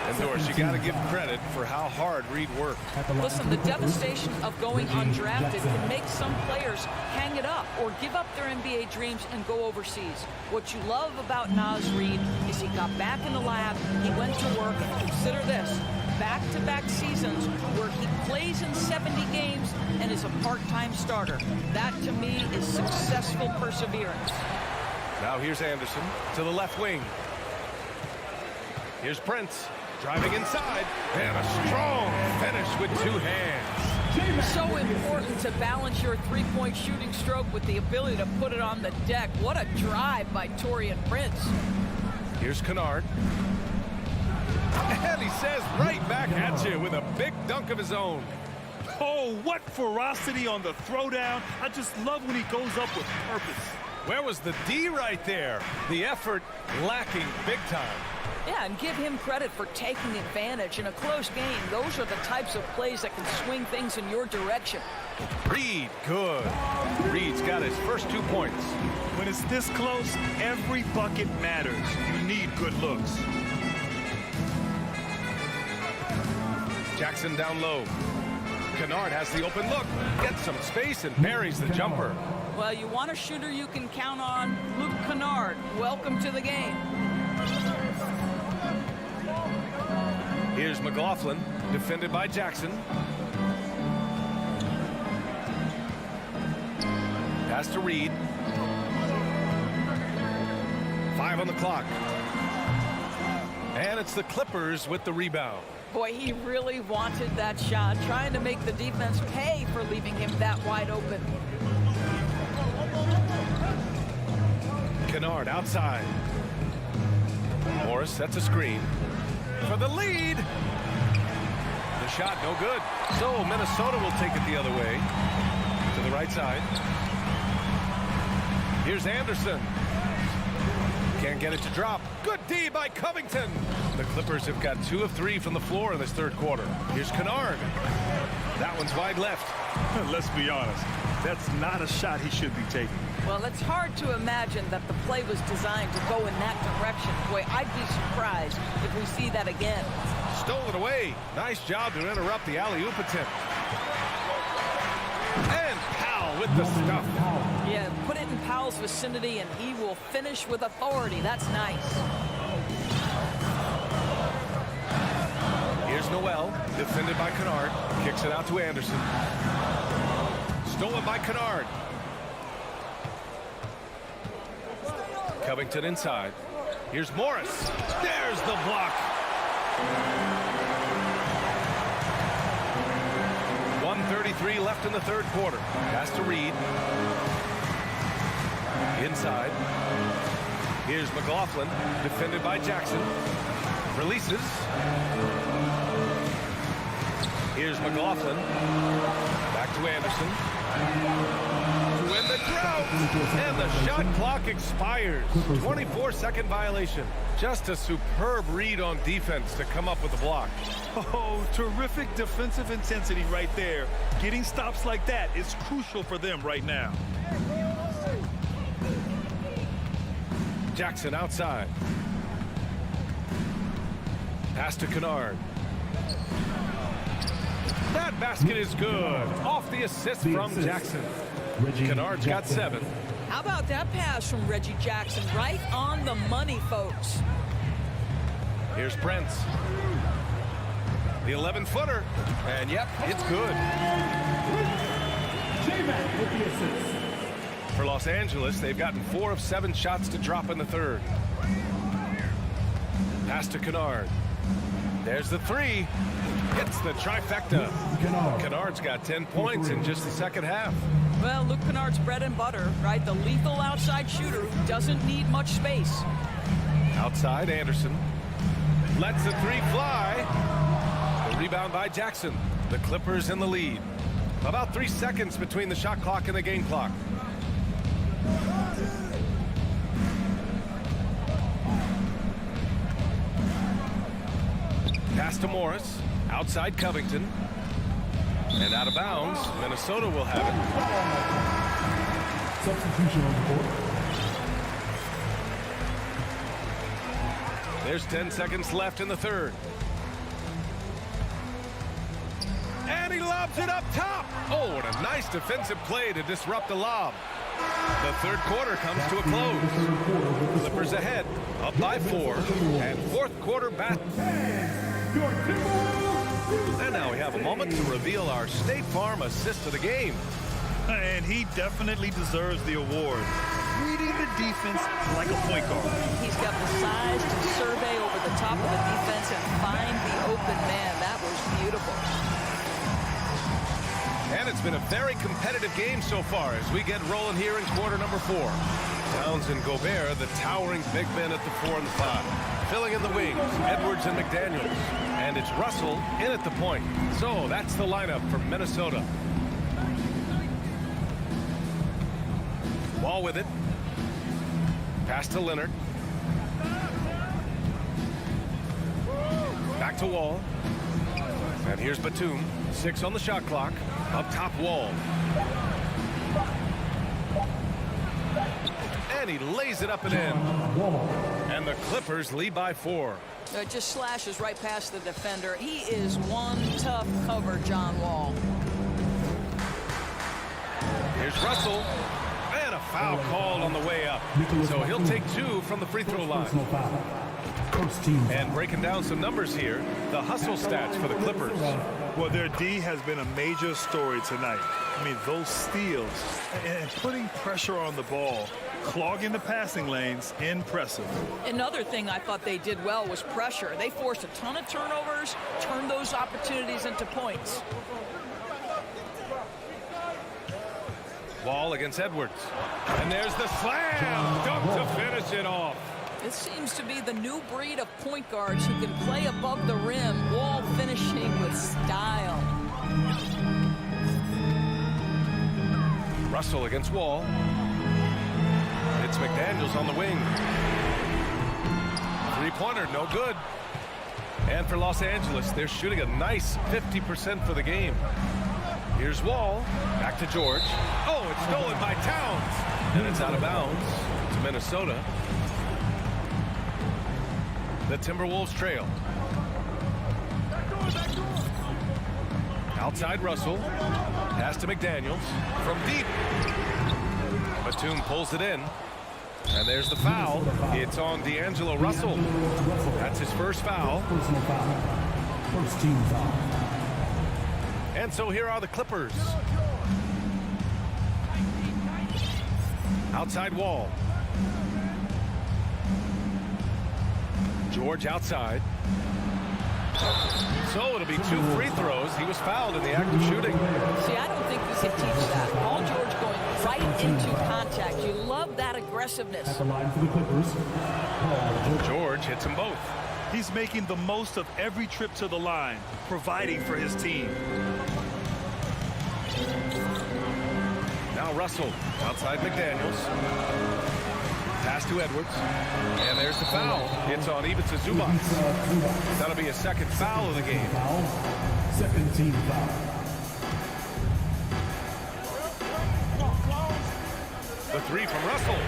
And Doris, you got to give credit for how hard Reid worked. Listen, the devastation of going undrafted can make some players hang it up or give up their NBA dreams and go overseas. What you love about Naz Reid is he got back in the lab, he went to work, and consider this, back-to-back seasons where he plays in 70 games and is a part-time starter. That, to me, is successful perseverance. Now here's Anderson to the left wing. Here's Prince driving inside, and a strong finish with 2 hands. So important to balance your three-point shooting stroke with the ability to put it on the deck. What a drive by Taurean Prince. Here's Kennard. And he says right back at you with a big dunk of his own. Oh, what ferocity on the throwdown. I just love when he goes up with purpose. Where was the D right there? The effort lacking big time. Yeah, and give him credit for taking advantage in a close game. Those are the types of plays that can swing things in your direction. Reid, good. Reid's got his first 2 points. When it's this close, every bucket matters. You need good looks. Jackson down low. Kennard has the open look. Gets some space and buries the jumper. Well, you want a shooter you can count on. Luke Kennard, welcome to the game. Here's McLaughlin, defended by Jackson. Pass to Reid. 5 on the clock. And it's the Clippers with the rebound. Boy, he really wanted that shot, trying to make the defense pay for leaving him that wide open. Kennard outside. Morris sets a screen for the lead. The shot, no good. So Minnesota will take it the other way to the right side. Here's Anderson. Can't get it to drop. Good D by Covington. The Clippers have got 2 of 3 from the floor in this third quarter. Here's Kennard. That one's wide left. Let's be honest. That's not a shot he should be taking. Well, it's hard to imagine that the play was designed to go in that direction. Boy, I'd be surprised if we see that again. Stolen away. Nice job to interrupt the alley-oop attempt. And Powell with the stuff. Yeah, put it in Powell's vicinity and he will finish with authority. That's nice. Here's Noel, defended by Kennard. Kicks it out to Anderson. Stolen by Kennard. Covington inside. Here's Morris. There's the block. 1:33 left in the third quarter. Pass to Reed. Inside. Here's McLaughlin, defended by Jackson. Releases. Here's McLaughlin. Back to Anderson. To win the drought. And the shot clock expires. 24-second violation. Just a superb read on defense to come up with the block. Oh, terrific defensive intensity right there. Getting stops like that is crucial for them right now. Jackson outside. Pass to Kennard. That basket is good. Off the assist from Jackson. Kennard's got 7. How about that pass from Reggie Jackson? Right on the money, folks. Here's Prince. The 11-footer. And yep, it's good. J-Mac with the assist. For Los Angeles, they've gotten 4 of 7 shots to drop in the third. Pass to Kennard. There's the 3. Hits the trifecta. Kennard's got 10 points in just the second half. Well, Luke Kennard's bread and butter, right? The lethal outside shooter who doesn't need much space. Outside, Anderson. Lets the 3 fly. The rebound by Jackson. The Clippers in the lead. About 3 seconds between the shot clock and the game clock. Pass to Morris. Outside Covington. And out of bounds. Minnesota will have it. Substitution on the court. There's 10 seconds left in the third. And he lobs it up top. Oh, what a nice defensive play to disrupt the lob. The third quarter comes to a close. Clippers ahead, up by 4. And fourth quarter bat. And now we have a moment to reveal our State Farm assist of the game. And he definitely deserves the award. Reading the defense like a point guard. He's got the size to survey over the top of the defense and find the open man. That was beautiful. And it's been a very competitive game so far as we get rolling here in quarter number 4. Towns and Gobert, the towering big men at the 4 and the 5. Filling in the wings, Edwards and McDaniels. And it's Russell in at the point. So that's the lineup for Minnesota. Wall with it. Pass to Leonard. Back to Wall. And here's Batum. 6 on the shot clock. Up top, Wall. And he lays it up and in. And the Clippers lead by 4. It just slashes right past the defender. He is one tough cover, John Wall. Here's Russell. And a foul called on the way up. So he'll take 2 from the free throw line. And breaking down some numbers here, the hustle stats for the Clippers. Well, their D has been a major story tonight. I mean, those steals and putting pressure on the ball, clogging the passing lanes, impressive. Another thing I thought they did well was pressure. They forced a ton of turnovers, turned those opportunities into points. Wall against Edwards. And there's the slam dunk to finish it off. This seems to be the new breed of point guards who can play above the rim, Wall finishing with style. Russell against Wall. It's McDaniels on the wing. Three-pointer, no good. And for Los Angeles, they're shooting a nice 50% for the game. Here's Wall. Back to George. Oh, it's stolen by Towns. And it's out of bounds to Minnesota. The Timberwolves trail. Outside Russell. Pass to McDaniels. From deep. Batum pulls it in. And there's the foul. It's on D'Angelo Russell. That's his first foul. Personal foul. First team foul. And so here are the Clippers. Outside Wall. George outside. So it'll be 2 free throws. He was fouled in the act of shooting. See, I don't think we can teach that. Paul George going right into contact. You love that aggressiveness. At the line for the Clippers, Paul George hits them both. He's making the most of every trip to the line, providing for his team. Now Russell outside McDaniels. Pass to Edwards. And there's the foul. It's on Ivica Zubac. That'll be a second foul of the game. Second team foul. The three from Russell.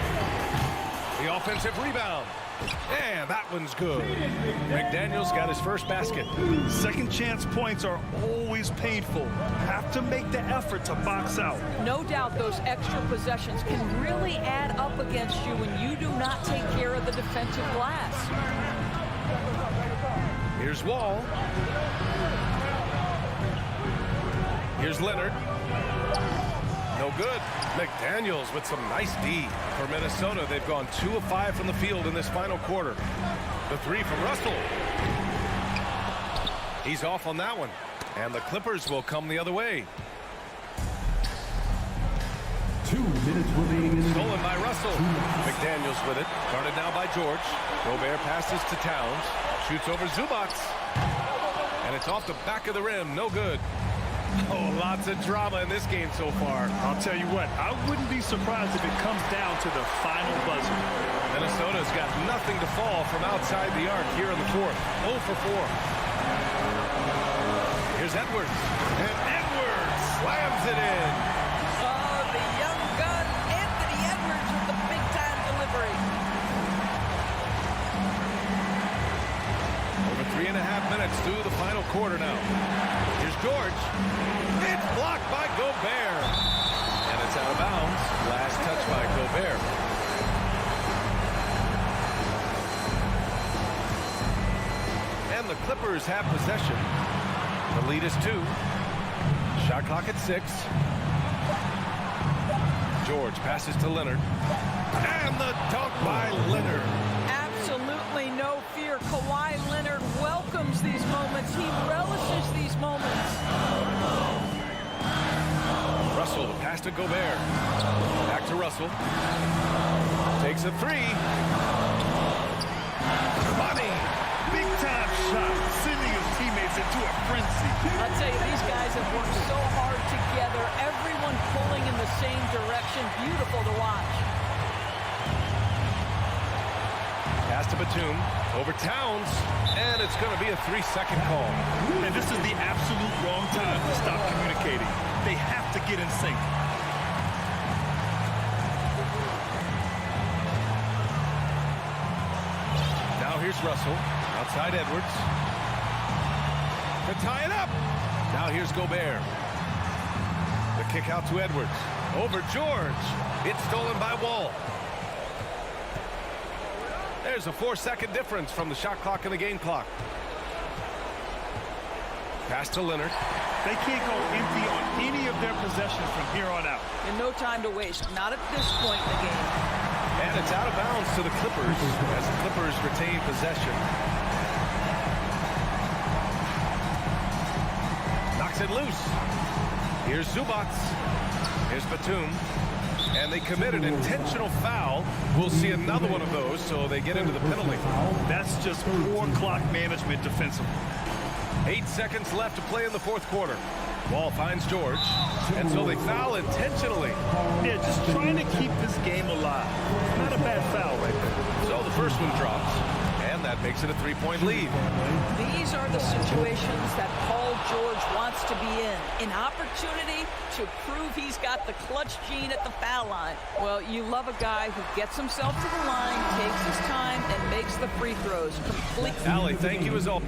The offensive rebound. And that one's good. McDaniels got his first basket. Second chance points are always painful. Have to make the effort to box out. No doubt those extra possessions can really add up against you when you do not take care of the defensive glass. Here's Wall. Here's Leonard. No good. McDaniels with some nice D. For Minnesota, they've gone 2 of 5 from the field in this final quarter. The three from Russell. He's off on that one. And the Clippers will come the other way. 2 minutes remaining. Stolen by Russell. McDaniels with it. Guarded now by George. Gobert passes to Towns. Shoots over Zubac. And it's off the back of the rim. No good. Oh, lots of drama in this game so far. I'll tell you what, I wouldn't be surprised if it comes down to the final buzzer. Minnesota's got nothing to fall from outside the arc here in the fourth. 0 for 4. Here's Edwards. And Edwards slams it in. Oh, the young gun, Anthony Edwards with the big-time delivery. Over 3.5 minutes through the final quarter now. Here's George. It's blocked by Gobert. And it's out of bounds. Last touch by Gobert. And the Clippers have possession. The lead is 2. Shot clock at 6. George passes to Leonard. And the dunk by Leonard. Absolutely no fear. Kawhi Leonard welcomes these moments. He relishes these moments. Russell, pass to Gobert. Back to Russell. Takes a 3. Money. Big time shot, sending his teammates into a frenzy. I'll tell you, these guys have worked so hard together. Everyone pulling in the same direction. Beautiful to watch. Pass to Batum. Over Towns. And it's going to be a 3-second call. And this is the absolute wrong time to stop communicating. They have to get in sync. Now here's Russell. Outside Edwards. To tie it up. Now here's Gobert. The kick out to Edwards. Over George. It's stolen by Wall. There's a 4-second difference from the shot clock and the game clock. Pass to Leonard. They can't go empty on any of their possessions from here on out. And no time to waste. Not at this point in the game. And it's out of bounds to the Clippers as the Clippers retain possession. Knocks it loose. Here's Zubac. Here's Batum. And they commit an intentional foul. We'll see another one of those, so they get into the penalty. That's just poor clock management defensively. 8 seconds left to play in the fourth quarter. Ball finds George, and so they foul intentionally. Yeah, just trying to keep this game alive. Not a bad foul right there. So the first one drops, and that makes it a 3-point lead. These are the situations that Paul George wants to be in. An opportunity to prove he's got the clutch gene at the foul line. Well, you love a guy who gets himself to the line, takes his time, and makes the free throws completely. Allie, thank you as always.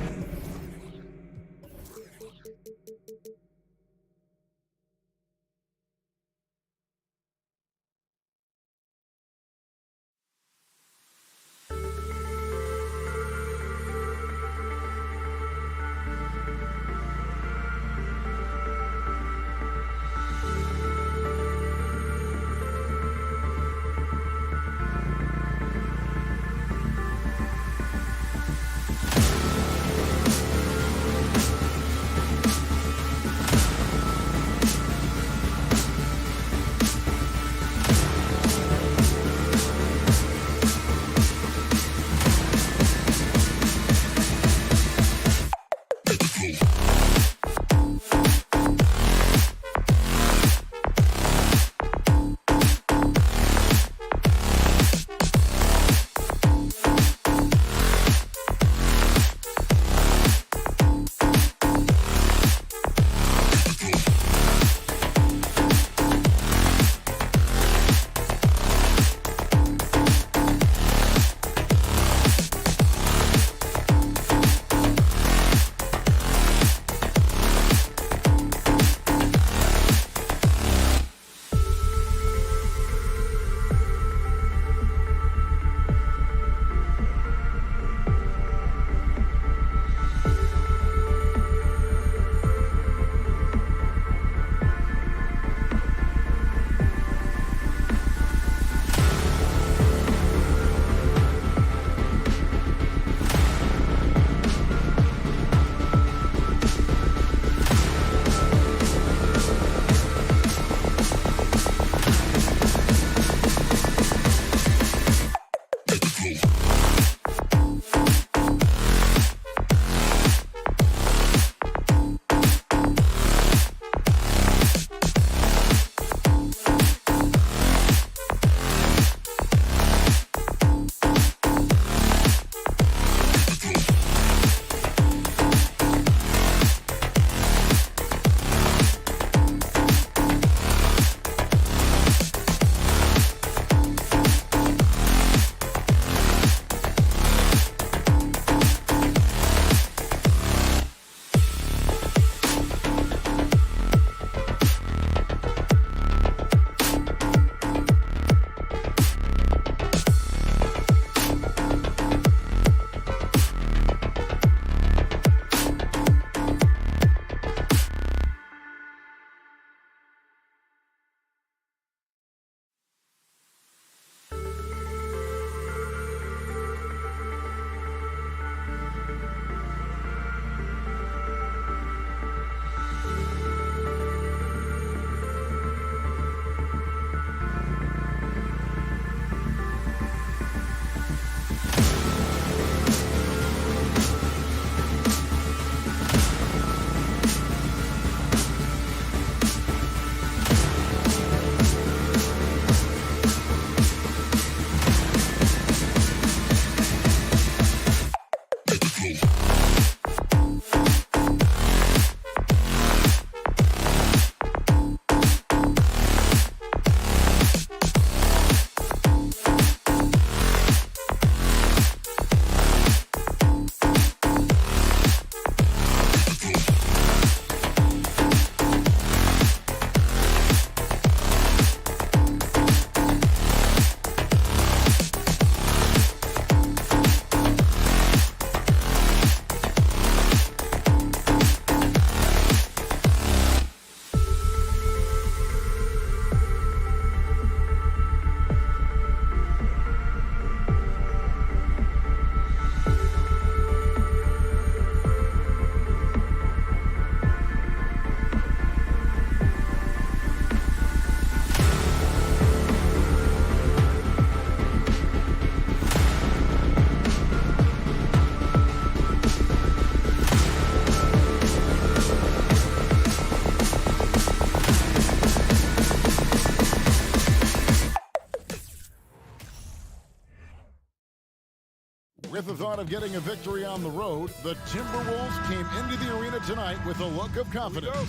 thought of getting a victory on the road, the Timberwolves came into the arena tonight with a look of confidence.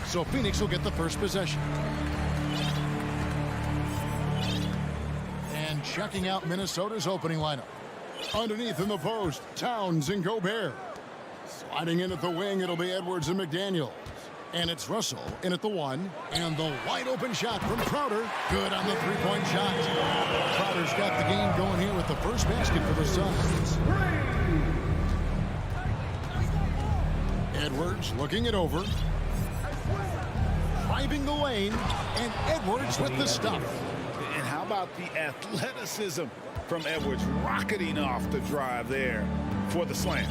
So Phoenix will get the first possession. And checking out Minnesota's opening lineup. Underneath in the post, Towns and Gobert. Sliding in at the wing, it'll be Edwards and McDaniels. And it's Russell in at the 1. And the wide open shot from Crowder. Good on the three-point shot. Crowder's got the game going here with the first basket for the Suns. Edwards looking it over. Driving the lane. And Edwards with the stuff. And how about the athleticism from Edwards rocketing off the drive there for the slam.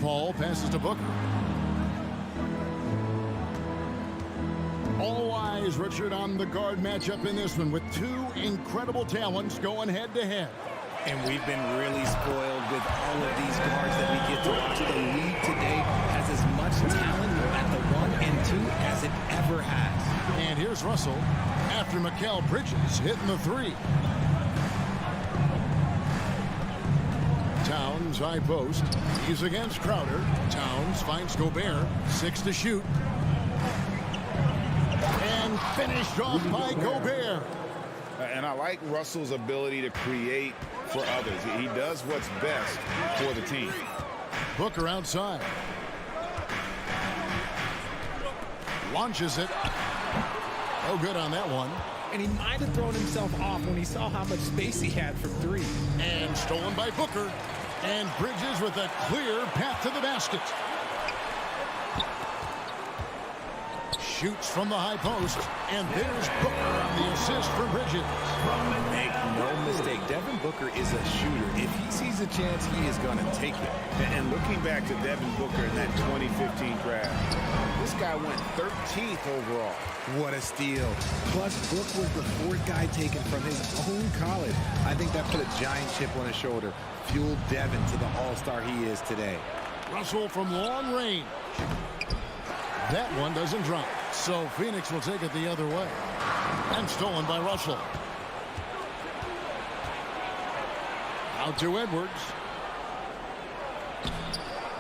Paul passes to Booker. All eyes, Richard, on the guard matchup in this one with two incredible talents going head-to-head. And we've been really spoiled with all of these guards that we get to watch. The league today has as much talent at the 1 and 2 as it ever has. And here's Russell after Mikal Bridges hitting the 3. Towns high post. He's against Crowder. Towns finds Gobert. 6 to shoot. And finished off by Gobert. And I like Russell's ability to create for others. He does what's best for the team. Booker outside. Launches it. Oh, good on that one. And he might have thrown himself off when he saw how much space he had from 3. And stolen by Booker. And Bridges with a clear path to the basket. Shoots from the high post. And there's Booker on the assist for Bridges. Make no mistake, Devin Booker is a shooter. If he sees a chance, he is going to take it. And looking back to Devin Booker in that 2015 draft, this guy went 13th overall. What a steal. Plus, Book was the 4th guy taken from his own college. I think that put a giant chip on his shoulder. Fueled Devin to the all-star he is today. Russell from long range. That one doesn't drop. So Phoenix will take it the other way. And stolen by Russell. Out to Edwards.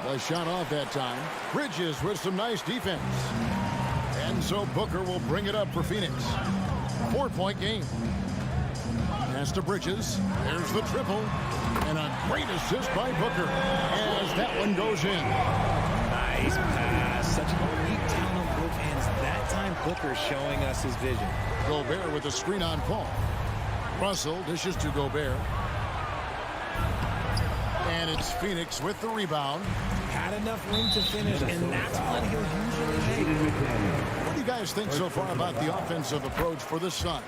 The shot off that time. Bridges with some nice defense. And so Booker will bring it up for Phoenix. 4-point game. Pass to Bridges. There's the triple. And a great assist by Booker as that one goes in. Nice pass. Such a unique talent on both ends. That time Booker showing us his vision. Gobert with a screen on Paul. Russell dishes to Gobert. And it's Phoenix with the rebound. Had enough room to finish, and that's what he'll usually make. What do you guys think so far about the offensive approach for the Suns?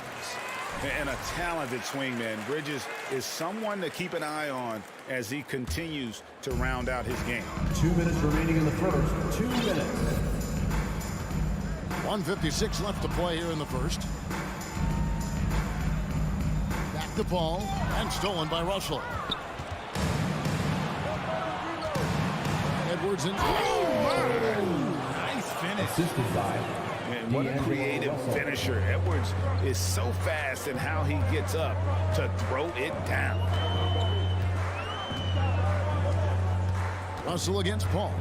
And a talented swingman. Bridges is someone to keep an eye on as he continues to round out his game. 2 minutes remaining in the first. 2 minutes. 1:56 left to play here in the first. Back to Paul and stolen by Russell. Edwards in. Nice finish. Assisted by. And what a creative finisher. Edwards is so fast in how he gets up to throw it down. Russell against Paul.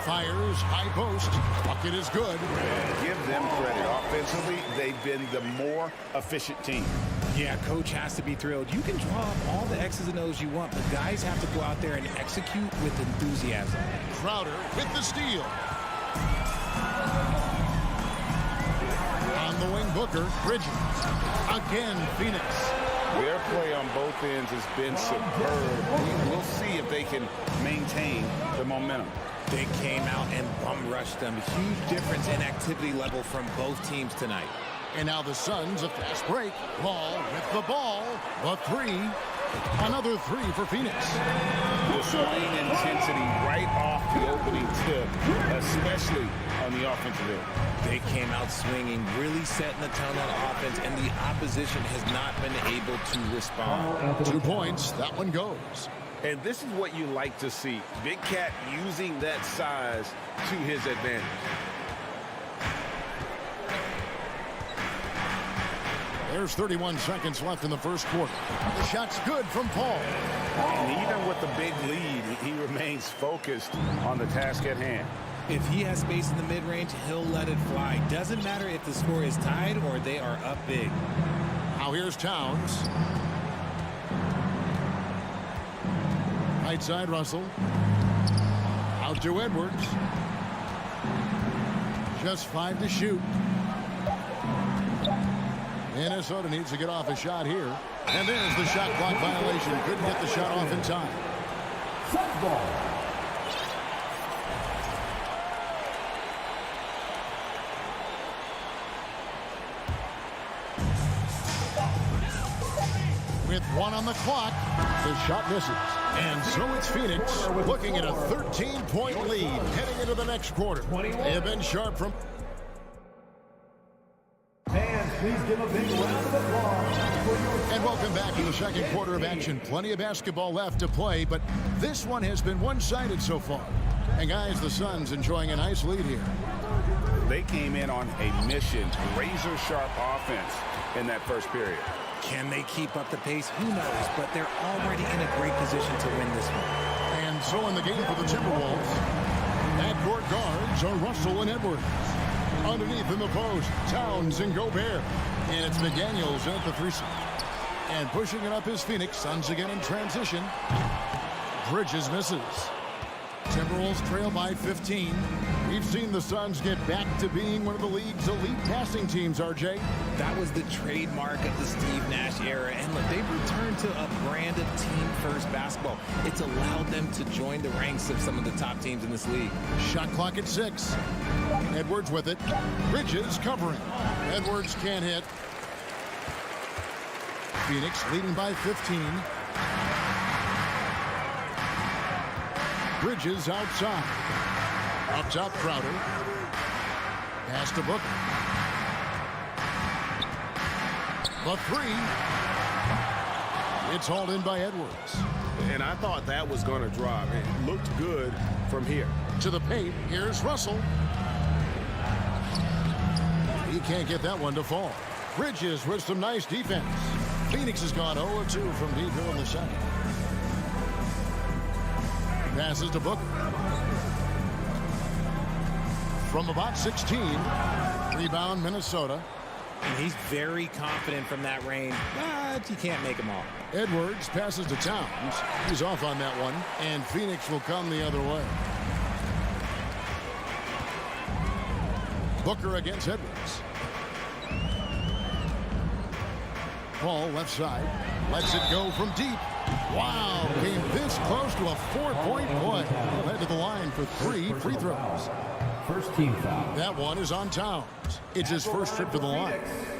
Fires, high post. Bucket is good. Give them credit. Offensively, they've been the more efficient team. Yeah, coach has to be thrilled. You can draw up all the X's and O's you want, but guys have to go out there and execute with enthusiasm. Crowder with the steal. On the wing, Booker. Bridges. Again, Phoenix. Their play on both ends has been superb. We'll see if they can maintain the momentum. They came out and bum rushed them. Huge difference in activity level from both teams tonight. And now the Suns, a fast break. Ball with the ball. The 3. Another 3 for Phoenix. Displaying intensity right off the opening tip, especially on the offensive end. They came out swinging, really setting the tone on offense, and the opposition has not been able to respond. 2 points. That one goes. And this is what you like to see. Big Cat using that size to his advantage. There's 31 seconds left in the first quarter. The shot's good from Paul. And even with the big lead, he remains focused on the task at hand. If he has space in the mid-range, he'll let it fly. Doesn't matter if the score is tied or they are up big. Now here's Towns. Right side, Russell. Out to Edwards. Just 5 to shoot. Minnesota needs to get off a shot here. And there's the shot clock violation. Couldn't get the shot off in time. With 1 on the clock, the shot misses. And so it's Phoenix looking at a 13-point lead heading into the next quarter. They have been sharp from... Please give a big round of applause for your... And welcome back to the second quarter of action. Plenty of basketball left to play, but this one has been one-sided so far. And guys, the Suns enjoying a nice lead here. They came in on a mission, razor-sharp offense in that first period. Can they keep up the pace? Who knows, but they're already in a great position to win this one. And so in the game for the Timberwolves, backcourt guards are Russell and Edwards. Underneath in the post, Towns and Gobert. And it's McDaniels at the 3-side. And pushing it up is Phoenix. Suns again in transition. Bridges misses. Timberwolves trail by 15. We've seen the Suns get back to being one of the league's elite passing teams, RJ. That was the trademark of the Steve Nash era. And look, they've returned to a brand of team-first basketball. It's allowed them to join the ranks of some of the top teams in this league. Shot clock at 6. Edwards with it. Bridges covering. Edwards can't hit. Phoenix leading by 15. Bridges outside. Up top, Crowder. Pass to Booker. The 3. It's hauled in by Edwards. And I thought that was going to drop. It looked good from here. To the paint. Here's Russell. He can't get that one to fall. Bridges with some nice defense. Phoenix has gone 0-2 from deep here in the second. Passes to Booker. From about 16. Rebound, Minnesota. And he's very confident from that range, but you can't make them all. Edwards passes to Towns. He's off on that one, and Phoenix will come the other way. Booker against Edwards. Paul left side. Lets it go from deep. Wow, came this close to a 4-point play. He'll head to the line for 3 free throws. First team foul. That one is on Towns. It's his first trip to the line.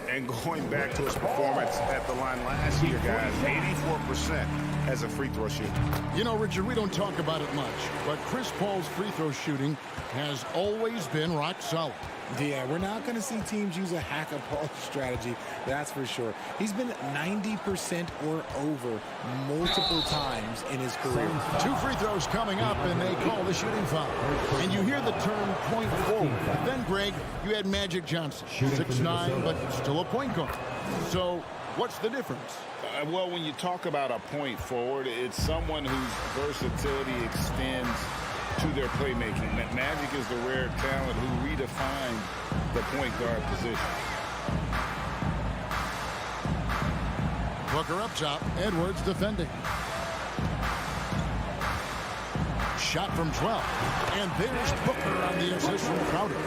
And going back to his performance at the line last year, guys, 84% as a free throw shooter. You know, Richard, we don't talk about it much, but Chris Paul's free throw shooting has always been rock solid. Yeah, we're not going to see teams use a hack-a-Paul strategy, that's for sure. He's been 90% or over multiple times in his career. 2 free throws coming up, and they call the shooting foul. And you hear the term point forward. Then, Greg, you had Magic Johnson, 6'9", but still a point guard. So what's the difference? Well, when you talk about a point forward, it's someone whose versatility extends to their playmaking. Magic is the rare talent who redefined the point guard position. Booker up top. Edwards defending. Shot from 12. And there's Booker on the assist from Crowder.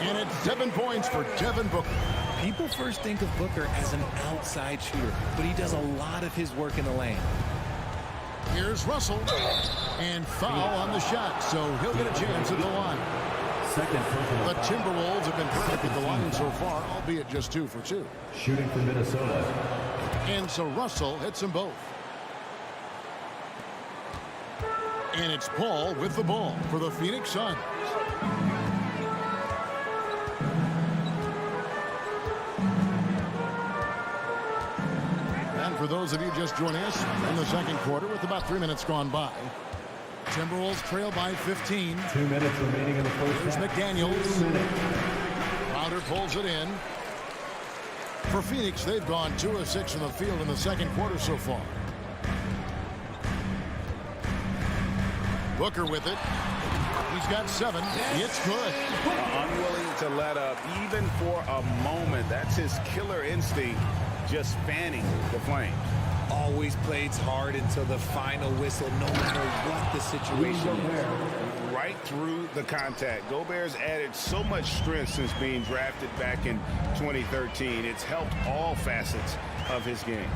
And it's 7 points for Devin Booker. People first think of Booker as an outside shooter, but he does a lot of his work in the lane. Here's Russell. And foul on the shot, so he'll get a chance at the line. The Timberwolves have been perfect at the line so far, albeit just 2 for 2. Shooting for Minnesota. And so Russell hits them both. And it's Paul with the ball for the Phoenix Suns. And for those of you just joining us in the second quarter with about 3 minutes gone by, Timberwolves trail by 15. 2 minutes remaining in the first Here's half. McDaniels. Crowder pulls it in. For Phoenix, they've gone 2 of 6 from the field in the second quarter so far. Booker with it. He's got 7. It's good. Unwilling to let up even for a moment. That's his killer instinct, just fanning the flames. Always plays hard until the final whistle, no matter what the situation is. Right through the contact. Gobert's added so much strength since being drafted back in 2013. It's helped all facets of his game.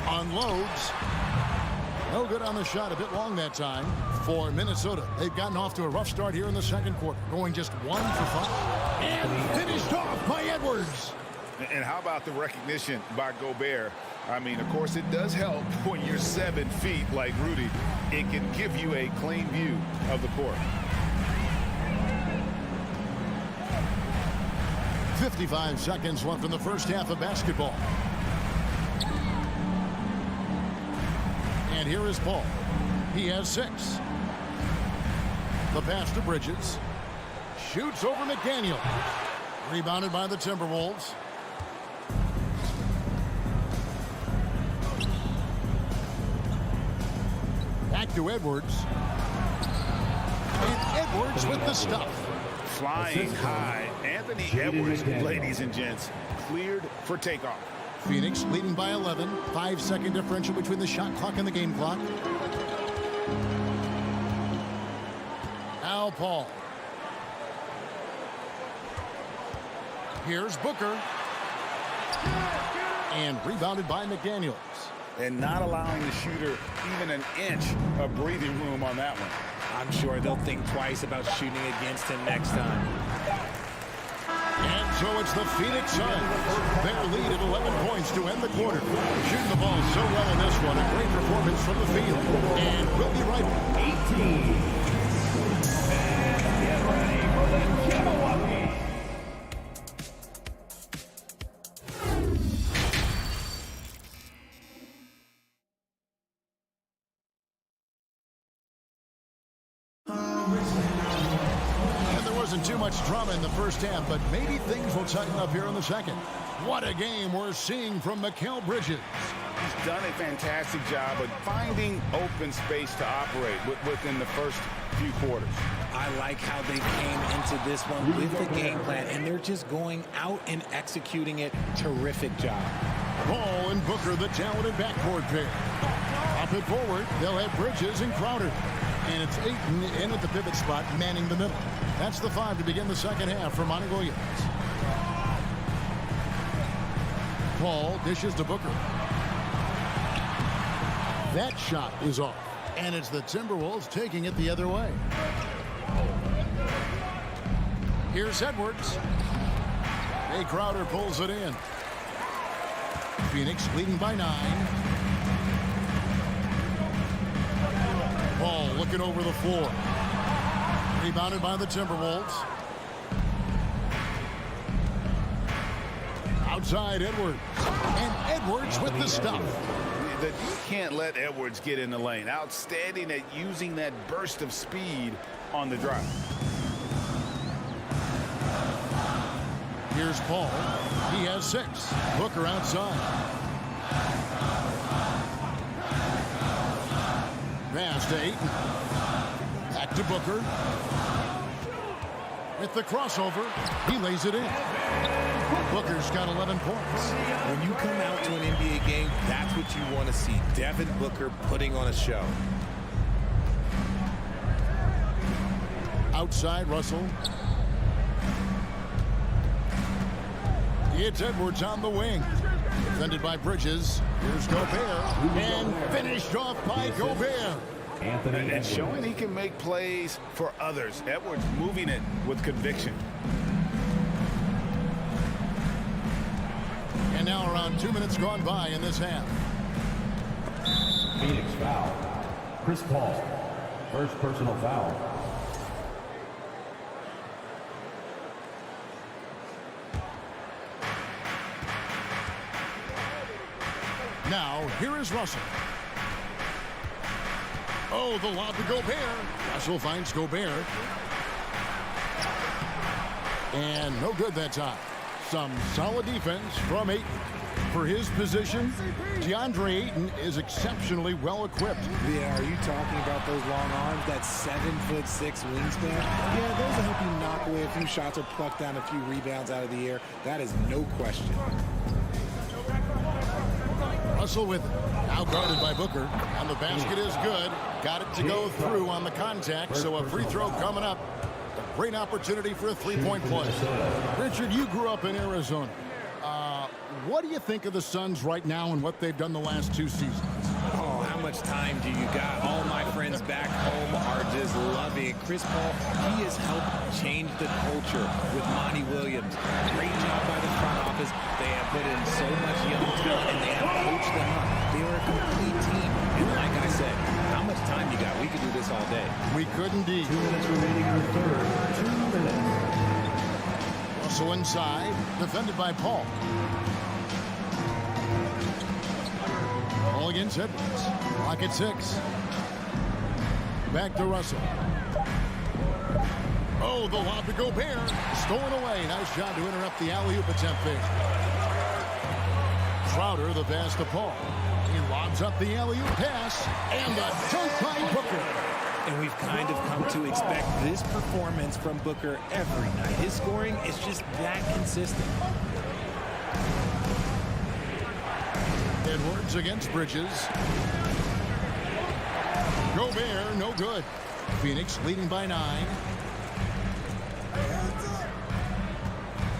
Unloads. No good on the shot. A bit long that time for Minnesota. They've gotten off to a rough start here in the second quarter, going just 1 for 5. And finished off by Edwards. And how about the recognition by Gobert? I mean, of course, it does help when you're 7 feet like Rudy. It can give you a clean view of the court. 55 seconds left in the first half of basketball. And here is Paul. He has 6. The pass to Bridges. Shoots over McDaniel. Rebounded by the Timberwolves. Back to Edwards. And Edwards with the stuff. Flying high. Anthony Edwards, ladies and gents, cleared for takeoff. Phoenix leading by 11. 5-second differential between the shot clock and the game clock. Al Paul. Here's Booker. And rebounded by McDaniels. And not allowing the shooter even an inch of breathing room on that one. I'm sure they'll think twice about shooting against him next time. And so it's the Phoenix Suns. Their lead at 11 points to end the quarter. Shooting the ball so well in this one. A great performance from the field. And we'll be right back. 18. Get ready for the Jabberwocky. Wasn't too much drama in the first half, but maybe things will tighten up here in the second. What a game we're seeing from Mikal Bridges. He's done a fantastic job of finding open space to operate within the first few quarters. I like how they came into this one with the game plan, and they're just going out and executing it. Terrific job. Ball and Booker, the talented backcourt pair. Up it forward, they'll have Bridges and Crowder. And it's Ayton in at the pivot spot, manning the middle. That's the 5 to begin the second half for Monty Williams. Paul dishes to Booker. That shot is off. And it's the Timberwolves taking it the other way. Here's Edwards. Jay Crowder pulls it in. Phoenix leading by 9. Paul looking over the floor. Rebounded by the Timberwolves. Outside Edwards. And Edwards with the stuff. You can't let Edwards get in the lane. Outstanding at using that burst of speed on the drive. Here's Paul. He has 6. Booker outside. Pass to Ayton. Back to Booker. With the crossover, he lays it in. Booker's got 11 points. When you come out to an NBA game, that's what you want to see. Devin Booker putting on a show. Outside Russell. It's Edwards on the wing. Defended by Bridges. Here's Gobert. And finished off by Gobert. And showing he can make plays for others. Edwards moving it with conviction. And now around 2 minutes gone by in this half. Phoenix foul. Chris Paul. First personal foul. Now, here is Russell. Oh, the lob to Gobert. Russell finds Gobert. And no good that time. Some solid defense from Ayton. For his position, DeAndre Ayton is exceptionally well equipped. Yeah, are you talking about those long arms, that 7'6" wingspan? Yeah, those will help you knock away a few shots or pluck down a few rebounds out of the air. That is no question. Russell with it. Now guarded by Booker. And the basket is good. Got it to go through on the contact, so a free throw coming up. A great opportunity for a three-point play. Richard, you grew up in Arizona. What do you think of the Suns right now and what they've done the last 2 seasons? Oh, how much time do you got? All my friends back home are just loving it. Chris Paul, he has helped change the culture with Monty Williams. Great job by the front office. They have put in so much young talent, and they have coached them up. They are a complete team. And like I said, how much time you got? We could do this all day. We could indeed. 2 minutes remaining in the third. 2 minutes. Russell inside, defended by Paul. Paul against Edwards. Clock at 6. Back to Russell. Oh, the lob to Gobert. Stolen away. Nice job to interrupt the alley-oop attempt there. Crowder, the pass to Paul. He lobs up the alley-oop pass. And the dunk by Booker. And we've kind of come to expect this performance from Booker every night. His scoring is just that consistent. Edwards against Bridges. Gobert, no good. Phoenix leading by 9.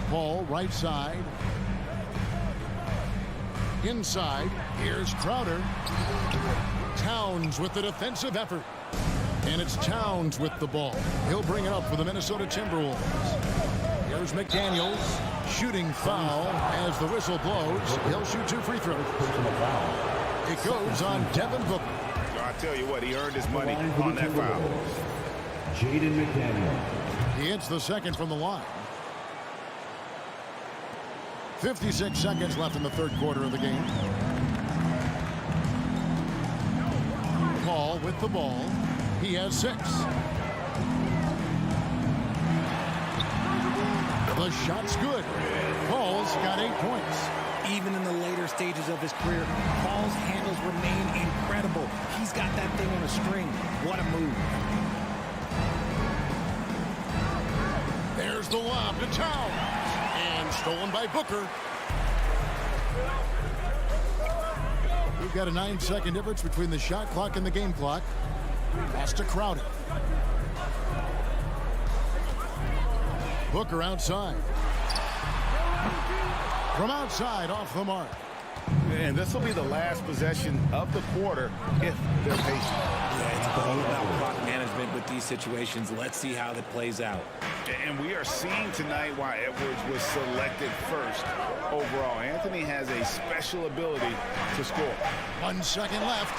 Paul, right side. Inside, here's Crowder. Towns with the defensive effort. And it's Towns with the ball. He'll bring it up for the Minnesota Timberwolves. Here's McDaniels. Shooting foul as the whistle blows. He'll shoot 2 free throws. It goes on Devin Booker. I tell you what, he earned his money on that foul. Jaden McDaniel. He hits the second from the line. 56 seconds left in the third quarter of the game. Paul with the ball. He has 6. The shot's good. Paul's got 8 points. Even in the later stages of his career, Paul's handles remain incredible. He's got that thing on a string. What a move. There's the lob to Towns. And stolen by Booker. We've got a 9-second difference between the shot clock and the game clock. Pass to Crowder. Booker outside. From outside, off the mark. And this will be the last possession of the quarter if they're patient. Yeah, it's all about clock management with these situations. Let's see how that plays out. And we are seeing tonight why Edwards was selected first overall. Anthony has a special ability to score. 1 second left.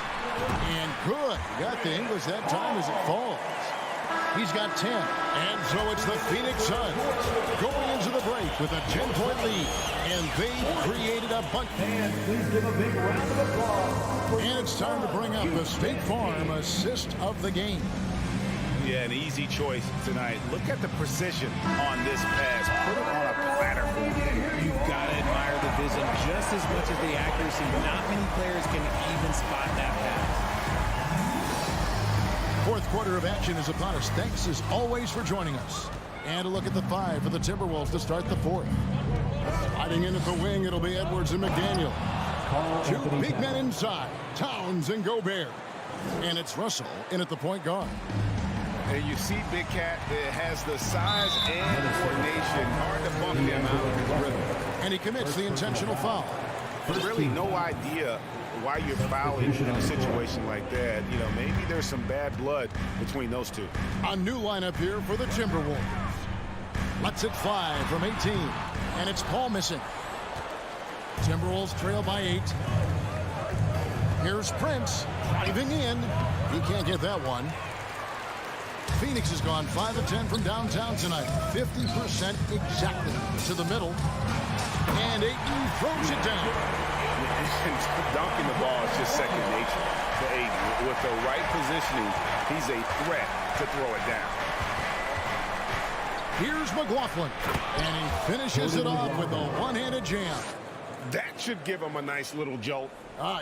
And good. Got the English that time as it falls. He's got 10. And so it's the Phoenix Suns going into the break with a 10-point lead. And they've created a bunch. And please give a big round of applause. And it's time to bring up the State Farm assist of the game. Yeah, an easy choice tonight. Look at the precision on this pass. Put it on a platter. You've got to admire the vision just as much as the accuracy. Not many players can even spot that pass. Fourth quarter of action is upon us. Thanks as always for joining us. And a look at the 5 for the Timberwolves to start the fourth. Sliding in at the wing, it'll be Edwards and McDaniel. 2 big men inside, Towns and Gobert. And it's Russell in at the point guard. And you see Big Cat that has the size and coordination. Hard to bump him out of his rhythm. And he commits the intentional foul. But really no idea why you're fouling in a situation like that. You know, maybe there's some bad blood between those two. A new lineup here for the Timberwolves. Lets it fly from 18. And it's Paul missing. Timberwolves trail by 8. Here's Prince driving in. He can't get that one. Phoenix has gone 5 of 10 from downtown tonight. 50% exactly to the middle. And Ayton throws it down. Dunking the ball is just second nature to Ayton. With the right positioning, he's a threat to throw it down. Here's McLaughlin. And he finishes it off with a one-handed jam. That should give him a nice little jolt.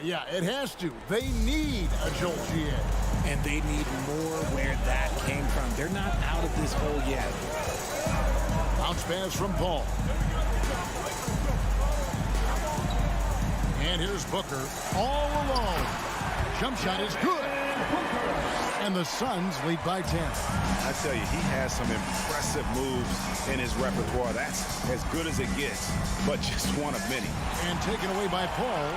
Yeah, it has to. They need a jolt, GA. And they need more where that came from. They're not out of this hole yet. Bounce pass from Paul. And here's Booker all alone. Jump shot is good. And the Suns lead by 10. I tell you, he has some impressive moves in his repertoire. That's as good as it gets, but just one of many. And taken away by Paul.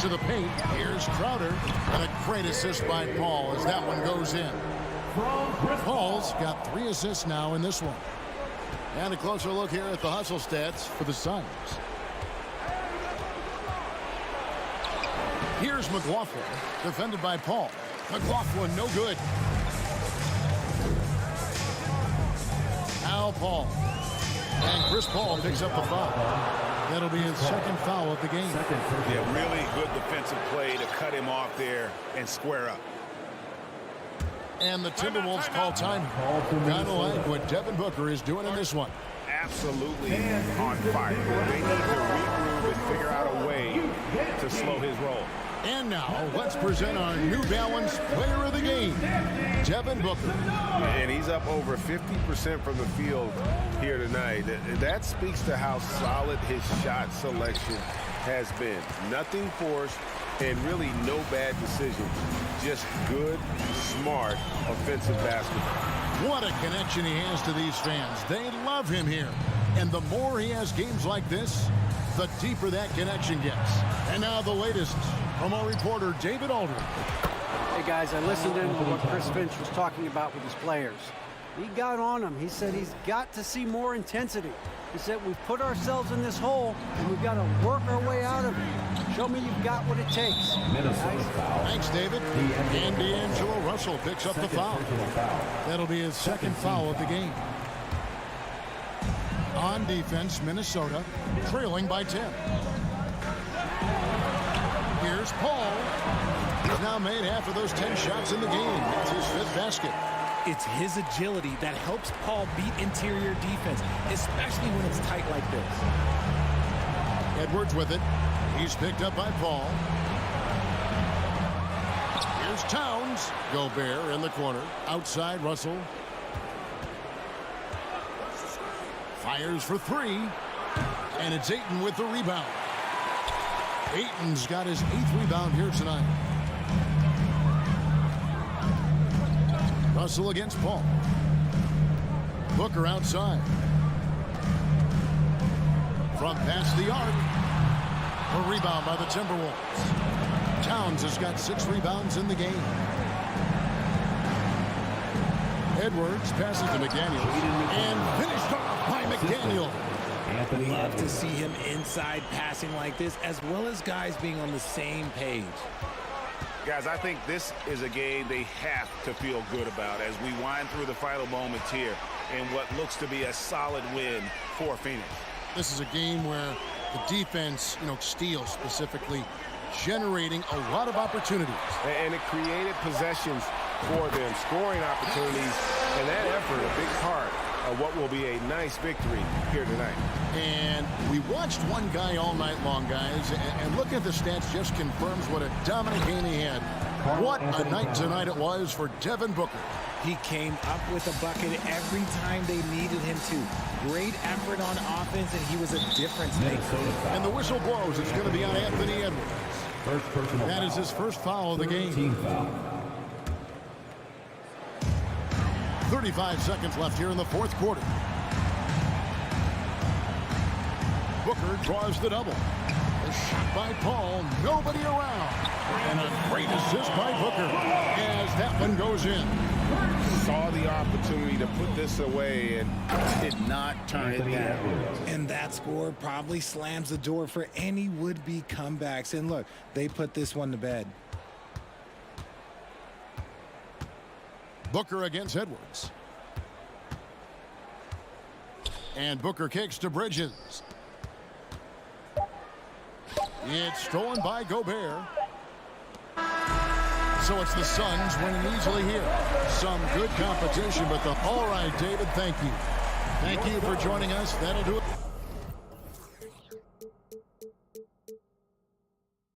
To the paint. Here's Crowder. And a great assist by Paul as that one goes in. Paul's got 3 assists now in this one. And a closer look here at the hustle stats for the Suns. Here's McLaughlin, defended by Paul. McLaughlin, no good. Now Paul. And Chris Paul picks up the foul. That'll be his second foul of the game. Yeah, really good defensive play to cut him off there and square up. And the Timberwolves call time. Kind of like what Devin Booker is doing in this one. Absolutely on fire. They need to regroup and figure out a way to slow his roll. And now, let's present our New Balance Player of the Game, Devin Booker. And he's up over 50% from the field here tonight. That speaks to how solid his shot selection has been. Nothing forced and really no bad decisions. Just good, smart, offensive basketball. What a connection he has to these fans. They love him here. And the more he has games like this, the deeper that connection gets. And now the latest from our reporter, David Aldridge. Hey, guys, I listened in to what Chris Finch was talking about with his players. He got on them. He said he's got to see more intensity. He said we've put ourselves in this hole, and we've got to work our way out of it. Show me you've got what it takes. Thanks, David. And D'Angelo Russell picks up the foul. That'll be his second foul of the game. On defense, Minnesota trailing by 10. Here's Paul. He's now made half of those 10 shots in the game. That's his 5th basket. It's his agility that helps Paul beat interior defense, especially when it's tight like this. Edwards with it. He's picked up by Paul. Here's Towns. Gobert in the corner. Outside, Russell. Fires for 3. And it's Ayton with the rebound. Ayton's got his 8th rebound here tonight. Russell against Paul. Booker outside. From past the arc. A rebound by the Timberwolves. Towns has got 6 rebounds in the game. Edwards passes to McDaniel. And finished off by McDaniel. Love to see him inside passing like this, as well as guys being on the same page. Guys, I think this is a game they have to feel good about as we wind through the final moments here in what looks to be a solid win for Phoenix. This is a game where the defense, steals specifically, generating a lot of opportunities. And it created possessions for them, scoring opportunities, and that effort a big part of what will be a nice victory here tonight. And we watched one guy all night long, guys, and looking at the stats just confirms what a dominant game he had. What a night tonight it was for Devin Booker. He came up with a bucket every time they needed him to. Great effort on offense, and he was a difference maker. And the whistle blows. It's going to be on Anthony Edwards. That is his first foul of the game. 35 seconds left here in the 4th quarter. Booker draws the double. A shot by Paul. Nobody around. And a great assist by Booker as that one goes in. Saw the opportunity to put this away and did not turn it down. And that score probably slams the door for any would-be comebacks. And look, they put this one to bed. Booker against Edwards. And Booker kicks to Bridges. It's stolen by Gobert. So it's the Suns winning easily here. Some good competition, but all right, David, thank you. Thank you for joining us. That'll do it.